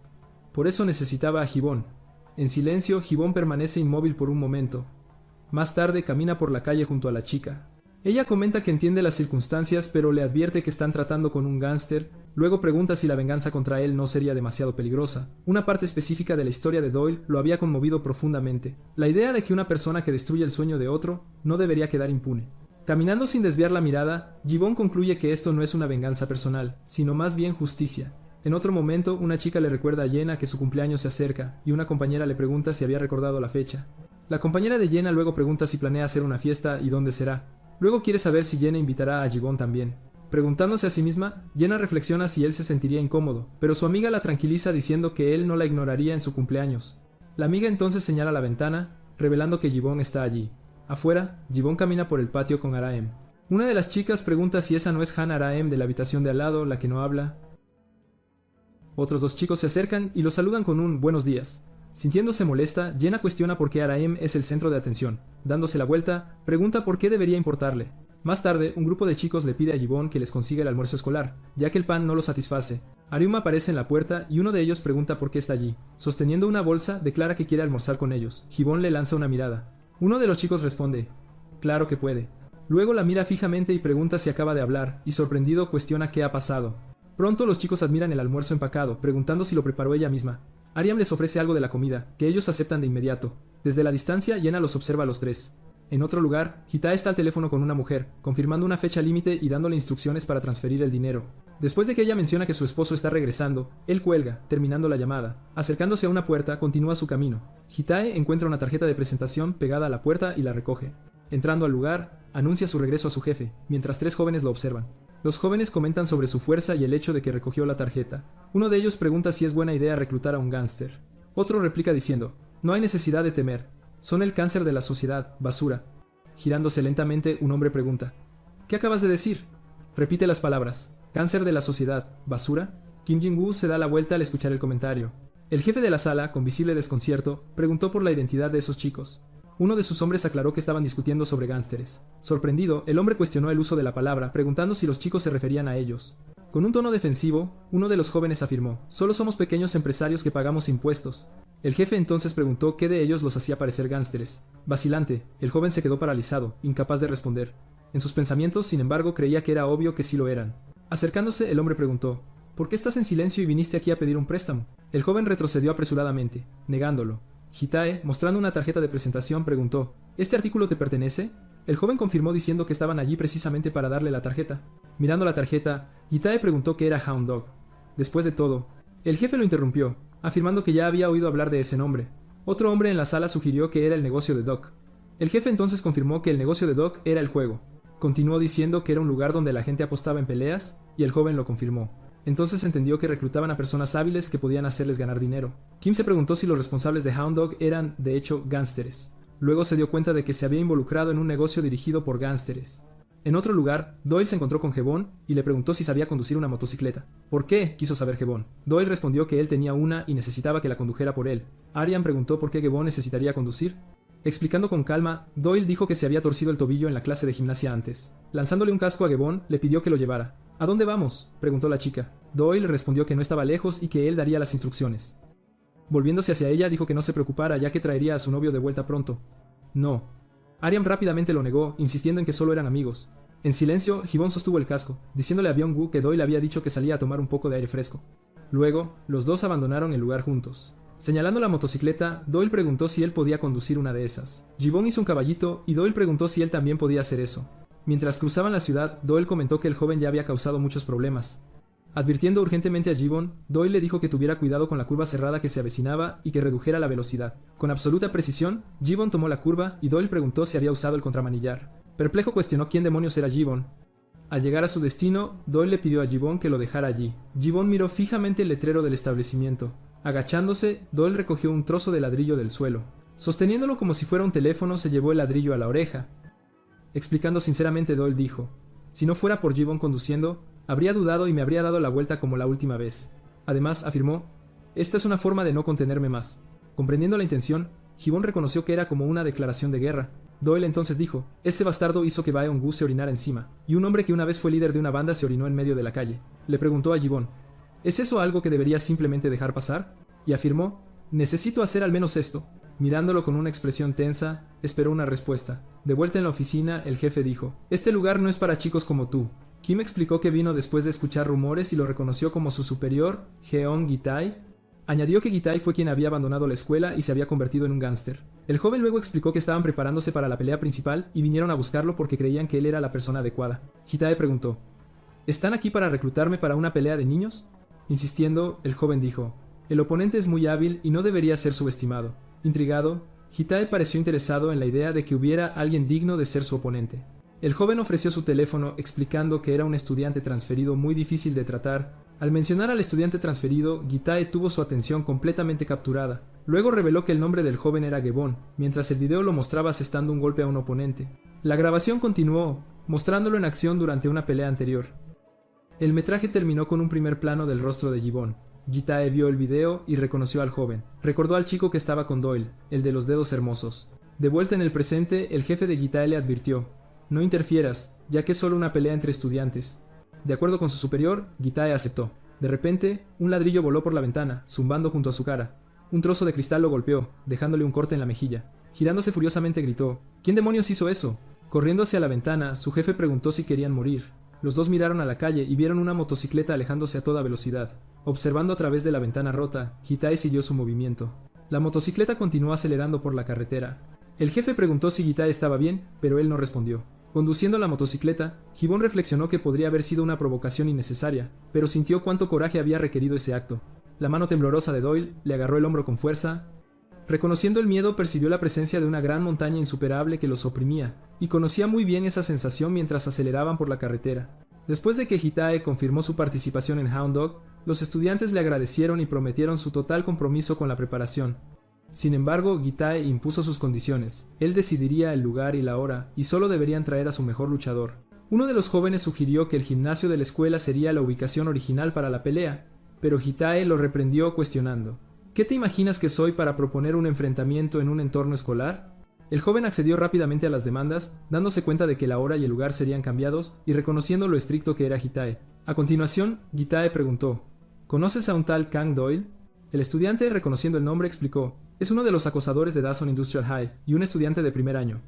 [SPEAKER 1] por eso necesitaba a Gibbon. En silencio, Gibbon permanece inmóvil por un momento. Más tarde camina por la calle junto a la chica. Ella comenta que entiende las circunstancias, pero le advierte que están tratando con un gángster. Luego pregunta si la venganza contra él no sería demasiado peligrosa. Una parte específica de la historia de Doyle lo había conmovido profundamente. La idea de que una persona que destruye el sueño de otro no debería quedar impune. Caminando sin desviar la mirada, Gibbon concluye que esto no es una venganza personal, sino más bien justicia. En otro momento, una chica le recuerda a Jenna que su cumpleaños se acerca, y una compañera le pregunta si había recordado la fecha. La compañera de Jenna luego pregunta si planea hacer una fiesta y dónde será. Luego quiere saber si Jenna invitará a Gibbon también. Preguntándose a sí misma, Jenna reflexiona si él se sentiría incómodo, pero su amiga la tranquiliza diciendo que él no la ignoraría en su cumpleaños. La amiga entonces señala la ventana, revelando que Gibbon está allí. Afuera, Gibbon camina por el patio con Araem. Una de las chicas pregunta si esa no es Hannah Araem de la habitación de al lado, la que no habla. Otros 2 chicos se acercan y lo saludan con un buenos días. Sintiéndose molesta, Jenna cuestiona por qué Araem es el centro de atención. Dándose la vuelta, pregunta por qué debería importarle. Más tarde, un grupo de chicos le pide a Gibbon que les consiga el almuerzo escolar, ya que el pan no lo satisface. Ariuma aparece en la puerta y uno de ellos pregunta por qué está allí. Sosteniendo una bolsa, declara que quiere almorzar con ellos. Gibbon le lanza una mirada. Uno de los chicos responde: claro que puede. Luego la mira fijamente y pregunta si acaba de hablar, y sorprendido cuestiona qué ha pasado. Pronto los chicos admiran el almuerzo empacado, preguntando si lo preparó ella misma. Ariam les ofrece algo de la comida, que ellos aceptan de inmediato. Desde la distancia, Jenna los observa a los 3. En otro lugar, Gitae está al teléfono con una mujer, confirmando una fecha límite y dándole instrucciones para transferir el dinero. Después de que ella menciona que su esposo está regresando, él cuelga, terminando la llamada. Acercándose a una puerta, continúa su camino. Gitae encuentra una tarjeta de presentación pegada a la puerta y la recoge. Entrando al lugar, anuncia su regreso a su jefe, mientras 3 jóvenes lo observan. Los jóvenes comentan sobre su fuerza y el hecho de que recogió la tarjeta. Uno de ellos pregunta si es buena idea reclutar a un gángster. Otro replica diciendo: no hay necesidad de temer. Son el cáncer de la sociedad, basura. Girándose lentamente, un hombre pregunta: ¿qué acabas de decir? Repite las palabras: cáncer de la sociedad, basura. Kim Jin-woo se da la vuelta al escuchar el comentario. El jefe de la sala, con visible desconcierto, preguntó por la identidad de esos chicos. Uno de sus hombres aclaró que estaban discutiendo sobre gángsteres. Sorprendido, el hombre cuestionó el uso de la palabra, preguntando si los chicos se referían a ellos. Con un tono defensivo, uno de los jóvenes afirmó: «Solo somos pequeños empresarios que pagamos impuestos». El jefe entonces preguntó qué de ellos los hacía parecer gánsteres. Vacilante, el joven se quedó paralizado, incapaz de responder. En sus pensamientos, sin embargo, creía que era obvio que sí lo eran. Acercándose, el hombre preguntó: «¿Por qué estás en silencio y viniste aquí a pedir un préstamo?». El joven retrocedió apresuradamente, negándolo. Hitae, mostrando una tarjeta de presentación, preguntó: «¿Este artículo te pertenece?». El joven confirmó diciendo que estaban allí precisamente para darle la tarjeta. Mirando la tarjeta, Hitae preguntó qué era Hound Dog. Después de todo, el jefe lo interrumpió, afirmando que ya había oído hablar de ese nombre. Otro hombre en la sala sugirió que era el negocio de Doc. El jefe entonces confirmó que el negocio de Doc era el juego. Continuó diciendo que era un lugar donde la gente apostaba en peleas, y el joven lo confirmó. Entonces entendió que reclutaban a personas hábiles que podían hacerles ganar dinero. Kim se preguntó si los responsables de Hound Dog eran, de hecho, gánsteres. Luego se dio cuenta de que se había involucrado en un negocio dirigido por gánsteres. En otro lugar, Doyle se encontró con Gibbon y le preguntó si sabía conducir una motocicleta. ¿Por qué?, quiso saber Gibbon. Doyle respondió que él tenía una y necesitaba que la condujera por él. Arian preguntó por qué Gibbon necesitaría conducir. Explicando con calma, Doyle dijo que se había torcido el tobillo en la clase de gimnasia antes. Lanzándole un casco a Gibbon, le pidió que lo llevara. ¿A dónde vamos?, preguntó la chica. Doyle respondió que no estaba lejos y que él daría las instrucciones. Volviéndose hacia ella, dijo que no se preocupara, ya que traería a su novio de vuelta pronto. No. Ariam rápidamente lo negó, insistiendo en que solo eran amigos. En silencio, Gibbon sostuvo el casco, diciéndole a Byung-woo que Doyle había dicho que salía a tomar un poco de aire fresco. Luego, los dos abandonaron el lugar juntos. Señalando la motocicleta, Doyle preguntó si él podía conducir una de esas. Gibbon hizo un caballito y Doyle preguntó si él también podía hacer eso. Mientras cruzaban la ciudad, Doyle comentó que el joven ya había causado muchos problemas. Advirtiendo urgentemente a Gibbon, Doyle le dijo que tuviera cuidado con la curva cerrada que se avecinaba y que redujera la velocidad. Con absoluta precisión, Gibbon tomó la curva y Doyle preguntó si había usado el contramanillar. Perplejo cuestionó quién demonios era Gibbon. Al llegar a su destino, Doyle le pidió a Gibbon que lo dejara allí. Gibbon miró fijamente el letrero del establecimiento. Agachándose, Doyle recogió un trozo de ladrillo del suelo. Sosteniéndolo como si fuera un teléfono, se llevó el ladrillo a la oreja. Explicando sinceramente, Doyle dijo: «Si no fuera por Gibbon conduciendo, habría dudado y me habría dado la vuelta como la última vez». Además, afirmó: «Esta es una forma de no contenerme más». Comprendiendo la intención, Gibbon reconoció que era como una declaración de guerra. Doyle entonces dijo: «Ese bastardo hizo que Baeong-gu se orinara encima, y un hombre que una vez fue líder de una banda se orinó en medio de la calle». Le preguntó a Gibbon: «¿Es eso algo que debería simplemente dejar pasar?». Y afirmó: «Necesito hacer al menos esto». Mirándolo con una expresión tensa, esperó una respuesta. De vuelta en la oficina, el jefe dijo: «Este lugar no es para chicos como tú». Kim explicó que vino después de escuchar rumores y lo reconoció como su superior, Jeong Gi-tae. Añadió que Gi-tae fue quien había abandonado la escuela y se había convertido en un gángster. El joven luego explicó que estaban preparándose para la pelea principal y vinieron a buscarlo porque creían que él era la persona adecuada. Gi-tae preguntó: «¿Están aquí para reclutarme para una pelea de niños?». Insistiendo, el joven dijo: «El oponente es muy hábil y no debería ser subestimado». Intrigado, Gi-tae pareció interesado en la idea de que hubiera alguien digno de ser su oponente. El joven ofreció su teléfono explicando que era un estudiante transferido muy difícil de tratar. Al mencionar al estudiante transferido, Gi-tae tuvo su atención completamente capturada. Luego reveló que el nombre del joven era Gibbon, mientras el video lo mostraba asestando un golpe a un oponente. La grabación continuó, mostrándolo en acción durante una pelea anterior. El metraje terminó con un primer plano del rostro de Gibbon. Gi-tae vio el video y reconoció al joven. Recordó al chico que estaba con Doyle, el de los dedos hermosos. De vuelta en el presente, el jefe de Gi-tae le advirtió: «No interfieras, ya que es solo una pelea entre estudiantes». De acuerdo con su superior, Gi-tae aceptó. De repente, un ladrillo voló por la ventana, zumbando junto a su cara. Un trozo de cristal lo golpeó, dejándole un corte en la mejilla. Girándose furiosamente gritó: «¿Quién demonios hizo eso?». Corriendo hacia la ventana, su jefe preguntó si querían morir. Los dos miraron a la calle y vieron una motocicleta alejándose a toda velocidad. Observando a través de la ventana rota, Gi-tae siguió su movimiento. La motocicleta continuó acelerando por la carretera. El jefe preguntó si Gi-tae estaba bien, pero él no respondió. Conduciendo la motocicleta, Gibbon reflexionó que podría haber sido una provocación innecesaria, pero sintió cuánto coraje había requerido ese acto. La mano temblorosa de Doyle le agarró el hombro con fuerza. Reconociendo el miedo, percibió la presencia de una gran montaña insuperable que los oprimía, y conocía muy bien esa sensación mientras aceleraban por la carretera. Después de que Gi-tae confirmó su participación en Hound Dog, los estudiantes le agradecieron y prometieron su total compromiso con la preparación. Sin embargo, Gi-tae impuso sus condiciones. Él decidiría el lugar y la hora, y solo deberían traer a su mejor luchador. Uno de los jóvenes sugirió que el gimnasio de la escuela sería la ubicación original para la pelea, pero Gi-tae lo reprendió cuestionando: «¿Qué te imaginas que soy para proponer un enfrentamiento en un entorno escolar?». El joven accedió rápidamente a las demandas, dándose cuenta de que la hora y el lugar serían cambiados y reconociendo lo estricto que era Gi-tae. A continuación, Gitae preguntó, ¿conoces a un tal Kang Doyle? El estudiante, reconociendo el nombre, explicó, es uno de los acosadores de Dawson Industrial High y un estudiante de primer año.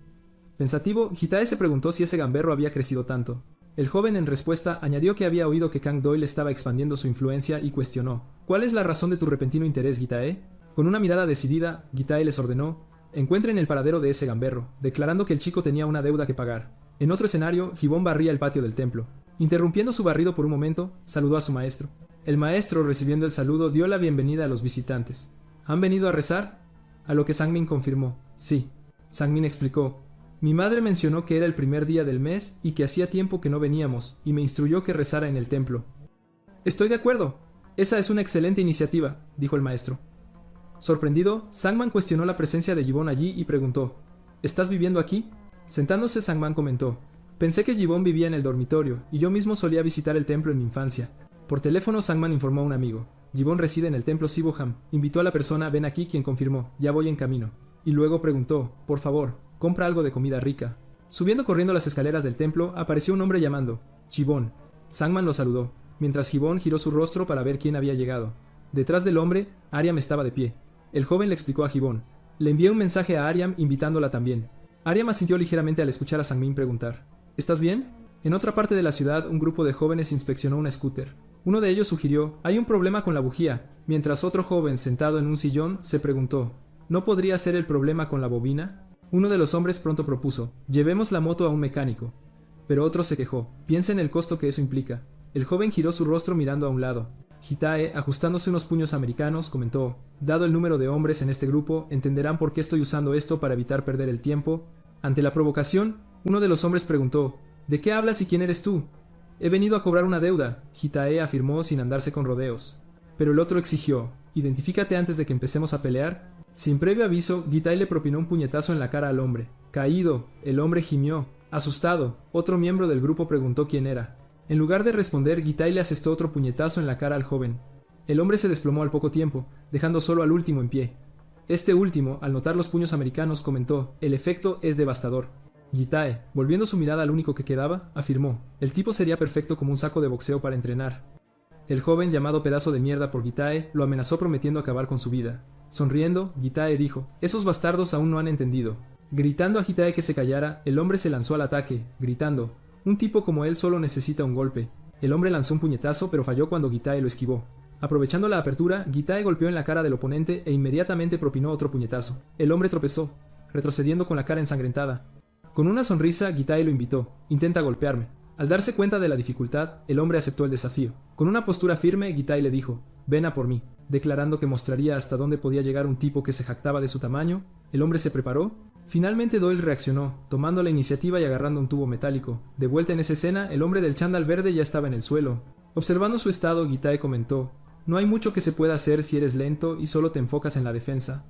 [SPEAKER 1] Pensativo, Gitae se preguntó si ese gamberro había crecido tanto. El joven en respuesta añadió que había oído que Kang Doyle estaba expandiendo su influencia y cuestionó, ¿cuál es la razón de tu repentino interés, Gitae? Con una mirada decidida, Gitae les ordenó, encuentren el paradero de ese gamberro, declarando que el chico tenía una deuda que pagar. En otro escenario, Gibbon barría el patio del templo. Interrumpiendo su barrido por un momento, saludó a su maestro. El maestro, recibiendo el saludo, dio la bienvenida a los visitantes. ¿Han venido a rezar? A lo que Sangmin confirmó, sí. Sangmin explicó, mi madre mencionó que era el primer día del mes y que hacía tiempo que no veníamos, y me instruyó que rezara en el templo. Estoy de acuerdo. Esa es una excelente iniciativa, dijo el maestro. Sorprendido, Sangman cuestionó la presencia de Gibbon allí y preguntó, ¿estás viviendo aquí? Sentándose, Sangman comentó, pensé que Gibbon vivía en el dormitorio, y yo mismo solía visitar el templo en mi infancia. Por teléfono, Sangman informó a un amigo. Gibbon reside en el templo Siboham. Invitó a la persona ven aquí, quien confirmó, ya voy en camino. Y luego preguntó, por favor, compra algo de comida rica. Subiendo corriendo las escaleras del templo, apareció un hombre llamando, Gibbon. Sangman lo saludó, mientras Gibbon giró su rostro para ver quién había llegado. Detrás del hombre, Ariam estaba de pie. El joven le explicó a Gibbon. Le envié un mensaje a Ariam invitándola también. Ariam asintió ligeramente al escuchar a Sangmin preguntar, ¿estás bien? En otra parte de la ciudad, un grupo de jóvenes inspeccionó una scooter. Uno de ellos sugirió, hay un problema con la bujía, mientras otro joven sentado en un sillón se preguntó, ¿no podría ser el problema con la bobina? Uno de los hombres pronto propuso, llevemos la moto a un mecánico. Pero otro se quejó, piensa en el costo que eso implica. El joven giró su rostro mirando a un lado. Gitae, ajustándose unos puños americanos, comentó, dado el número de hombres en este grupo, entenderán por qué estoy usando esto para evitar perder el tiempo. Ante la provocación, uno de los hombres preguntó, ¿de qué hablas y quién eres tú? He venido a cobrar una deuda, Gitae afirmó sin andarse con rodeos. Pero el otro exigió, identifícate antes de que empecemos a pelear. Sin previo aviso, Gitae le propinó un puñetazo en la cara al hombre. Caído, el hombre gimió. Asustado, otro miembro del grupo preguntó quién era. En lugar de responder, Gitae le asestó otro puñetazo en la cara al joven. El hombre se desplomó al poco tiempo, dejando solo al último en pie. Este último, al notar los puños americanos, comentó, el efecto es devastador. Gitae, volviendo su mirada al único que quedaba, afirmó, el tipo sería perfecto como un saco de boxeo para entrenar. El joven, llamado pedazo de mierda por Gitae, lo amenazó prometiendo acabar con su vida. Sonriendo, Gitae dijo, esos bastardos aún no han entendido. Gritando a Gitae que se callara, el hombre se lanzó al ataque, gritando, un tipo como él solo necesita un golpe. El hombre lanzó un puñetazo pero falló cuando Gitae lo esquivó. Aprovechando la apertura, Gitae golpeó en la cara del oponente e inmediatamente propinó otro puñetazo. El hombre tropezó, retrocediendo con la cara ensangrentada. Con una sonrisa, Gitae lo invitó, intenta golpearme. Al darse cuenta de la dificultad, el hombre aceptó el desafío. Con una postura firme, Gitae le dijo, ven a por mí. Declarando que mostraría hasta dónde podía llegar un tipo que se jactaba de su tamaño, el hombre se preparó. Finalmente Doyle reaccionó, tomando la iniciativa y agarrando un tubo metálico. De vuelta en esa escena, el hombre del chándal verde ya estaba en el suelo. Observando su estado, Gitae comentó, no hay mucho que se pueda hacer si eres lento y solo te enfocas en la defensa.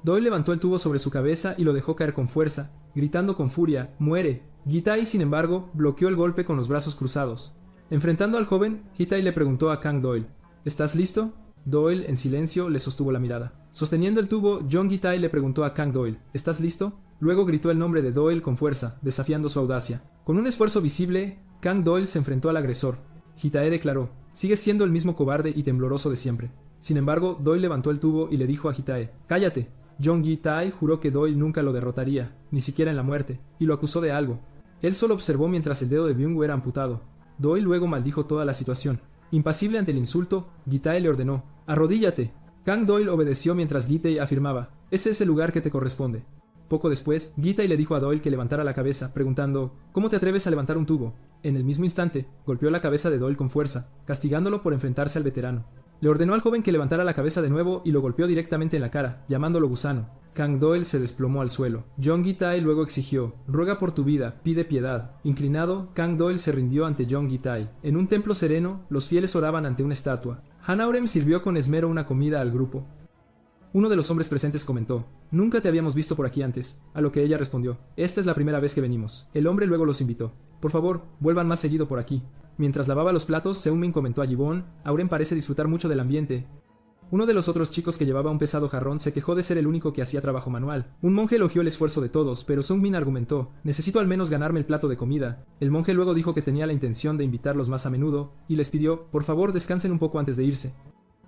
[SPEAKER 1] Doyle levantó el tubo sobre su cabeza y lo dejó caer con fuerza, gritando con furia, ¡muere! Gitae, sin embargo, bloqueó el golpe con los brazos cruzados. Enfrentando al joven, Gitae le preguntó a Kang Doyle, ¿estás listo? Doyle, en silencio, le sostuvo la mirada. Sosteniendo el tubo, John Gitae le preguntó a Kang Doyle, ¿estás listo? Luego gritó el nombre de Doyle con fuerza, desafiando su audacia. Con un esfuerzo visible, Kang Doyle se enfrentó al agresor. Gitae declaró, sigues siendo el mismo cobarde y tembloroso de siempre. Sin embargo, Doyle levantó el tubo y le dijo a Gitae, ¡cállate! John Gitae juró que Doyle nunca lo derrotaría, ni siquiera en la muerte, y lo acusó de algo. Él solo observó mientras el dedo de Byung-woo era amputado. Doyle luego maldijo toda la situación. Impasible ante el insulto, Gitae le ordenó, ¡arrodíllate! Kang Doyle obedeció mientras Gitae afirmaba, ese es el lugar que te corresponde. Poco después, Gitae le dijo a Doyle que levantara la cabeza, preguntando, ¿cómo te atreves a levantar un tubo? En el mismo instante, golpeó la cabeza de Doyle con fuerza, castigándolo por enfrentarse al veterano. Le ordenó al joven que levantara la cabeza de nuevo y lo golpeó directamente en la cara, llamándolo gusano. Kang Doyle se desplomó al suelo. John Gitae luego exigió, ruega por tu vida, pide piedad. Inclinado, Kang Doyle se rindió ante John Gitae. En un templo sereno, los fieles oraban ante una estatua. Hanaurem sirvió con esmero una comida al grupo. Uno de los hombres presentes comentó, nunca te habíamos visto por aquí antes, a lo que ella respondió, esta es la primera vez que venimos. El hombre luego los invitó, por favor, vuelvan más seguido por aquí. Mientras lavaba los platos, Seung-min comentó a Gibbon, Aurem parece disfrutar mucho del ambiente. Uno de los otros chicos que llevaba un pesado jarrón se quejó de ser el único que hacía trabajo manual. Un monje elogió el esfuerzo de todos, pero Sung-min argumentó: necesito al menos ganarme el plato de comida. El monje luego dijo que tenía la intención de invitarlos más a menudo, y les pidió: por favor descansen un poco antes de irse.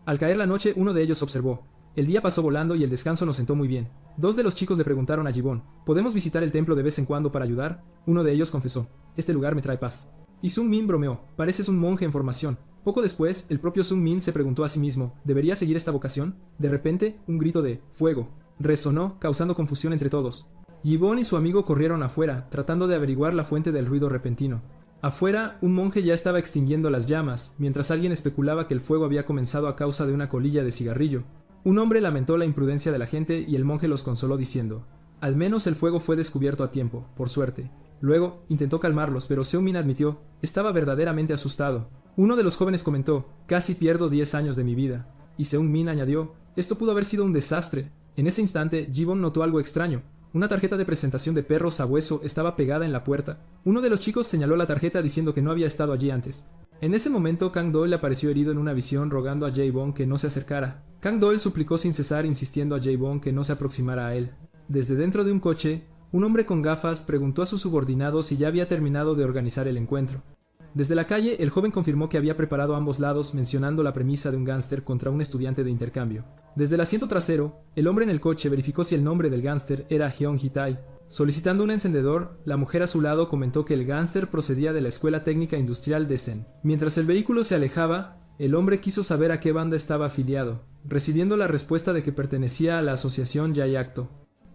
[SPEAKER 1] Al caer la noche, uno de ellos observó: el día pasó volando y el descanso nos sentó muy bien. Dos de los chicos le preguntaron a Ji-won: ¿podemos visitar el templo de vez en cuando para ayudar? Uno de ellos confesó: este lugar me trae paz. Y Sung-min bromeó: pareces un monje en formación. Poco después, el propio Sung-min se preguntó a sí mismo: ¿debería seguir esta vocación? De repente, un grito de ¡fuego! Resonó, causando confusión entre todos. Ji-won y su amigo corrieron afuera, tratando de averiguar la fuente del ruido repentino. Afuera, un monje ya estaba extinguiendo las llamas, mientras alguien especulaba que el fuego había comenzado a causa de una colilla de cigarrillo. Un hombre lamentó la imprudencia de la gente y el monje los consoló diciendo: al menos el fuego fue descubierto a tiempo, por suerte. Luego, intentó calmarlos, pero Seung-min admitió: estaba verdaderamente asustado. Uno de los jóvenes comentó: casi pierdo 10 años de mi vida. Y Seung-min añadió: esto pudo haber sido un desastre. En ese instante, Ji-won notó algo extraño. Una tarjeta de presentación de perros sabueso estaba pegada en la puerta. Uno de los chicos señaló la tarjeta diciendo que no había estado allí antes. En ese momento, Kang Doyle apareció herido en una visión, rogando a Jae-bong que no se acercara. Kang Doyle suplicó sin cesar, insistiendo a Jae-bong que no se aproximara a él. Desde dentro de un coche, un hombre con gafas preguntó a sus subordinados si ya había terminado de organizar el encuentro. Desde la calle, el joven confirmó que había preparado ambos lados, mencionando la premisa de un gángster contra un estudiante de intercambio. Desde el asiento trasero, el hombre en el coche verificó si el nombre del gángster era Jeong Hee-tae. Solicitando un encendedor, la mujer a su lado comentó que el gángster procedía de la Escuela Técnica Industrial de Sen. Mientras el vehículo se alejaba, el hombre quiso saber a qué banda estaba afiliado, recibiendo la respuesta de que pertenecía a la asociación Yayakto.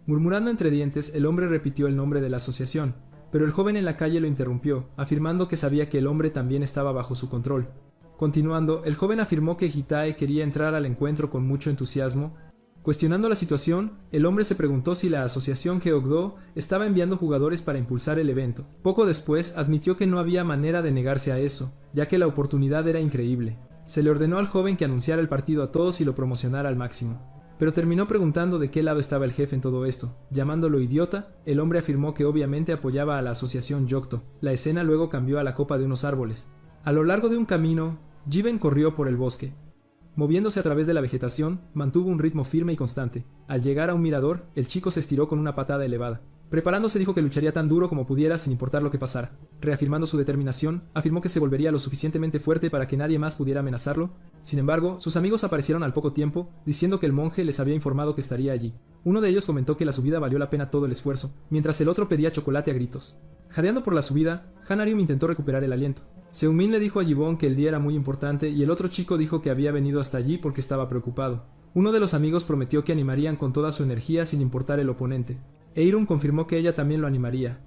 [SPEAKER 1] Murmurando entre dientes, el hombre repitió el nombre de la asociación, pero el joven en la calle lo interrumpió, afirmando que sabía que el hombre también estaba bajo su control. Continuando, el joven afirmó que Hee-tae quería entrar al encuentro con mucho entusiasmo. Cuestionando la situación, el hombre se preguntó si la asociación Gyeongdo estaba enviando jugadores para impulsar el evento. Poco después, admitió que no había manera de negarse a eso, ya que la oportunidad era increíble. Se le ordenó al joven que anunciara el partido a todos y lo promocionara al máximo. Pero terminó preguntando de qué lado estaba el jefe en todo esto. Llamándolo idiota, el hombre afirmó que obviamente apoyaba a la asociación Yokto. La escena luego cambió a la copa de unos árboles. A lo largo de un camino, Jiben corrió por el bosque. Moviéndose a través de la vegetación, mantuvo un ritmo firme y constante. Al llegar a un mirador, el chico se estiró con una patada elevada. Preparándose, dijo que lucharía tan duro como pudiera sin importar lo que pasara. Reafirmando su determinación, afirmó que se volvería lo suficientemente fuerte para que nadie más pudiera amenazarlo. Sin embargo, sus amigos aparecieron al poco tiempo, diciendo que el monje les había informado que estaría allí. Uno de ellos comentó que la subida valió la pena todo el esfuerzo, mientras el otro pedía chocolate a gritos. Jadeando por la subida, Han-Arium intentó recuperar el aliento. Seung-min le dijo a Ji-won que el día era muy importante y el otro chico dijo que había venido hasta allí porque estaba preocupado. Uno de los amigos prometió que animarían con toda su energía sin importar el oponente. Eirum confirmó que ella también lo animaría.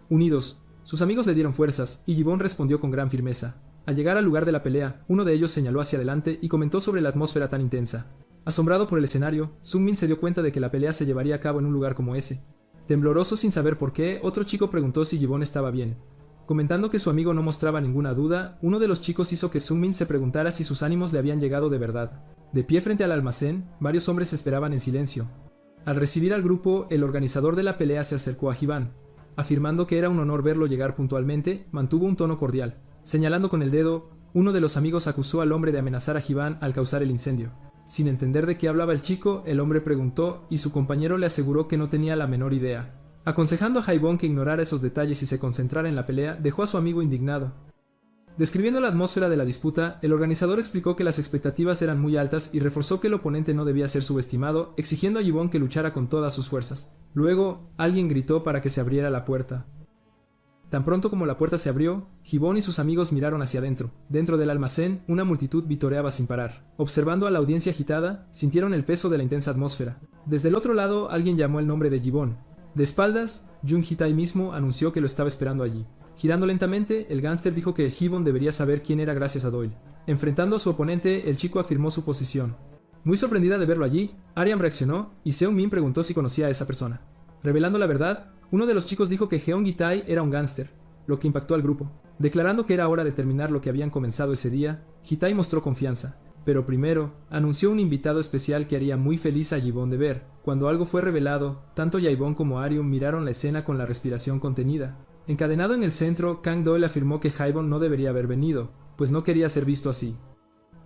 [SPEAKER 1] Unidos, sus amigos le dieron fuerzas y Ji-won respondió con gran firmeza. Al llegar al lugar de la pelea, uno de ellos señaló hacia adelante y comentó sobre la atmósfera tan intensa. Asombrado por el escenario, Sung-min se dio cuenta de que la pelea se llevaría a cabo en un lugar como ese. Tembloroso sin saber por qué, otro chico preguntó si Ji-won estaba bien. Comentando que su amigo no mostraba ninguna duda, uno de los chicos hizo que Sung-min se preguntara si sus ánimos le habían llegado de verdad. De pie frente al almacén, varios hombres esperaban en silencio. Al recibir al grupo, el organizador de la pelea se acercó a Ji-ban. Afirmando que era un honor verlo llegar puntualmente, mantuvo un tono cordial. Señalando con el dedo, uno de los amigos acusó al hombre de amenazar a Ji-ban al causar el incendio. Sin entender de qué hablaba el chico, el hombre preguntó y su compañero le aseguró que no tenía la menor idea. Aconsejando a Jae-bong que ignorara esos detalles y se concentrara en la pelea, dejó a su amigo indignado. Describiendo la atmósfera de la disputa, el organizador explicó que las expectativas eran muy altas y reforzó que el oponente no debía ser subestimado, exigiendo a Ji-won que luchara con todas sus fuerzas. Luego, alguien gritó para que se abriera la puerta. Tan pronto como la puerta se abrió, Ji-won y sus amigos miraron hacia adentro. Dentro del almacén, una multitud vitoreaba sin parar. Observando a la audiencia agitada, sintieron el peso de la intensa atmósfera. Desde el otro lado, alguien llamó el nombre de Ji-won. De espaldas, Jung Hee-tae mismo anunció que lo estaba esperando allí. Girando lentamente, el gángster dijo que Ji-won debería saber quién era gracias a Doyle. Enfrentando a su oponente, el chico afirmó su posición. Muy sorprendida de verlo allí, Ariam reaccionó y Seung-min preguntó si conocía a esa persona. Revelando la verdad, uno de los chicos dijo que Jeong Hee-tae era un gángster, lo que impactó al grupo. Declarando que era hora de terminar lo que habían comenzado ese día, Hee-tae mostró confianza. Pero primero, anunció un invitado especial que haría muy feliz a Ji-won de ver. Cuando algo fue revelado, tanto Jae-bong como Arium miraron la escena con la respiración contenida. Encadenado en el centro, Kang Doyle afirmó que Jae-bong no debería haber venido, pues no quería ser visto así.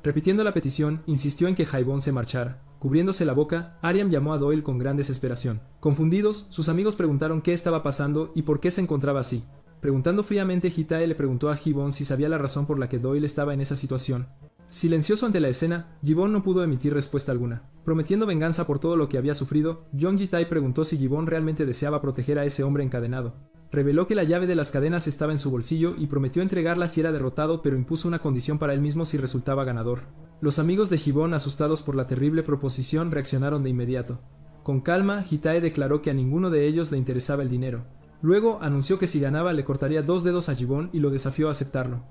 [SPEAKER 1] Repitiendo la petición, insistió en que Jaibón se marchara. Cubriéndose la boca, Aryam llamó a Doyle con gran desesperación. Confundidos, sus amigos preguntaron qué estaba pasando y por qué se encontraba así. Preguntando fríamente, Hitae le preguntó a Gibbon si sabía la razón por la que Doyle estaba en esa situación. Silencioso ante la escena, Gibbon no pudo emitir respuesta alguna. Prometiendo venganza por todo lo que había sufrido, John Hitae preguntó si Gibbon realmente deseaba proteger a ese hombre encadenado. Reveló que la llave de las cadenas estaba en su bolsillo y prometió entregarla si era derrotado, pero impuso una condición para él mismo si resultaba ganador. Los amigos de Gibbon, asustados por la terrible proposición, reaccionaron de inmediato. Con calma, Hitae declaró que a ninguno de ellos le interesaba el dinero. Luego anunció que si ganaba le cortaría 2 dedos a Gibbon y lo desafió a aceptarlo.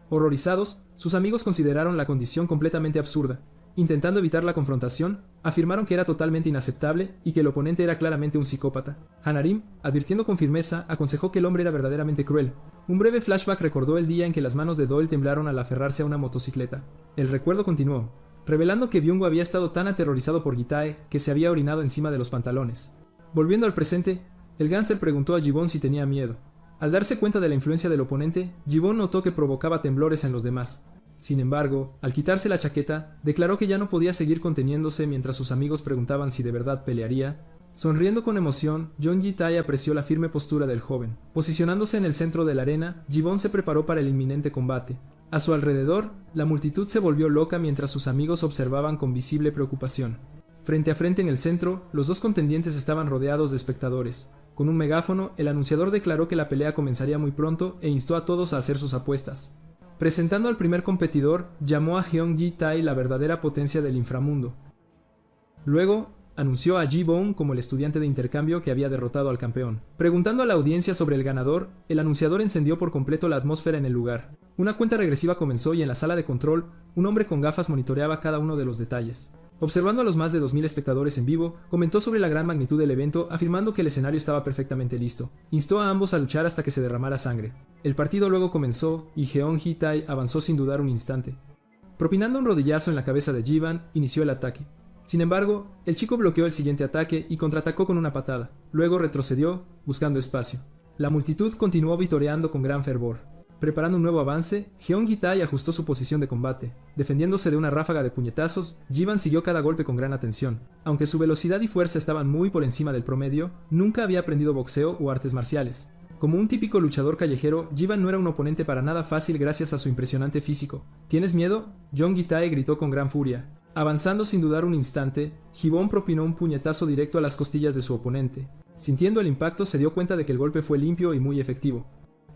[SPEAKER 1] Horrorizados, sus amigos consideraron la condición completamente absurda. Intentando evitar la confrontación, afirmaron que era totalmente inaceptable y que el oponente era claramente un psicópata. Hanarim, advirtiendo con firmeza, aconsejó que el hombre era verdaderamente cruel. Un breve flashback recordó el día en que las manos de Doyle temblaron al aferrarse a una motocicleta. El recuerdo continuó, revelando que Byung-woo había estado tan aterrorizado por Hitae que se había orinado encima de los pantalones. Volviendo al presente, el gángster preguntó a Gibbon si tenía miedo. Al darse cuenta de la influencia del oponente, Gibbon notó que provocaba temblores en los demás. Sin embargo, al quitarse la chaqueta, declaró que ya no podía seguir conteniéndose mientras sus amigos preguntaban si de verdad pelearía. Sonriendo con emoción, John Hitae apreció la firme postura del joven. Posicionándose en el centro de la arena, Gibbon se preparó para el inminente combate. A su alrededor, la multitud se volvió loca mientras sus amigos observaban con visible preocupación. Frente a frente en el centro, los dos contendientes estaban rodeados de espectadores. Con un megáfono, el anunciador declaró que la pelea comenzaría muy pronto e instó a todos a hacer sus apuestas. Presentando al primer competidor, llamó a Jeong Hitae la verdadera potencia del inframundo. Luego, anunció a Gibbon como el estudiante de intercambio que había derrotado al campeón. Preguntando a la audiencia sobre el ganador, el anunciador encendió por completo la atmósfera en el lugar. Una cuenta regresiva comenzó y en la sala de control, un hombre con gafas monitoreaba cada uno de los detalles. Observando a los más de 2000 espectadores en vivo, comentó sobre la gran magnitud del evento, afirmando que el escenario estaba perfectamente listo. Instó a ambos a luchar hasta que se derramara sangre. El partido luego comenzó y Jeong Hitae avanzó sin dudar un instante. Propinando un rodillazo en la cabeza de Jivan, inició el ataque. Sin embargo, el chico bloqueó el siguiente ataque y contraatacó con una patada. Luego retrocedió, buscando espacio. La multitud continuó vitoreando con gran fervor. Preparando un nuevo avance, Jeong Hitae ajustó su posición de combate. Defendiéndose de una ráfaga de puñetazos, Jivan siguió cada golpe con gran atención. Aunque su velocidad y fuerza estaban muy por encima del promedio, nunca había aprendido boxeo o artes marciales. Como un típico luchador callejero, Jivan no era un oponente para nada fácil gracias a su impresionante físico. ¿Tienes miedo?, Jeong Hitae gritó con gran furia. Avanzando sin dudar un instante, Gibbon propinó un puñetazo directo a las costillas de su oponente. Sintiendo el impacto, se dio cuenta de que el golpe fue limpio y muy efectivo.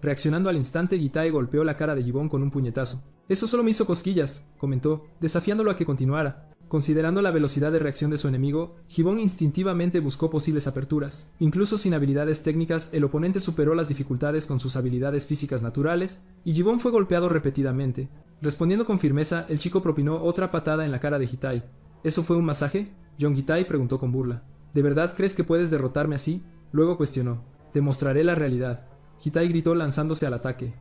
[SPEAKER 1] Reaccionando al instante, Hitae golpeó la cara de Gibbon con un puñetazo. «Eso solo me hizo cosquillas», comentó, desafiándolo a que continuara. Considerando la velocidad de reacción de su enemigo, Gibbon instintivamente buscó posibles aperturas. Incluso sin habilidades técnicas, el oponente superó las dificultades con sus habilidades físicas naturales, y Gibbon fue golpeado repetidamente. Respondiendo con firmeza, el chico propinó otra patada en la cara de Hitae. «¿Eso fue un masaje?», Jeong Hitae preguntó con burla. «¿De verdad crees que puedes derrotarme así?», luego cuestionó. «Te mostraré la realidad», Hitae gritó lanzándose al ataque.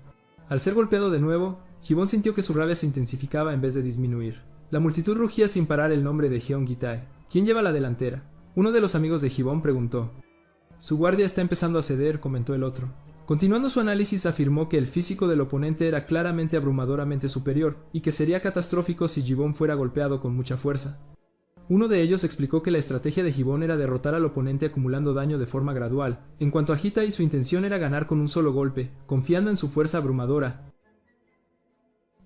[SPEAKER 1] Al ser golpeado de nuevo, Gibbon sintió que su rabia se intensificaba en vez de disminuir. La multitud rugía sin parar el nombre de Jeong Hitae. «¿Quién lleva la delantera?», uno de los amigos de Gibbon preguntó. «Su guardia está empezando a ceder», comentó el otro. Continuando su análisis, afirmó que el físico del oponente era claramente abrumadoramente superior y que sería catastrófico si Gibbon fuera golpeado con mucha fuerza. Uno de ellos explicó que la estrategia de Gibbon era derrotar al oponente acumulando daño de forma gradual. En cuanto a Hitae, su intención era ganar con un solo golpe, confiando en su fuerza abrumadora.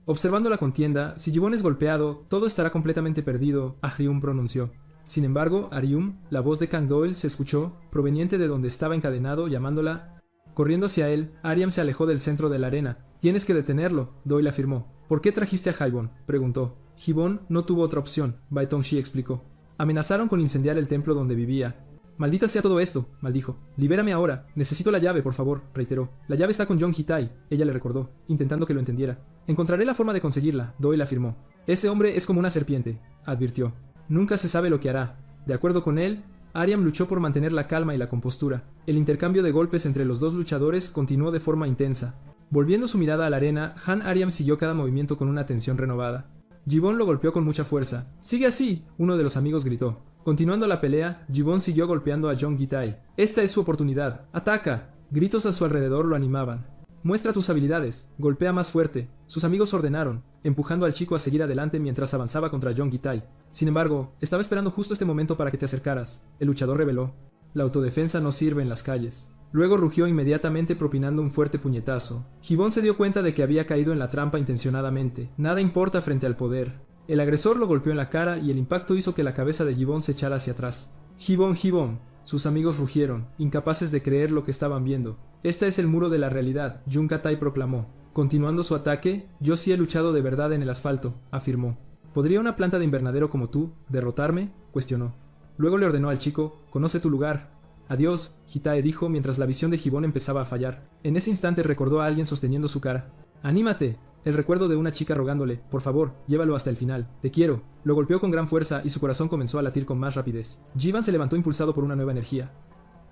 [SPEAKER 1] Observando la contienda, si Gibbon es golpeado, todo estará completamente perdido, Aryum pronunció. Sin embargo, Aryum, la voz de Kang Doyle, se escuchó, proveniente de donde estaba encadenado, llamándola. Corriendo hacia él, Aryam se alejó del centro de la arena. «Tienes que detenerlo», Doyle afirmó. «¿Por qué trajiste a Gibbon?», preguntó. Gibbon no tuvo otra opción, Bai Tongshi explicó. «Amenazaron con incendiar el templo donde vivía». «Maldita sea todo esto», maldijo. «Libérame ahora. Necesito la llave, por favor», reiteró. «La llave está con John Hitae», ella le recordó, intentando que lo entendiera. «Encontraré la forma de conseguirla», Doyle afirmó. «Ese hombre es como una serpiente», advirtió. «Nunca se sabe lo que hará». De acuerdo con él, Aryam luchó por mantener la calma y la compostura. El intercambio de golpes entre los dos luchadores continuó de forma intensa. Volviendo su mirada a la arena, Han Aryam siguió cada movimiento con una tensión renovada. Gibbon lo golpeó con mucha fuerza. «¡Sigue así!», uno de los amigos gritó. Continuando la pelea, Gibbon siguió golpeando a Jeong Hitae. «Esta es su oportunidad. ¡Ataca!». Gritos a su alrededor lo animaban. Muestra tus habilidades, golpea más fuerte. Sus amigos ordenaron, empujando al chico a seguir adelante mientras avanzaba contra John Gitai. Sin embargo, estaba esperando justo este momento para que te acercaras. El luchador reveló: la autodefensa no sirve en las calles. Luego rugió inmediatamente propinando un fuerte puñetazo. Gibbon se dio cuenta de que había caído en la trampa intencionadamente. Nada importa frente al poder. El agresor lo golpeó en la cara y el impacto hizo que la cabeza de Gibbon se echara hacia atrás. Gibbon, Gibbon. Sus amigos rugieron, incapaces de creer lo que estaban viendo. Este es el muro de la realidad, Yunkatai proclamó. Continuando su ataque, yo sí he luchado de verdad en el asfalto, afirmó. ¿Podría una planta de invernadero como tú derrotarme?, cuestionó. Luego le ordenó al chico: conoce tu lugar. Adiós, Hitae dijo mientras la visión de Gibbon empezaba a fallar. En ese instante recordó a alguien sosteniendo su cara. ¡Anímate! El recuerdo de una chica rogándole: por favor, llévalo hasta el final. Te quiero. Lo golpeó con gran fuerza y su corazón comenzó a latir con más rapidez. Jivan se levantó impulsado por una nueva energía.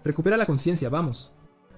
[SPEAKER 1] Recupera la conciencia, vamos.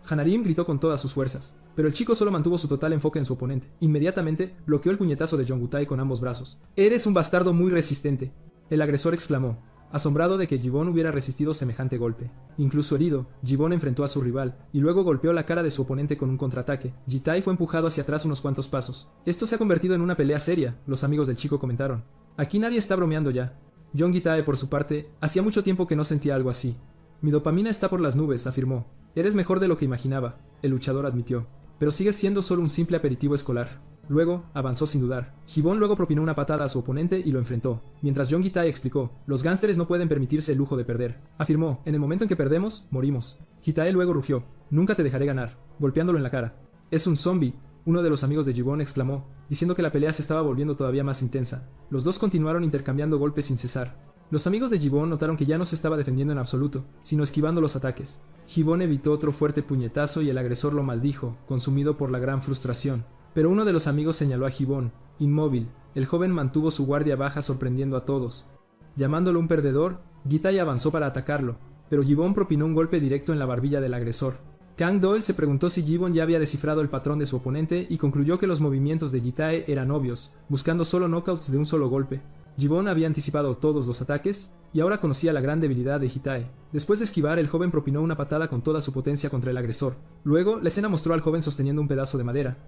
[SPEAKER 1] Hanarim gritó con todas sus fuerzas, pero el chico solo mantuvo su total enfoque en su oponente. Inmediatamente bloqueó el puñetazo de Yongutai con ambos brazos. Eres un bastardo muy resistente, el agresor exclamó, asombrado de que Gibbon hubiera resistido semejante golpe. Incluso herido, Gibbon enfrentó a su rival, y luego golpeó la cara de su oponente con un contraataque. Gitai fue empujado hacia atrás unos cuantos pasos. Esto se ha convertido en una pelea seria, los amigos del chico comentaron. Aquí nadie está bromeando ya. John Gitai, por su parte, hacía mucho tiempo que no sentía algo así. Mi dopamina está por las nubes, afirmó. Eres mejor de lo que imaginaba, el luchador admitió, pero sigues siendo solo un simple aperitivo escolar. Luego, avanzó sin dudar. Gibbon luego propinó una patada a su oponente y lo enfrentó, mientras John Gitai explicó: los gánsteres no pueden permitirse el lujo de perder. Afirmó: en el momento en que perdemos, morimos. Gitai luego rugió: nunca te dejaré ganar, golpeándolo en la cara. Es un zombie, uno de los amigos de Gibbon exclamó, diciendo que la pelea se estaba volviendo todavía más intensa. Los dos continuaron intercambiando golpes sin cesar. Los amigos de Gibbon notaron que ya no se estaba defendiendo en absoluto, sino esquivando los ataques. Gibbon evitó otro fuerte puñetazo y el agresor lo maldijo, consumido por la gran frustración. Pero uno de los amigos señaló a Gibbon. Inmóvil, el joven mantuvo su guardia baja sorprendiendo a todos. Llamándolo un perdedor, Gitai avanzó para atacarlo, pero Gibbon propinó un golpe directo en la barbilla del agresor. Kang Doyle se preguntó si Gibbon ya había descifrado el patrón de su oponente y concluyó que los movimientos de Gitai eran obvios, buscando solo knockouts de un solo golpe. Gibbon había anticipado todos los ataques y ahora conocía la gran debilidad de Gitai. Después de esquivar, el joven propinó una patada con toda su potencia contra el agresor. Luego, la escena mostró al joven sosteniendo un pedazo de madera.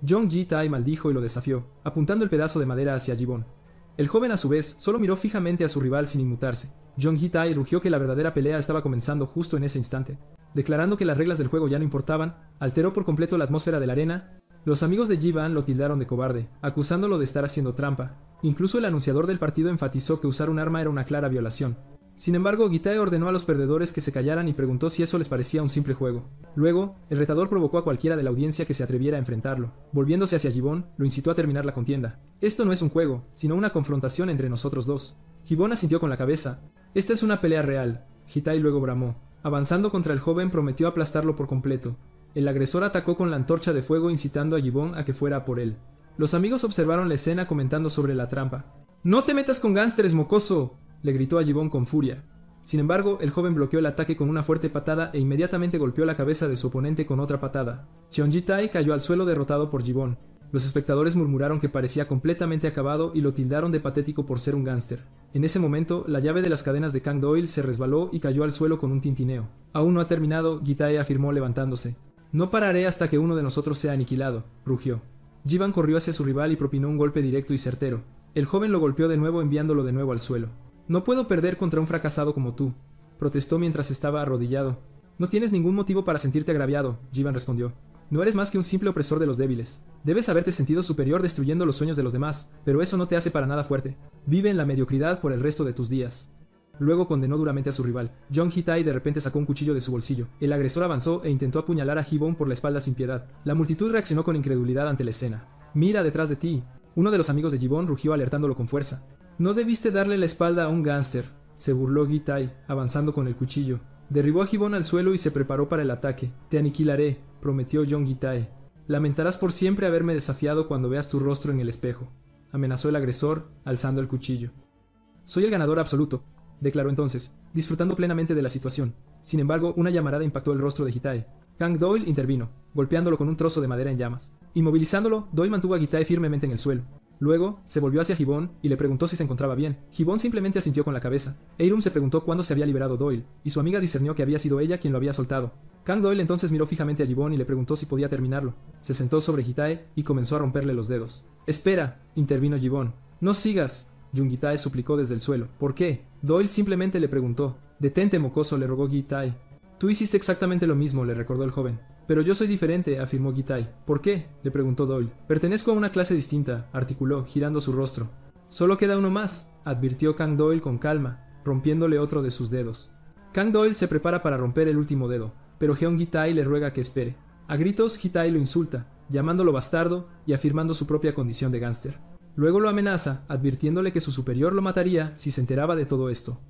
[SPEAKER 1] John Gitai maldijo y lo desafió, apuntando el pedazo de madera hacia Gibbon. El joven, a su vez, solo miró fijamente a su rival sin inmutarse. John Gitai rugió que la verdadera pelea estaba comenzando justo en ese instante. Declarando que las reglas del juego ya no importaban, alteró por completo la atmósfera de la arena. Los amigos de Jivan lo tildaron de cobarde, acusándolo de estar haciendo trampa. Incluso el anunciador del partido enfatizó que usar un arma era una clara violación. Sin embargo, Gitai ordenó a los perdedores que se callaran y preguntó si eso les parecía un simple juego. Luego, el retador provocó a cualquiera de la audiencia que se atreviera a enfrentarlo. Volviéndose hacia Gibbon, lo incitó a terminar la contienda. Esto no es un juego, sino una confrontación entre nosotros dos. Gibbon asintió con la cabeza. Esta es una pelea real. Gitai luego bramó. Avanzando contra el joven, prometió aplastarlo por completo. El agresor atacó con la antorcha de fuego incitando a Gibbon a que fuera a por él. Los amigos observaron la escena comentando sobre la trampa. ¡No te metas con gánsteres, mocoso!, le gritó a Gibbon con furia. Sin embargo, el joven bloqueó el ataque con una fuerte patada e inmediatamente golpeó la cabeza de su oponente con otra patada. Cheonji-tai cayó al suelo derrotado por Gibbon. Los espectadores murmuraron que parecía completamente acabado y lo tildaron de patético por ser un gánster. En ese momento, la llave de las cadenas de Kang Doyle se resbaló y cayó al suelo con un tintineo. Aún no ha terminado, Gitai afirmó levantándose. No pararé hasta que uno de nosotros sea aniquilado, rugió. Jivan corrió hacia su rival y propinó un golpe directo y certero. El joven lo golpeó de nuevo enviándolo de nuevo al suelo. No puedo perder contra un fracasado como tú, protestó mientras estaba arrodillado. No tienes ningún motivo para sentirte agraviado, Jivan respondió. No eres más que un simple opresor de los débiles. Debes haberte sentido superior destruyendo los sueños de los demás, pero eso no te hace para nada fuerte. Vive en la mediocridad por el resto de tus días. Luego condenó duramente a su rival. John Hitai de repente sacó un cuchillo de su bolsillo. El agresor avanzó e intentó apuñalar a Gibbon por la espalda sin piedad. La multitud reaccionó con incredulidad ante la escena. Mira detrás de ti. Uno de los amigos de Gibbon rugió alertándolo con fuerza. No debiste darle la espalda a un gánster, se burló Gitai, avanzando con el cuchillo. Derribó a Gibbon al suelo y se preparó para el ataque. Te aniquilaré, prometió John Gitai. Lamentarás por siempre haberme desafiado cuando veas tu rostro en el espejo, amenazó el agresor, alzando el cuchillo. Soy el ganador absoluto, declaró entonces, disfrutando plenamente de la situación. Sin embargo, una llamarada impactó el rostro de Gitai. Kang Doyle intervino, golpeándolo con un trozo de madera en llamas. Inmovilizándolo, Doyle mantuvo a Gitai firmemente en el suelo. Luego, se volvió hacia Gibbon y le preguntó si se encontraba bien. Gibbon simplemente asintió con la cabeza. Eirum se preguntó cuándo se había liberado Doyle, y su amiga discernió que había sido ella quien lo había soltado. Kang Doyle entonces miró fijamente a Gibbon y le preguntó si podía terminarlo. Se sentó sobre Hitae y comenzó a romperle los dedos. «Espera», intervino Gibbon. «No sigas», Jung-Hitae suplicó desde el suelo. «¿Por qué?». Doyle simplemente le preguntó. «Detente, mocoso», le rogó Hitae. «Tú hiciste exactamente lo mismo», le recordó el joven. «Pero yo soy diferente», afirmó Hitae. «¿Por qué?», le preguntó Doyle. «Pertenezco a una clase distinta», articuló, girando su rostro. «Solo queda uno más», advirtió Kang Doyle con calma, rompiéndole otro de sus dedos. Kang Doyle se prepara para romper el último dedo, pero Jeong-Hitae le ruega que espere. A gritos, Hitae lo insulta, llamándolo bastardo y afirmando su propia condición de gángster. Luego lo amenaza, advirtiéndole que su superior lo mataría si se enteraba de todo esto.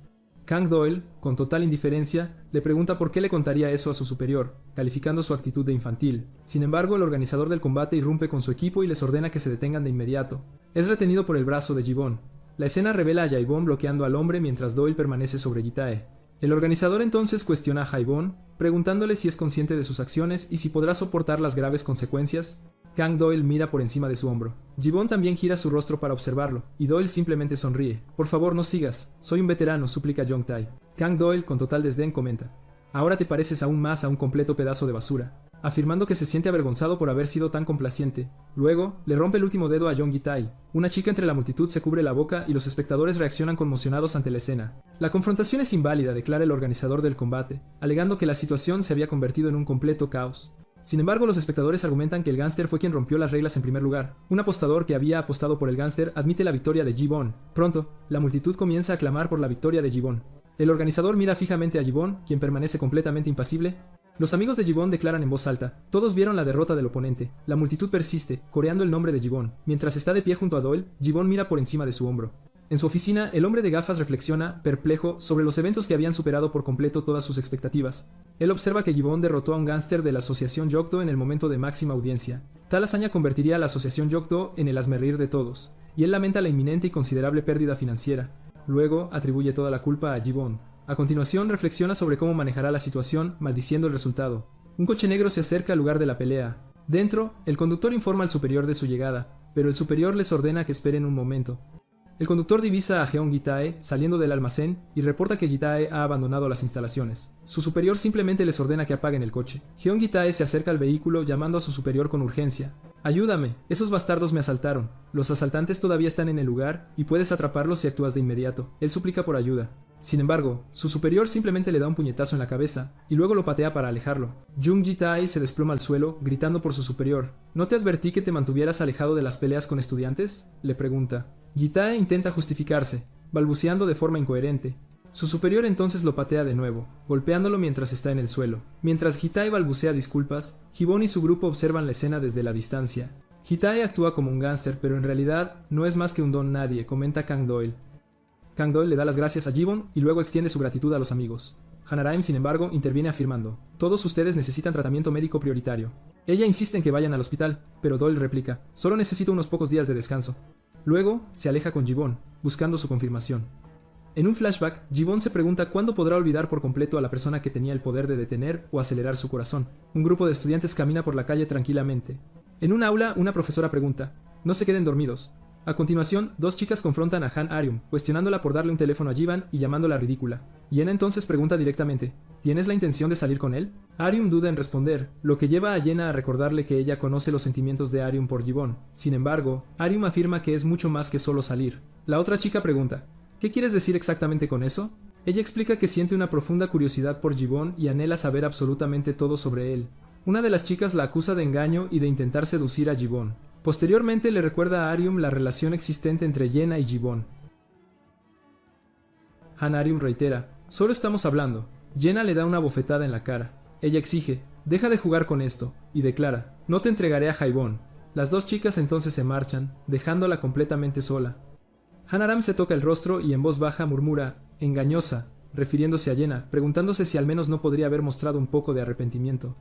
[SPEAKER 1] Kang Doyle, con total indiferencia, le pregunta por qué le contaría eso a su superior, calificando su actitud de infantil. Sin embargo, el organizador del combate irrumpe con su equipo y les ordena que se detengan de inmediato. Es retenido por el brazo de Gibbon. La escena revela a Jaebon bloqueando al hombre mientras Doyle permanece sobre Hitae. El organizador entonces cuestiona a Jaebon, preguntándole si es consciente de sus acciones y si podrá soportar las graves consecuencias. Kang Doyle mira por encima de su hombro. Gibbon también gira su rostro para observarlo, y Doyle simplemente sonríe. «Por favor, no sigas. Soy un veterano», suplica Jong-Tae. Kang Doyle, con total desdén, comenta. «Ahora te pareces aún más a un completo pedazo de basura», afirmando que se siente avergonzado por haber sido tan complaciente. Luego, le rompe el último dedo a Jong-Hitae. Una chica entre la multitud se cubre la boca y los espectadores reaccionan conmocionados ante la escena. La confrontación es inválida, declara el organizador del combate, alegando que la situación se había convertido en un completo caos. Sin embargo, los espectadores argumentan que el gángster fue quien rompió las reglas en primer lugar. Un apostador que había apostado por el gángster admite la victoria de Gibbon. Pronto, la multitud comienza a clamar por la victoria de Gibbon. El organizador mira fijamente a Gibbon, quien permanece completamente impasible. Los amigos de Gibbon declaran en voz alta. Todos vieron la derrota del oponente. La multitud persiste, coreando el nombre de Gibbon. Mientras está de pie junto a Doyle, Gibbon mira por encima de su hombro. En su oficina, el hombre de gafas reflexiona, perplejo, sobre los eventos que habían superado por completo todas sus expectativas. Él observa que Gibbon derrotó a un gángster de la Asociación Yokto en el momento de máxima audiencia. Tal hazaña convertiría a la Asociación Yokto en el hazmerreír de todos, y él lamenta la inminente y considerable pérdida financiera. Luego, atribuye toda la culpa a Gibbon. A continuación, reflexiona sobre cómo manejará la situación, maldiciendo el resultado. Un coche negro se acerca al lugar de la pelea. Dentro, el conductor informa al superior de su llegada, pero el superior les ordena que esperen un momento. El conductor divisa a Jeong-Hitae saliendo del almacén y reporta que Hitae ha abandonado las instalaciones. Su superior simplemente les ordena que apaguen el coche. Jeong-Hitae se acerca al vehículo llamando a su superior con urgencia. «Ayúdame, esos bastardos me asaltaron. Los asaltantes todavía están en el lugar y puedes atraparlos si actúas de inmediato». Él suplica por ayuda. Sin embargo, su superior simplemente le da un puñetazo en la cabeza y luego lo patea para alejarlo. Jung-Hitae se desploma al suelo, gritando por su superior. «¿No te advertí que te mantuvieras alejado de las peleas con estudiantes?», le pregunta. Hitae intenta justificarse, balbuceando de forma incoherente. Su superior entonces lo patea de nuevo, golpeándolo mientras está en el suelo. Mientras Hitae balbucea disculpas, Gibbon y su grupo observan la escena desde la distancia. Hitae actúa como un gángster, pero en realidad no es más que un don nadie, comenta Kang Doyle. Kang Doyle le da las gracias a Gibbon y luego extiende su gratitud a los amigos. Hannah-Rhyme, sin embargo, interviene afirmando: «Todos ustedes necesitan tratamiento médico prioritario». Ella insiste en que vayan al hospital, pero Doyle replica: «Solo necesito unos pocos días de descanso». Luego, se aleja con Gibbon, buscando su confirmación. En un flashback, Gibbon se pregunta cuándo podrá olvidar por completo a la persona que tenía el poder de detener o acelerar su corazón. Un grupo de estudiantes camina por la calle tranquilamente. En un aula, una profesora pregunta: «No se queden dormidos». A continuación, dos chicas confrontan a Han Arium, cuestionándola por darle un teléfono a Jivan y llamándola ridícula. Yena entonces pregunta directamente: ¿tienes la intención de salir con él? Arium duda en responder, lo que lleva a Yena a recordarle que ella conoce los sentimientos de Arium por Gibbon. Sin embargo, Arium afirma que es mucho más que solo salir. La otra chica pregunta: ¿qué quieres decir exactamente con eso? Ella explica que siente una profunda curiosidad por Gibbon y anhela saber absolutamente todo sobre él. Una de las chicas la acusa de engaño y de intentar seducir a Gibbon. Posteriormente le recuerda a Arium la relación existente entre Yena y Gibbon. Han Arium reitera: «Solo estamos hablando». Yena le da una bofetada en la cara. Ella exige: «Deja de jugar con esto», y declara: «No te entregaré a Jaebon». Las dos chicas entonces se marchan, dejándola completamente sola. Han Aram se toca el rostro y en voz baja murmura: «engañosa», refiriéndose a Yena, preguntándose si al menos no podría haber mostrado un poco de arrepentimiento.